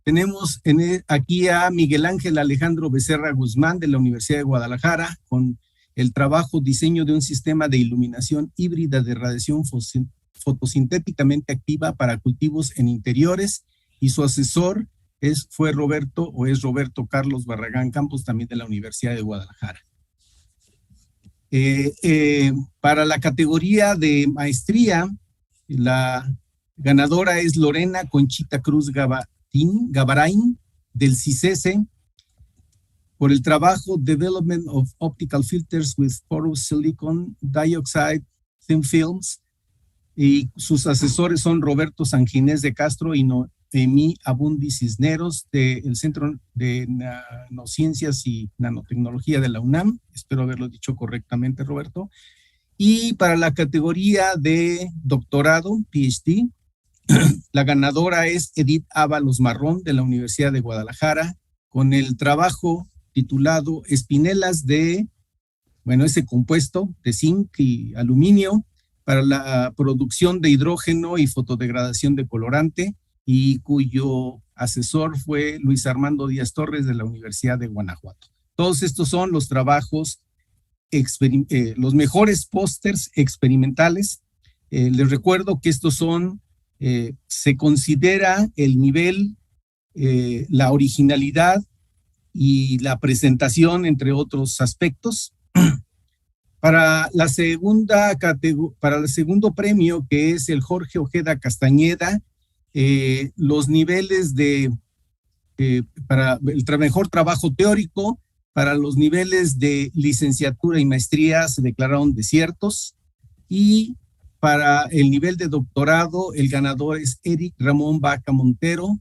tenemos aquí a Miguel Ángel Alejandro Becerra Guzmán de la Universidad de Guadalajara con el trabajo diseño de un sistema de iluminación híbrida de radiación fotosintéticamente activa para cultivos en interiores, y su asesor fue Roberto Carlos Barragán Campos, también de la Universidad de Guadalajara. Para la categoría de maestría, la ganadora es Lorena Conchita Cruz Gavarain del CICESE por el trabajo Development of Optical Filters with Porous Silicon Dioxide Thin Films, y sus asesores son Roberto Sanginés de Castro y Noemí Abundi Cisneros del Centro de Nanociencias y Nanotecnología de la UNAM. Espero haberlo dicho correctamente, Roberto. Y para la categoría de doctorado, PhD, la ganadora es Edith Ábalos Marrón de la Universidad de Guadalajara con el trabajo titulado Espinelas de, ese compuesto de zinc y aluminio para la producción de hidrógeno y fotodegradación de colorante, y cuyo asesor fue Luis Armando Díaz Torres de la Universidad de Guanajuato. Todos estos son los trabajos, los mejores pósters experimentales. Les recuerdo que estos son, se considera el nivel, la originalidad y la presentación, entre otros aspectos. Para el segundo premio, que es el Jorge Ojeda Castañeda, los niveles para el mejor trabajo teórico, para los niveles de licenciatura y maestría se declararon desiertos, y para el nivel de doctorado el ganador es Eric Ramón Vaca Montero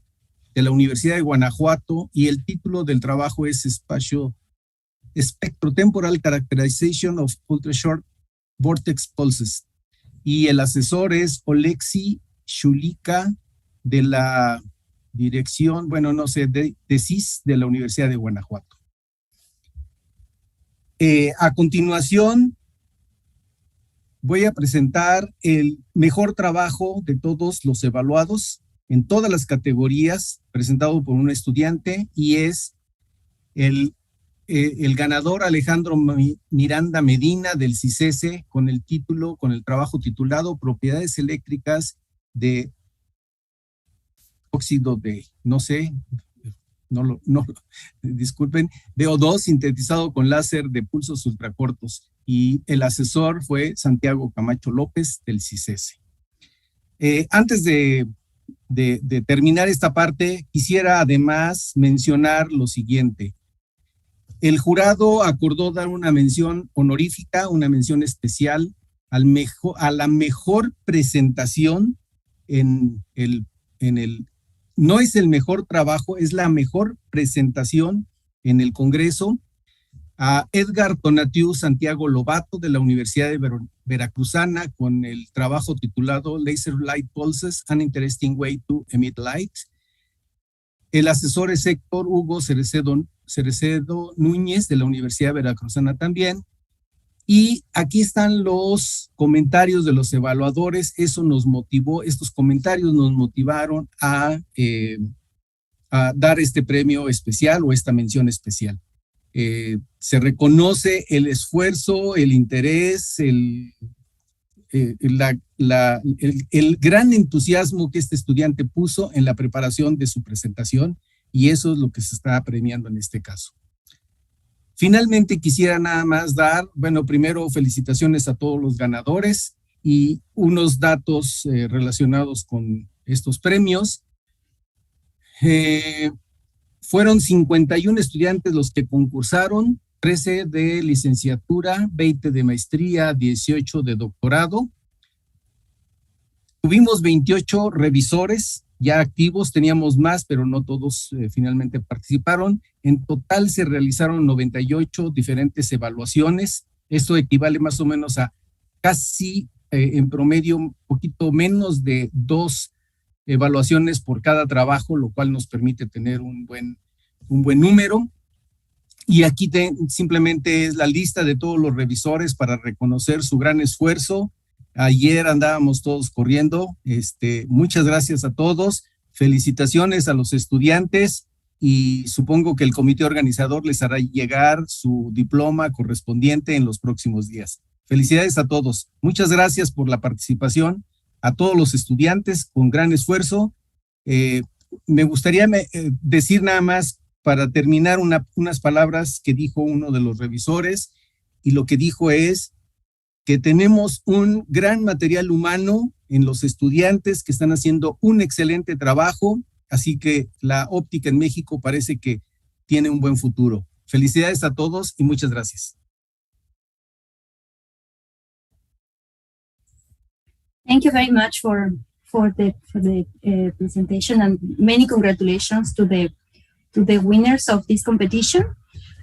de la Universidad de Guanajuato, y el título del trabajo es Spectrotemporal Characterization of Ultra-Short Vortex Pulses, y el asesor es Oleksi Shulika de la dirección, de CIS de la Universidad de Guanajuato. A continuación, voy a presentar el mejor trabajo de todos los evaluados en todas las categorías, presentado por un estudiante, y es el ganador Alejandro Miranda Medina del CICESE con el trabajo titulado Propiedades eléctricas de óxido de, disculpen, CO2 sintetizado con láser de pulsos ultracortos, y el asesor fue Santiago Camacho López del CICESE. Antes de terminar esta parte, quisiera además mencionar lo siguiente. El jurado acordó dar una mención honorífica, una mención especial a la mejor presentación no es el mejor trabajo, es la mejor presentación en el Congreso, a Edgar Tonatiu Santiago Lobato de la Universidad de Veracruzana con el trabajo titulado Laser Light Pulses, An Interesting Way to Emit Light. El asesor es Héctor Hugo Cerecedo Núñez de la Universidad Veracruzana también. Y aquí están los comentarios de los evaluadores. Estos comentarios nos motivaron a dar este premio especial o esta mención especial. Se reconoce el esfuerzo, el interés, el gran entusiasmo que este estudiante puso en la preparación de su presentación, y eso es lo que se está premiando en este caso. Finalmente quisiera nada más dar, bueno, primero felicitaciones a todos los ganadores y unos datos relacionados con estos premios. Fueron 51 estudiantes los que concursaron, 13 de licenciatura, 20 de maestría, 18 de doctorado. Tuvimos 28 revisores ya activos, teníamos más, pero no todos finalmente participaron. En total se realizaron 98 diferentes evaluaciones. Esto equivale más o menos a casi, en promedio, un poquito menos de 2 evaluaciones por cada trabajo, lo cual nos permite tener un buen número. Y aquí simplemente es la lista de todos los revisores para reconocer su gran esfuerzo. Ayer andábamos todos corriendo. Muchas gracias a todos. Felicitaciones a los estudiantes y supongo que el comité organizador les hará llegar su diploma correspondiente en los próximos días. Felicidades a todos. Muchas gracias por la participación. A todos los estudiantes con gran esfuerzo. Me gustaría decir nada más para terminar unas palabras que dijo uno de los revisores, y lo que dijo es que tenemos un gran material humano en los estudiantes que están haciendo un excelente trabajo, así que la óptica en México parece que tiene un buen futuro. Felicidades a todos y muchas gracias. Thank you very much for the presentation, and many congratulations to the winners of this competition.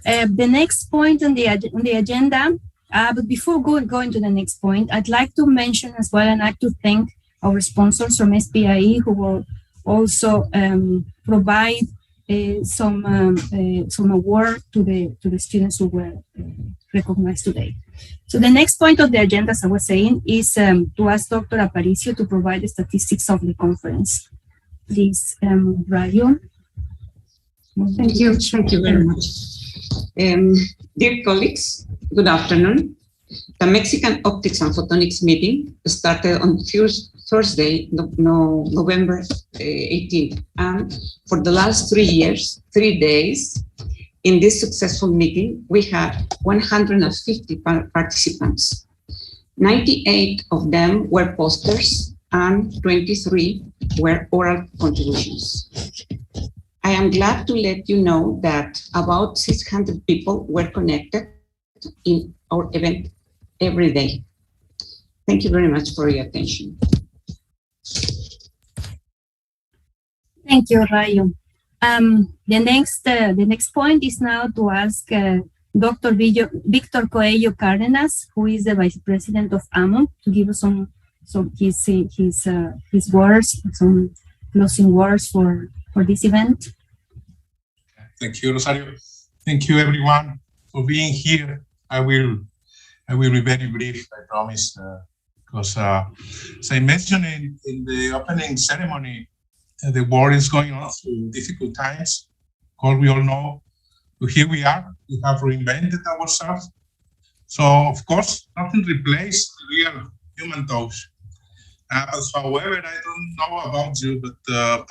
The next point on the agenda, but before going to the next point, I'd like to mention as well, and I'd like to thank our sponsors from SPIE, who will also provide some award to the students who were recognized today. So the next point of the agenda, as I was saying, is to ask Dr. Aparicio to provide the statistics of the conference. Please, Rayo. Thank you very much. Dear colleagues, good afternoon. The Mexican Optics and Photonics meeting started on Thursday, November 18th, and for the last 3 days, in this successful meeting, we had 150 participants. 98 of them were posters and 23 were oral contributions. I am glad to let you know that about 600 people were connected in our event every day. Thank you very much for your attention. Thank you, Rayo. The next point is now to ask Dr. Victor Coello Cárdenas, who is the Vice President of AMO, to give us some his words, some closing words for this event. Thank you, Rosario. Thank you, everyone, for being here. I will be very brief, I promise, because as I mentioned in the opening ceremony, the world is going on through difficult times. Of course, we all know. Here we are. We have reinvented ourselves. So, of course, nothing replaced real human touch. However, I don't know about you, but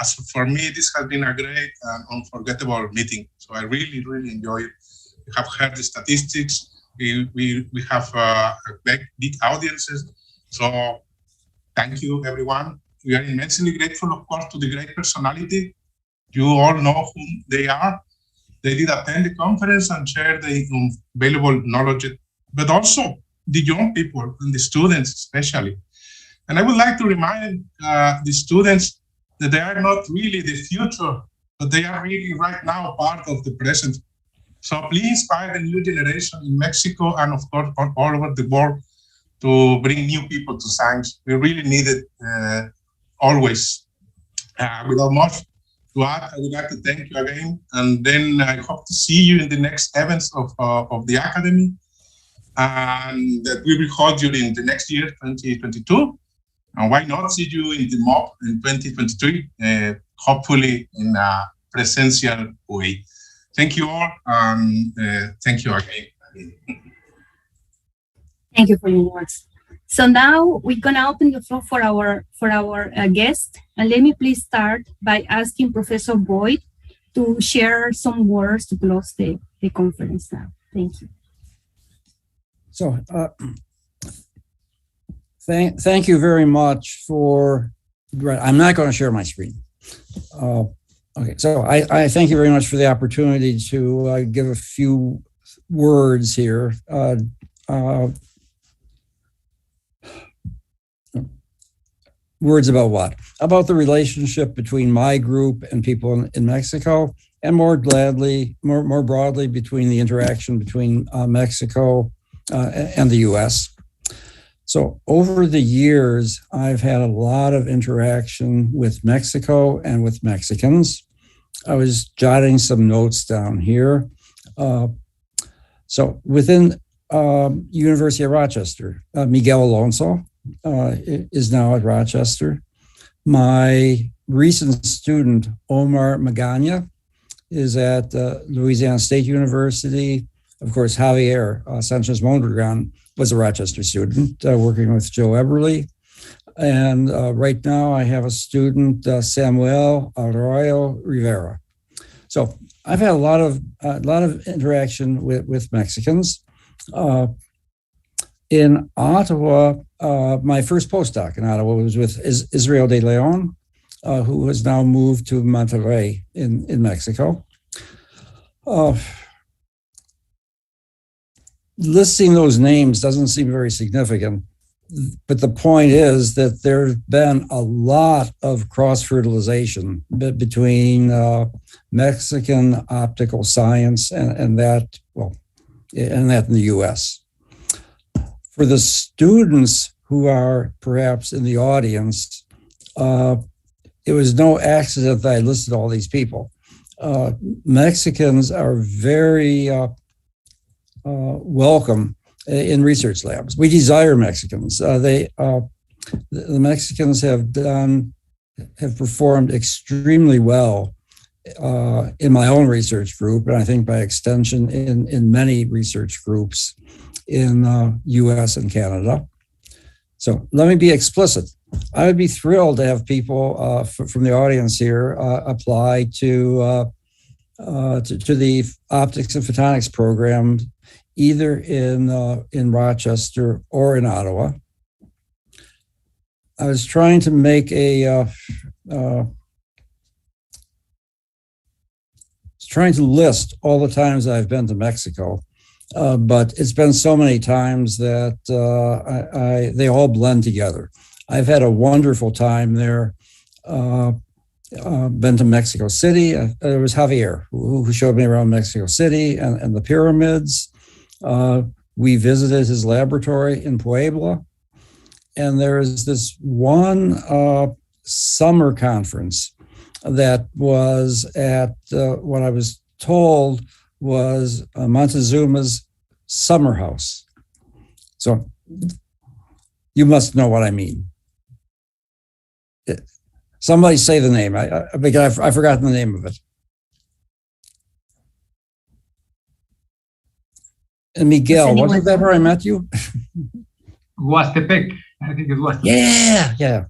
as for me, this has been a great and unforgettable meeting. So I really, really enjoyed it. We have heard the statistics. We have big audiences. So thank you, everyone. We are immensely grateful, of course, to the great personality. You all know who they are. They did attend the conference and share the available knowledge, but also the young people and the students especially. And I would like to remind the students that they are not really the future, but they are really right now part of the present. So please inspire the new generation in Mexico and, of course, all over the world to bring new people to science. We really need it always. Without much to add, I would like to thank you again. And then I hope to see you in the next events of the Academy. And that we will hold during the next year, 2022. And why not see you in the MOP in 2023, hopefully in a presential way. thank you all, and thank you again. Thank you for your words. So now we're gonna open the floor for our guest, and let me please start by asking Professor Boyd to share some words to close the conference now. Thank you. So, thank you very much for. I'm not going to share my screen. Okay, so I thank you very much for the opportunity to give a few words here. Words about what? About the relationship between my group and people in Mexico, and more broadly, between the interaction between Mexico and the U.S. So over the years, I've had a lot of interaction with Mexico and with Mexicans. I was jotting some notes down here. So within University of Rochester, Miguel Alonso is now at Rochester. My recent student, Omar Magana, is at Louisiana State University. Of course, Javier Sanchez Mondragon was a Rochester student working with Joe Eberly. And right now I have a student, Samuel Arroyo Rivera. So I've had a lot of interaction with Mexicans. In Ottawa, my first postdoc in Ottawa was with Israel de Leon, who has now moved to Monterrey in Mexico. Listing those names doesn't seem very significant, but the point is that there's been a lot of cross-fertilization between Mexican optical science and that in the U.S. For the students who are perhaps in the audience, it was no accident that I listed all these people. Mexicans are very welcome in research labs. We desire Mexicans. The Mexicans have performed extremely well in my own research group, and I think by extension in many research groups in US and Canada. So let me be explicit. I would be thrilled to have people from the audience here apply to the optics and photonics program, either in Rochester or in Ottawa. I was trying to make trying to list all the times I've been to Mexico, but it's been so many times that they all blend together. I've had a wonderful time there. Been to Mexico City. There was Javier who showed me around Mexico City and the pyramids. We visited his laboratory in Puebla. And there is this one summer conference that was at what I was told was Montezuma's summer house. So you must know what I mean. Somebody say the name. I've forgotten the name of it. And Miguel, wasn't that where I met you? Huastepec. I think it was. Yeah.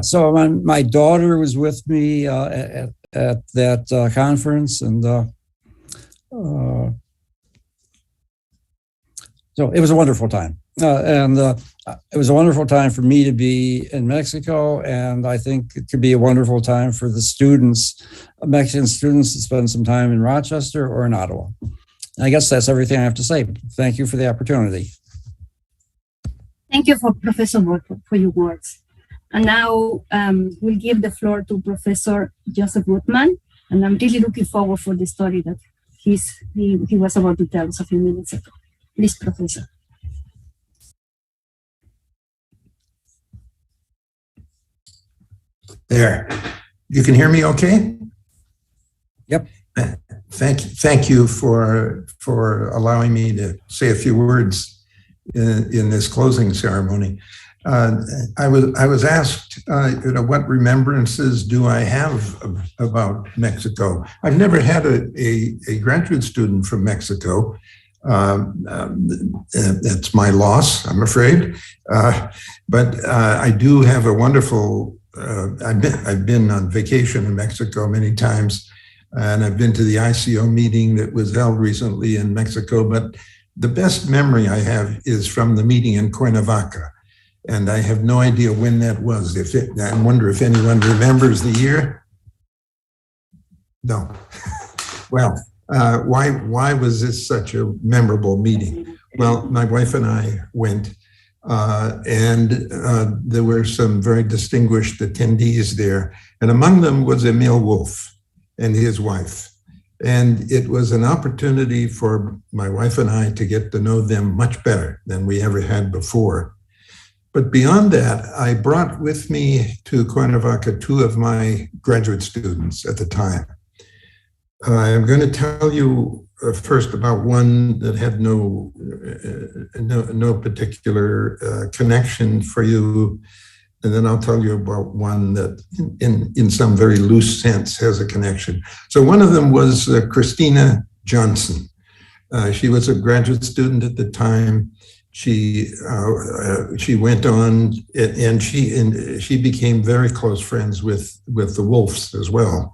So my daughter was with me at that conference, and so it was a wonderful time. It was a wonderful time for me to be in Mexico, and I think it could be a wonderful time for the students, Mexican students, to spend some time in Rochester or in Ottawa. And I guess that's everything I have to say. Thank you for the opportunity. Thank you, Professor Boyd, for your words. And now we'll give the floor to Professor Joseph Woodman, and I'm really looking forward for the story that he was about to tell us a few minutes ago. Please, Professor. There. You can hear me okay? Yep. Thank you for allowing me to say a few words in this closing ceremony. I was asked, what remembrances do I have about Mexico? I've never had a graduate student from Mexico. That's my loss, I'm afraid. But I do have a wonderful. I've been on vacation in Mexico many times, and I've been to the ICO meeting that was held recently in Mexico. But the best memory I have is from the meeting in Cuernavaca. And I have no idea when that was. I wonder if anyone remembers the year. No. Well, why was this such a memorable meeting? Well, my wife and I went, and there were some very distinguished attendees there. And among them was Emil Wolf and his wife. And it was an opportunity for my wife and I to get to know them much better than we ever had before. But beyond that, I brought with me to Cuernavaca 2 of my graduate students at the time. I'm going to tell you first about one that had no particular connection for you, and then I'll tell you about one that in some very loose sense has a connection. So one of them was Christina Johnson. She was a graduate student at the time. She went on, and she became very close friends with the Wolfs as well.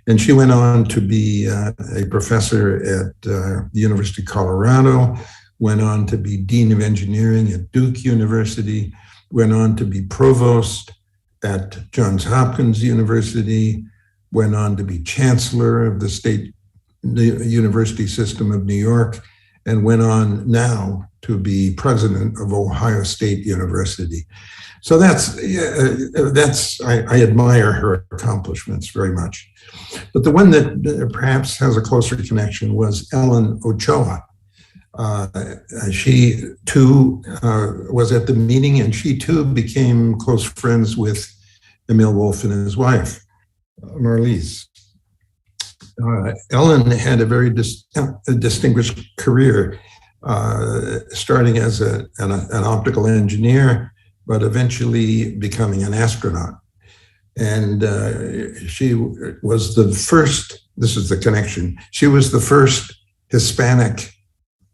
And she went on to be a professor at the University of Colorado, went on to be Dean of Engineering at Duke University, went on to be provost at Johns Hopkins University, went on to be chancellor of the State University System of New York, and went on now to be president of Ohio State University. So I admire her accomplishments very much. But the one that perhaps has a closer connection was Ellen Ochoa. She too was at the meeting, and she too became close friends with Emil Wolf and his wife, Marlise. Ellen had a very distinguished career, starting as an optical engineer, but eventually becoming an astronaut. And she was the first, this is the connection, she was the first Hispanic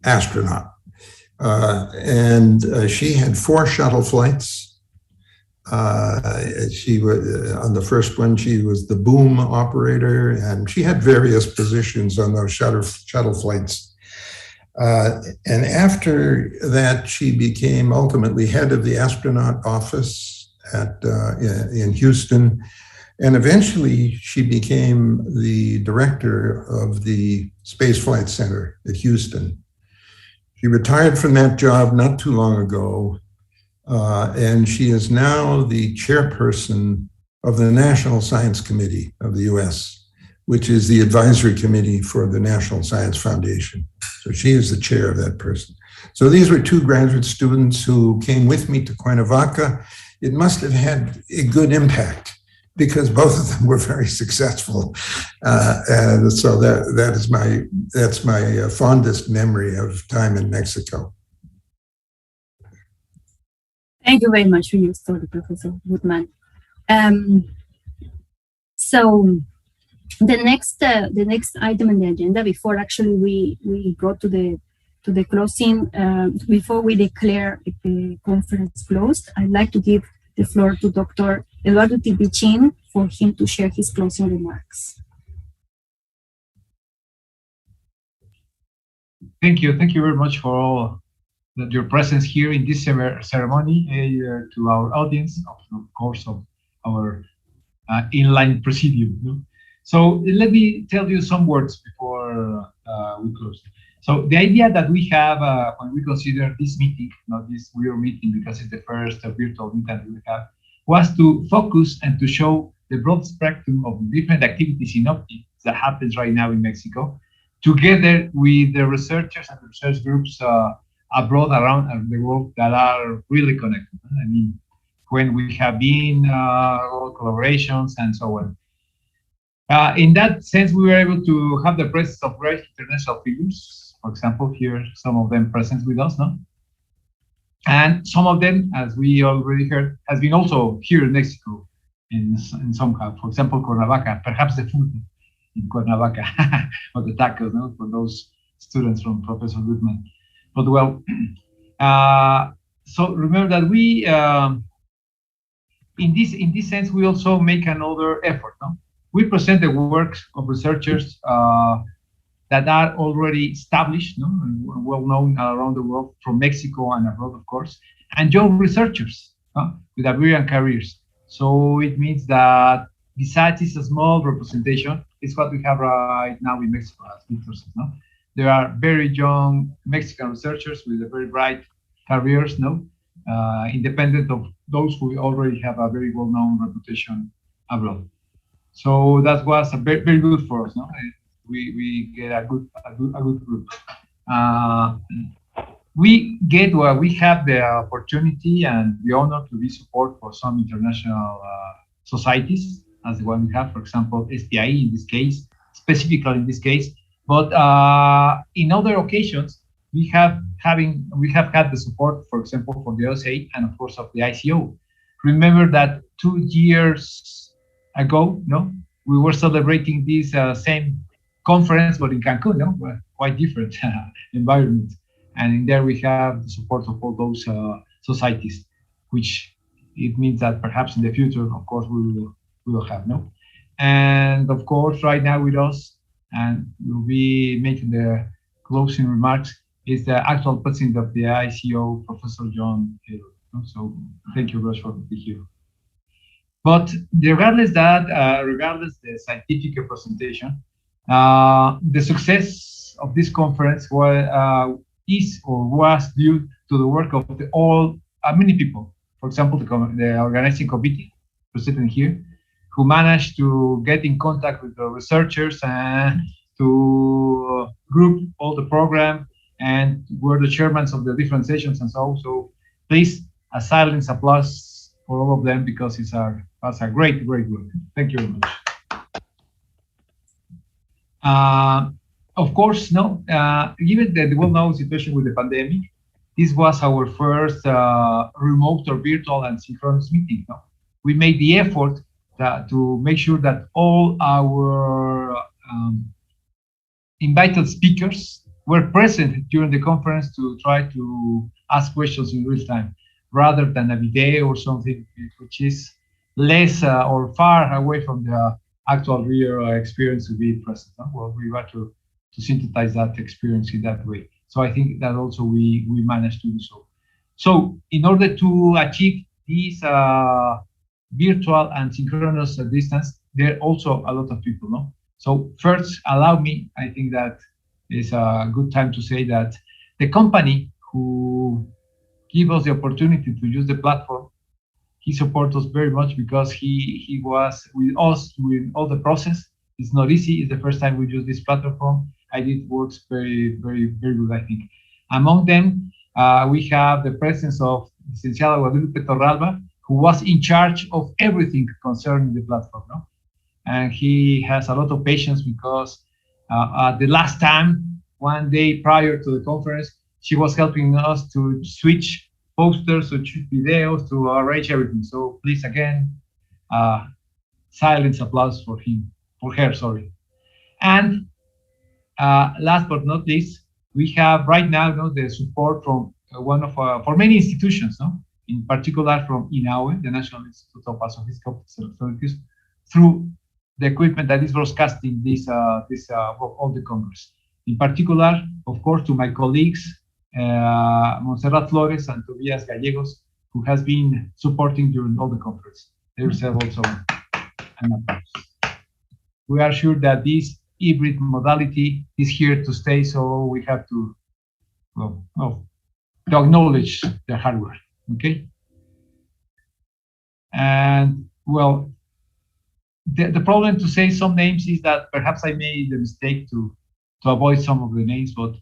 astronaut. And she had 4 shuttle flights. She was on the first one, she was the boom operator, and she had various positions on those shuttle flights. And after that, she became ultimately head of the astronaut office in Houston. And eventually she became the director of the Space Flight Center at Houston. She retired from that job not too long ago. And she is now the chairperson of the National Science Committee of the US, which is the advisory committee for the National Science Foundation. So she is the chair of that person. So these were 2 graduate students who came with me to Cuernavaca. It must have had a good impact because both of them were very successful. And so that's my fondest memory of time in Mexico. Thank you very much for your story, Professor Goodman. So the next item on the agenda, before actually we go to the closing, before we declare the conference closed, I'd like to give the floor to Dr. Eduardo Tipichin for him to share his closing remarks. Thank you very much for all your presence here in this ceremony, to our audience, of course, of our inline presidium. So let me tell you some words before we close. So the idea that we have when we consider this meeting, not this real meeting because it's the first virtual meeting that we have, was to focus and to show the broad spectrum of different activities in optics that happens right now in Mexico, together with the researchers and research groups abroad around the world that are really connected. I mean, when we have been collaborations and so on. In that sense, we were able to have the presence of great international figures. For example, here, some of them present with us, no? And some of them, as we already heard, has been also here in Mexico in somehow. For example, Cuernavaca, perhaps the food in Cuernavaca or the tacos, no, for those students from Professor Goodman. But well, so remember that we, in this sense, we also make another effort. No? We present the works of researchers that are already established, no, and well known around the world, from Mexico and abroad, of course, and young researchers with brilliant careers. So it means that besides this small representation, it's what we have right now in Mexico, as Victor said. No? There are very young Mexican researchers with a very bright careers, no, independent of those who already have a very well-known reputation abroad. So that was very, very good for us. No? We get a good group. We have the opportunity and the honor to be support for some international societies, as the one we have, for example, STI in this case, specifically in this case. But in other occasions, we have had the support, for example, for the OSA and of course of the ICO. Remember that 2 years ago, no, we were celebrating this same conference, but in Cancun, no, quite different environment. And in there we have the support of all those societies, which it means that perhaps in the future, of course, we will have, no. And of course, right now with us, and we'll be making the closing remarks, is the actual president of the ICO, Professor John Taylor. So thank you very much for being here. But regardless the scientific representation, the success of this conference was due to the work of many people. For example, the organizing committee presented here, who managed to get in contact with the researchers and to group all the program, and were the chairmen of the different sessions and so on. So please, a silent applause for all of them, because it's a great work. Thank you very much. Of course, no, given the well-known situation with the pandemic, this was our first remote or virtual and synchronous meeting. No? We made the effort to make sure that all our invited speakers were present during the conference to try to ask questions in real time, rather than a video or something which is less or far away from the actual real experience to be present. No? Well, we want to synthesize that experience in that way. So I think that also we managed to do so. So in order to achieve this virtual and synchronous distance, there are also a lot of people. No? So first, allow me, I think that is a good time to say that the company who gave us the opportunity to use the platform, he supports us very much, because he was with us with all the process. It's not easy. It's the first time we use this platform. I did works very, very, very good, I think. Among them, we have the presence of Licenciada Guadalupe Torralba, who was in charge of everything concerning the platform. No? And he has a lot of patience, because the last time, one day prior to the conference, she was helping us to switch posters, to shoot videos, to arrange everything. So please, again, silent applause for her, sorry. And last but not least, we have right now, the support from for many institutions, in particular from INAOE, the National Institute of Astrophysical Observatories, through the equipment that is broadcasting all the Congress. In particular, of course, to my colleagues, Montserrat Flores and Tobias Gallegos, who has been supporting during all the conference. They deserve also an applause. We are sure that this hybrid modality is here to stay, so we have to acknowledge the hard work, okay? And well, the problem to say some names is that perhaps I made the mistake to avoid some of the names, but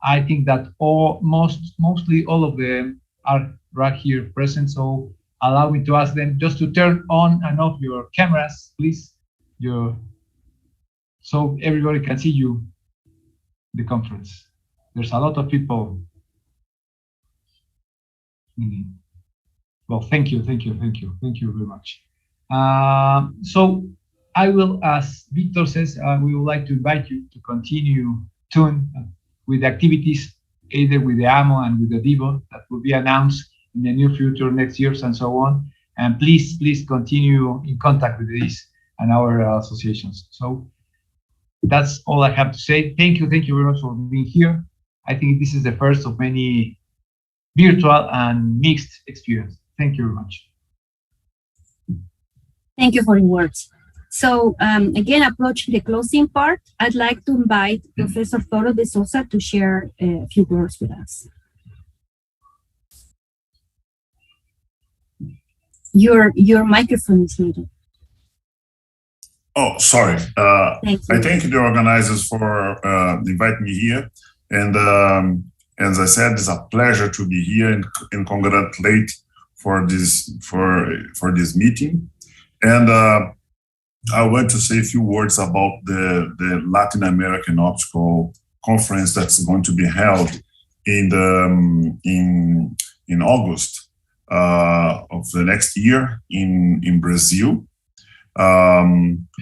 I think that mostly all of them are right here present. So allow me to ask them just to turn on and off your cameras, please, so everybody can see you, the conference. There's a lot of people. Well, thank you very much. So I will, as Victor says, we would like to invite you to continue soon with the activities, either with the AMO and with the DIVO that will be announced in the near future, next years and so on. And please continue in contact with this and our associations. So that's all I have to say. Thank you very much for being here. I think this is the first of many virtual and mixed experience. Thank you very much. Thank you for your words. So again, approaching the closing part, I'd like to invite Professor Toro de Sosa to share a few words with us. Your microphone is muted. Oh, sorry. Thank you. I thank the organizers for inviting me here. And as I said, it's a pleasure to be here and congratulate for this meeting. And I want to say a few words about the Latin American Optical Conference that's going to be held in August of the next year in Brazil.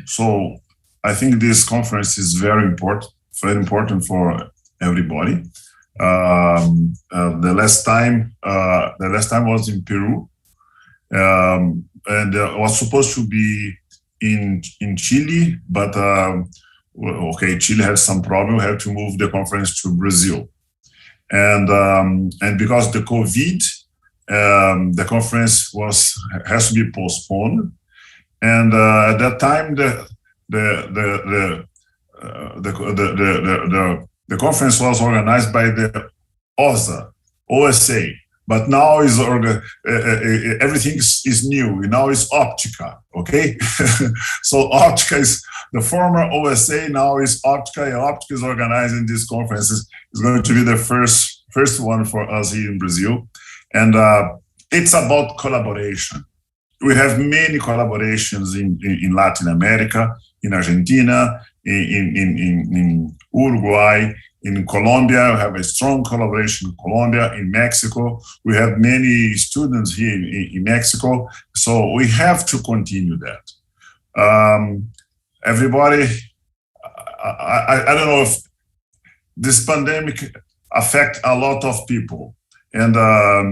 So I think this conference is very important for everybody. The last time was in Peru, and was supposed to be in Chile, but okay, Chile had some problem. We had to move the conference to Brazil, and because of the COVID, the conference has to be postponed. And at that time, the conference was organized by the OSA, but now everything is new. Now it's Optica, okay? So Optica is the former OSA, now is Optica, and Optica is organizing these conferences. It's going to be the first one for us here in Brazil. And it's about collaboration. We have many collaborations in Latin America, in Argentina, in Uruguay, in Colombia. We have a strong collaboration in Colombia, in Mexico. We have many students here in Mexico. So we have to continue that. Everybody, I don't know if this pandemic affects a lot of people. And I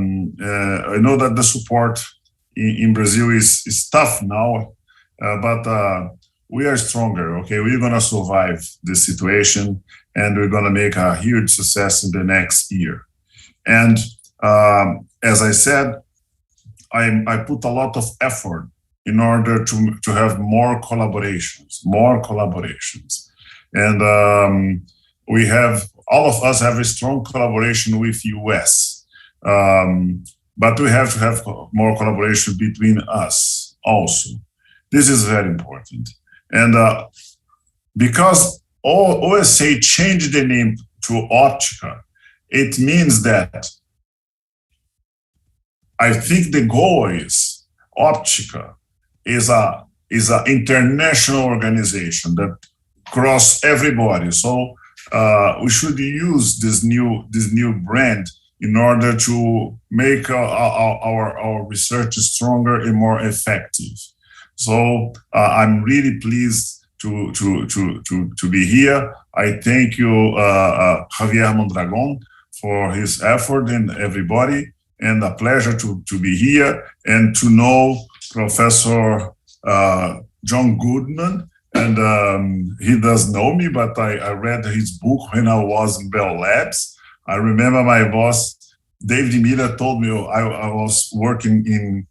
know that the support in Brazil is tough now, but we are stronger, okay? We're gonna survive this situation, and we're gonna make a huge success in the next year. And as I said, I put a lot of effort in order to have more collaborations. And we have, all of us have a strong collaboration with US. But we have to have more collaboration between us also. This is very important. And because OSA changed the name to Optica, it means that I think the goal is Optica is an international organization that cross everybody. So we should use this new brand in order to make our research stronger and more effective. So I'm really pleased to be here. I thank you, Javier Mondragon, for his effort and everybody, and a pleasure to be here and to know Professor John Goodman. And he does know me, but I read his book when I was in Bell Labs. I remember my boss, David Miller, told me I was working in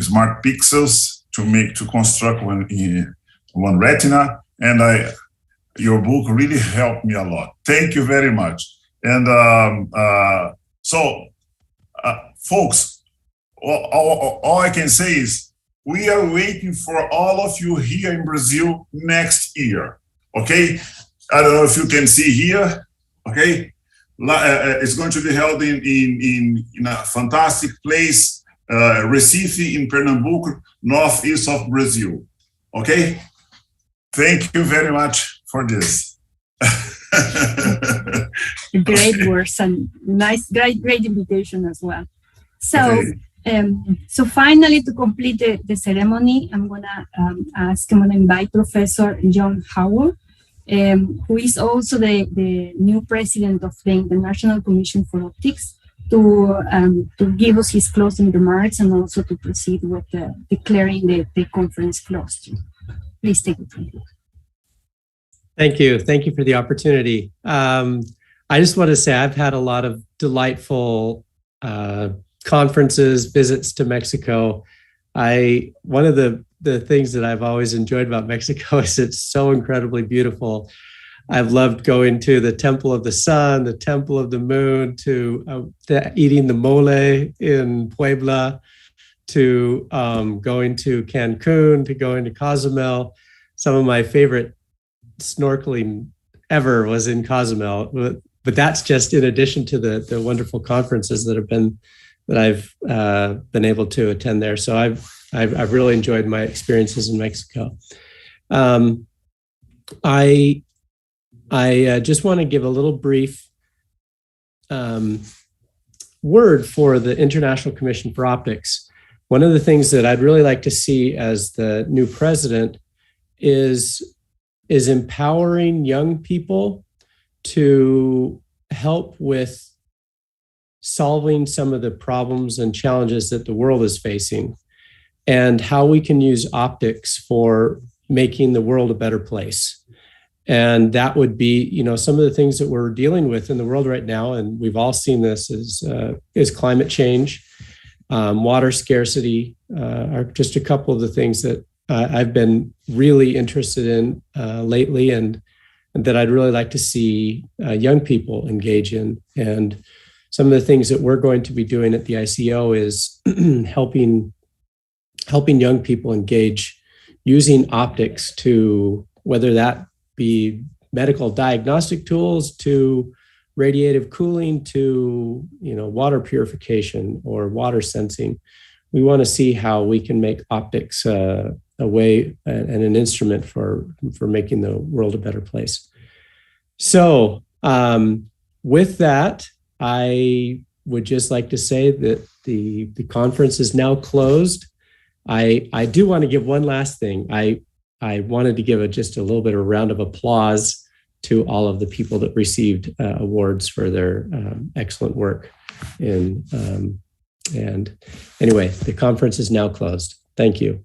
smart pixels to construct one retina, and your book really helped me a lot. Thank you very much. And folks, all I can say is we are waiting for all of you here in Brazil next year. Okay, I don't know if you can see here. Okay. It's going to be held in a fantastic place, Recife in Pernambuco, northeast of Brazil. Okay? Thank you very much for this. Great words and nice, great invitation as well. So, Okay. so finally, to complete the ceremony, I'm gonna invite Professor John Howell, who is also the new president of the International Commission for Optics, to give us his closing remarks and also to proceed with declaring the conference closed. Please take it from here. Thank you. Thank you for the opportunity. I just want to say I've had a lot of delightful conferences, visits to Mexico. One of the things that I've always enjoyed about Mexico is it's so incredibly beautiful. I've loved going to the Temple of the Sun, the Temple of the Moon, to eating the mole in Puebla, to going to Cancun, to going to Cozumel. Some of my favorite snorkeling ever was in Cozumel, but that's just in addition to the wonderful conferences that I've been able to attend there. So I've really enjoyed my experiences in Mexico. I just want to give a little brief word for the International Commission for Optics. One of the things that I'd really like to see as the new president is empowering young people to help with solving some of the problems and challenges that the world is facing, and how we can use optics for making the world a better place. And that would be, some of the things that we're dealing with in the world right now, and we've all seen this, is climate change, water scarcity, are just a couple of the things that I've been really interested in lately, and that I'd really like to see young people engage in. And some of the things that we're going to be doing at the ICO is helping young people engage using optics to, whether that be medical diagnostic tools, to radiative cooling, to water purification or water sensing. We want to see how we can make optics a way and an instrument for making the world a better place. So with that, I would just like to say that the conference is now closed. I do want to give one last thing. I wanted to give just a little bit of a round of applause to all of the people that received awards for their excellent work. And anyway, the conference is now closed. Thank you.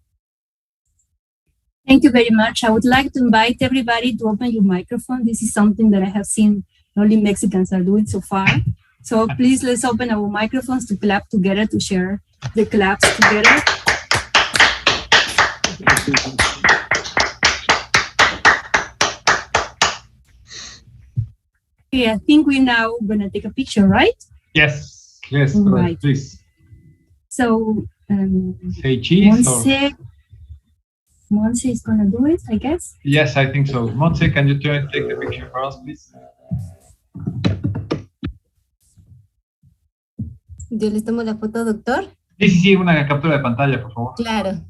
Thank you very much. I would like to invite everybody to open your microphone. This is something that I have seen only Mexicans are doing so far. So please, let's open our microphones to clap together, to share the claps together. Okay, I think we're now going to take a picture, right? Yes, right. Please. So, say cheese. Monse is going to do it, I guess. Yes, I think so. Monse, can you take the picture for us, please? Yo les tomo la foto, doctor. Sí, una captura de pantalla, por favor. Claro.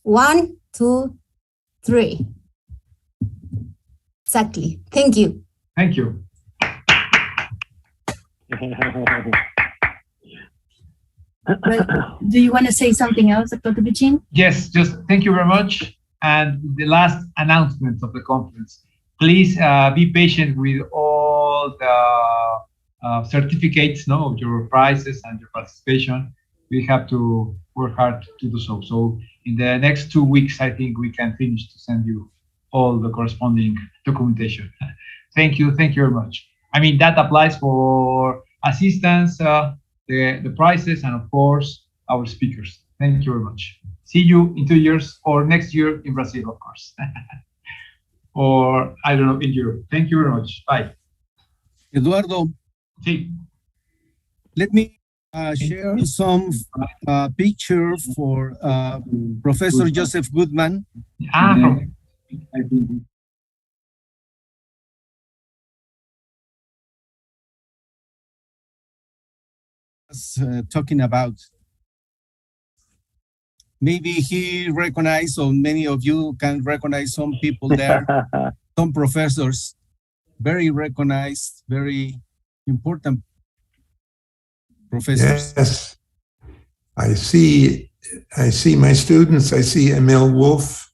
1, 2, 3. Exactly. Thank you. Thank you. Well, do you want to say something else, Dr. Tubichin? Yes, just thank you very much. And the last announcement of the conference. Please be patient with all the certificates of your prizes and your participation. We have to work hard to do so. So in the next 2 weeks, I think we can finish to send you all the corresponding documentation. Thank you very much. I mean, that applies for assistants, the prizes, and of course, our speakers. Thank you very much. See you in 2 years or next year in Brazil, of course. Or, I don't know, in Europe. Thank you very much. Bye. Eduardo, sí. Let me share some picture for Professor Joseph Goodman. Talking about. Maybe he recognized, or many of you can recognize some people there, some professors, very recognized, very important professors. Yes. I see my students. I see Emil Wolf.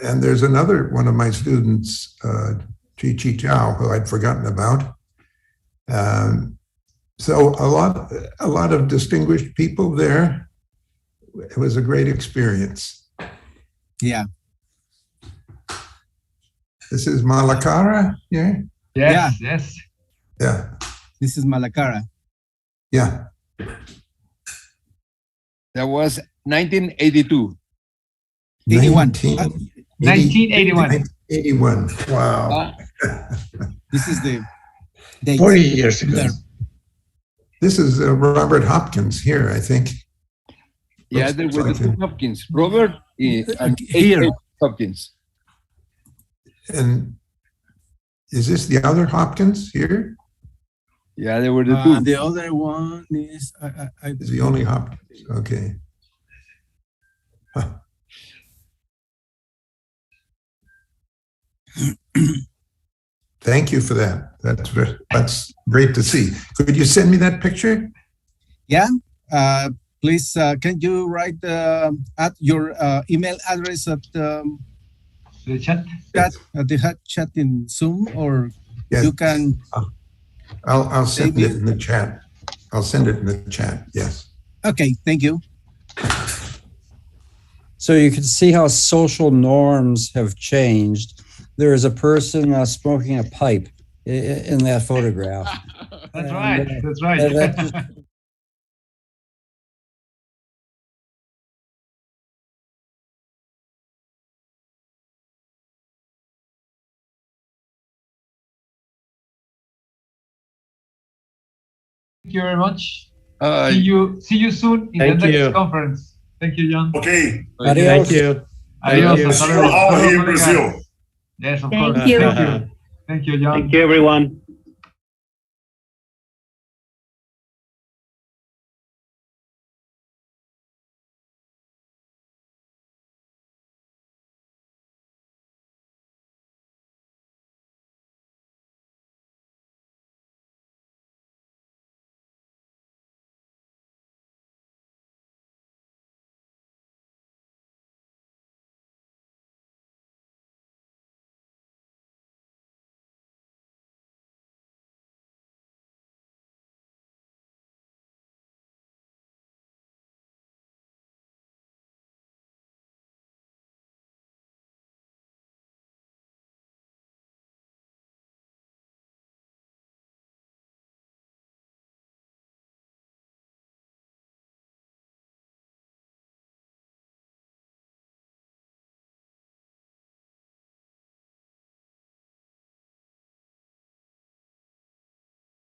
And there's another one of my students, Chi Chi Chow, who I'd forgotten about. So a lot of distinguished people there. It was a great experience. Yeah. This is Malacara, yeah? Yes. Yeah. This is Malacara. Yeah. That was 1982. 1981. 81. Wow. This is the date. 40 years ago. This is Robert Hopkins here, I think. Yeah, there were the two Hopkins, Robert and Here. Hopkins. And is this the other Hopkins here? Yeah, there were the two. The other one is Is the only Hopkins? Okay. Huh. Thank you for that. That's great to see. Could you send me that picture? Yeah. Please, can you write at your email address at The chat. the chat in Zoom, or Yes. you can. I'll send it in the chat. I'll send it in the chat. Yes. Okay. Thank you. So you can see how social norms have changed. There is a person smoking a pipe in that photograph. That's right. That's right. Thank you very much. See you soon in Thank the next you. conference. Thank you, John. Okay. Adios. Thank you. Adios. you. Hasta See you luego. all Hasta here in luego, Brazil. colegas. Yes, of Thank course. you. Thank you. Thank you, John. Thank you, everyone.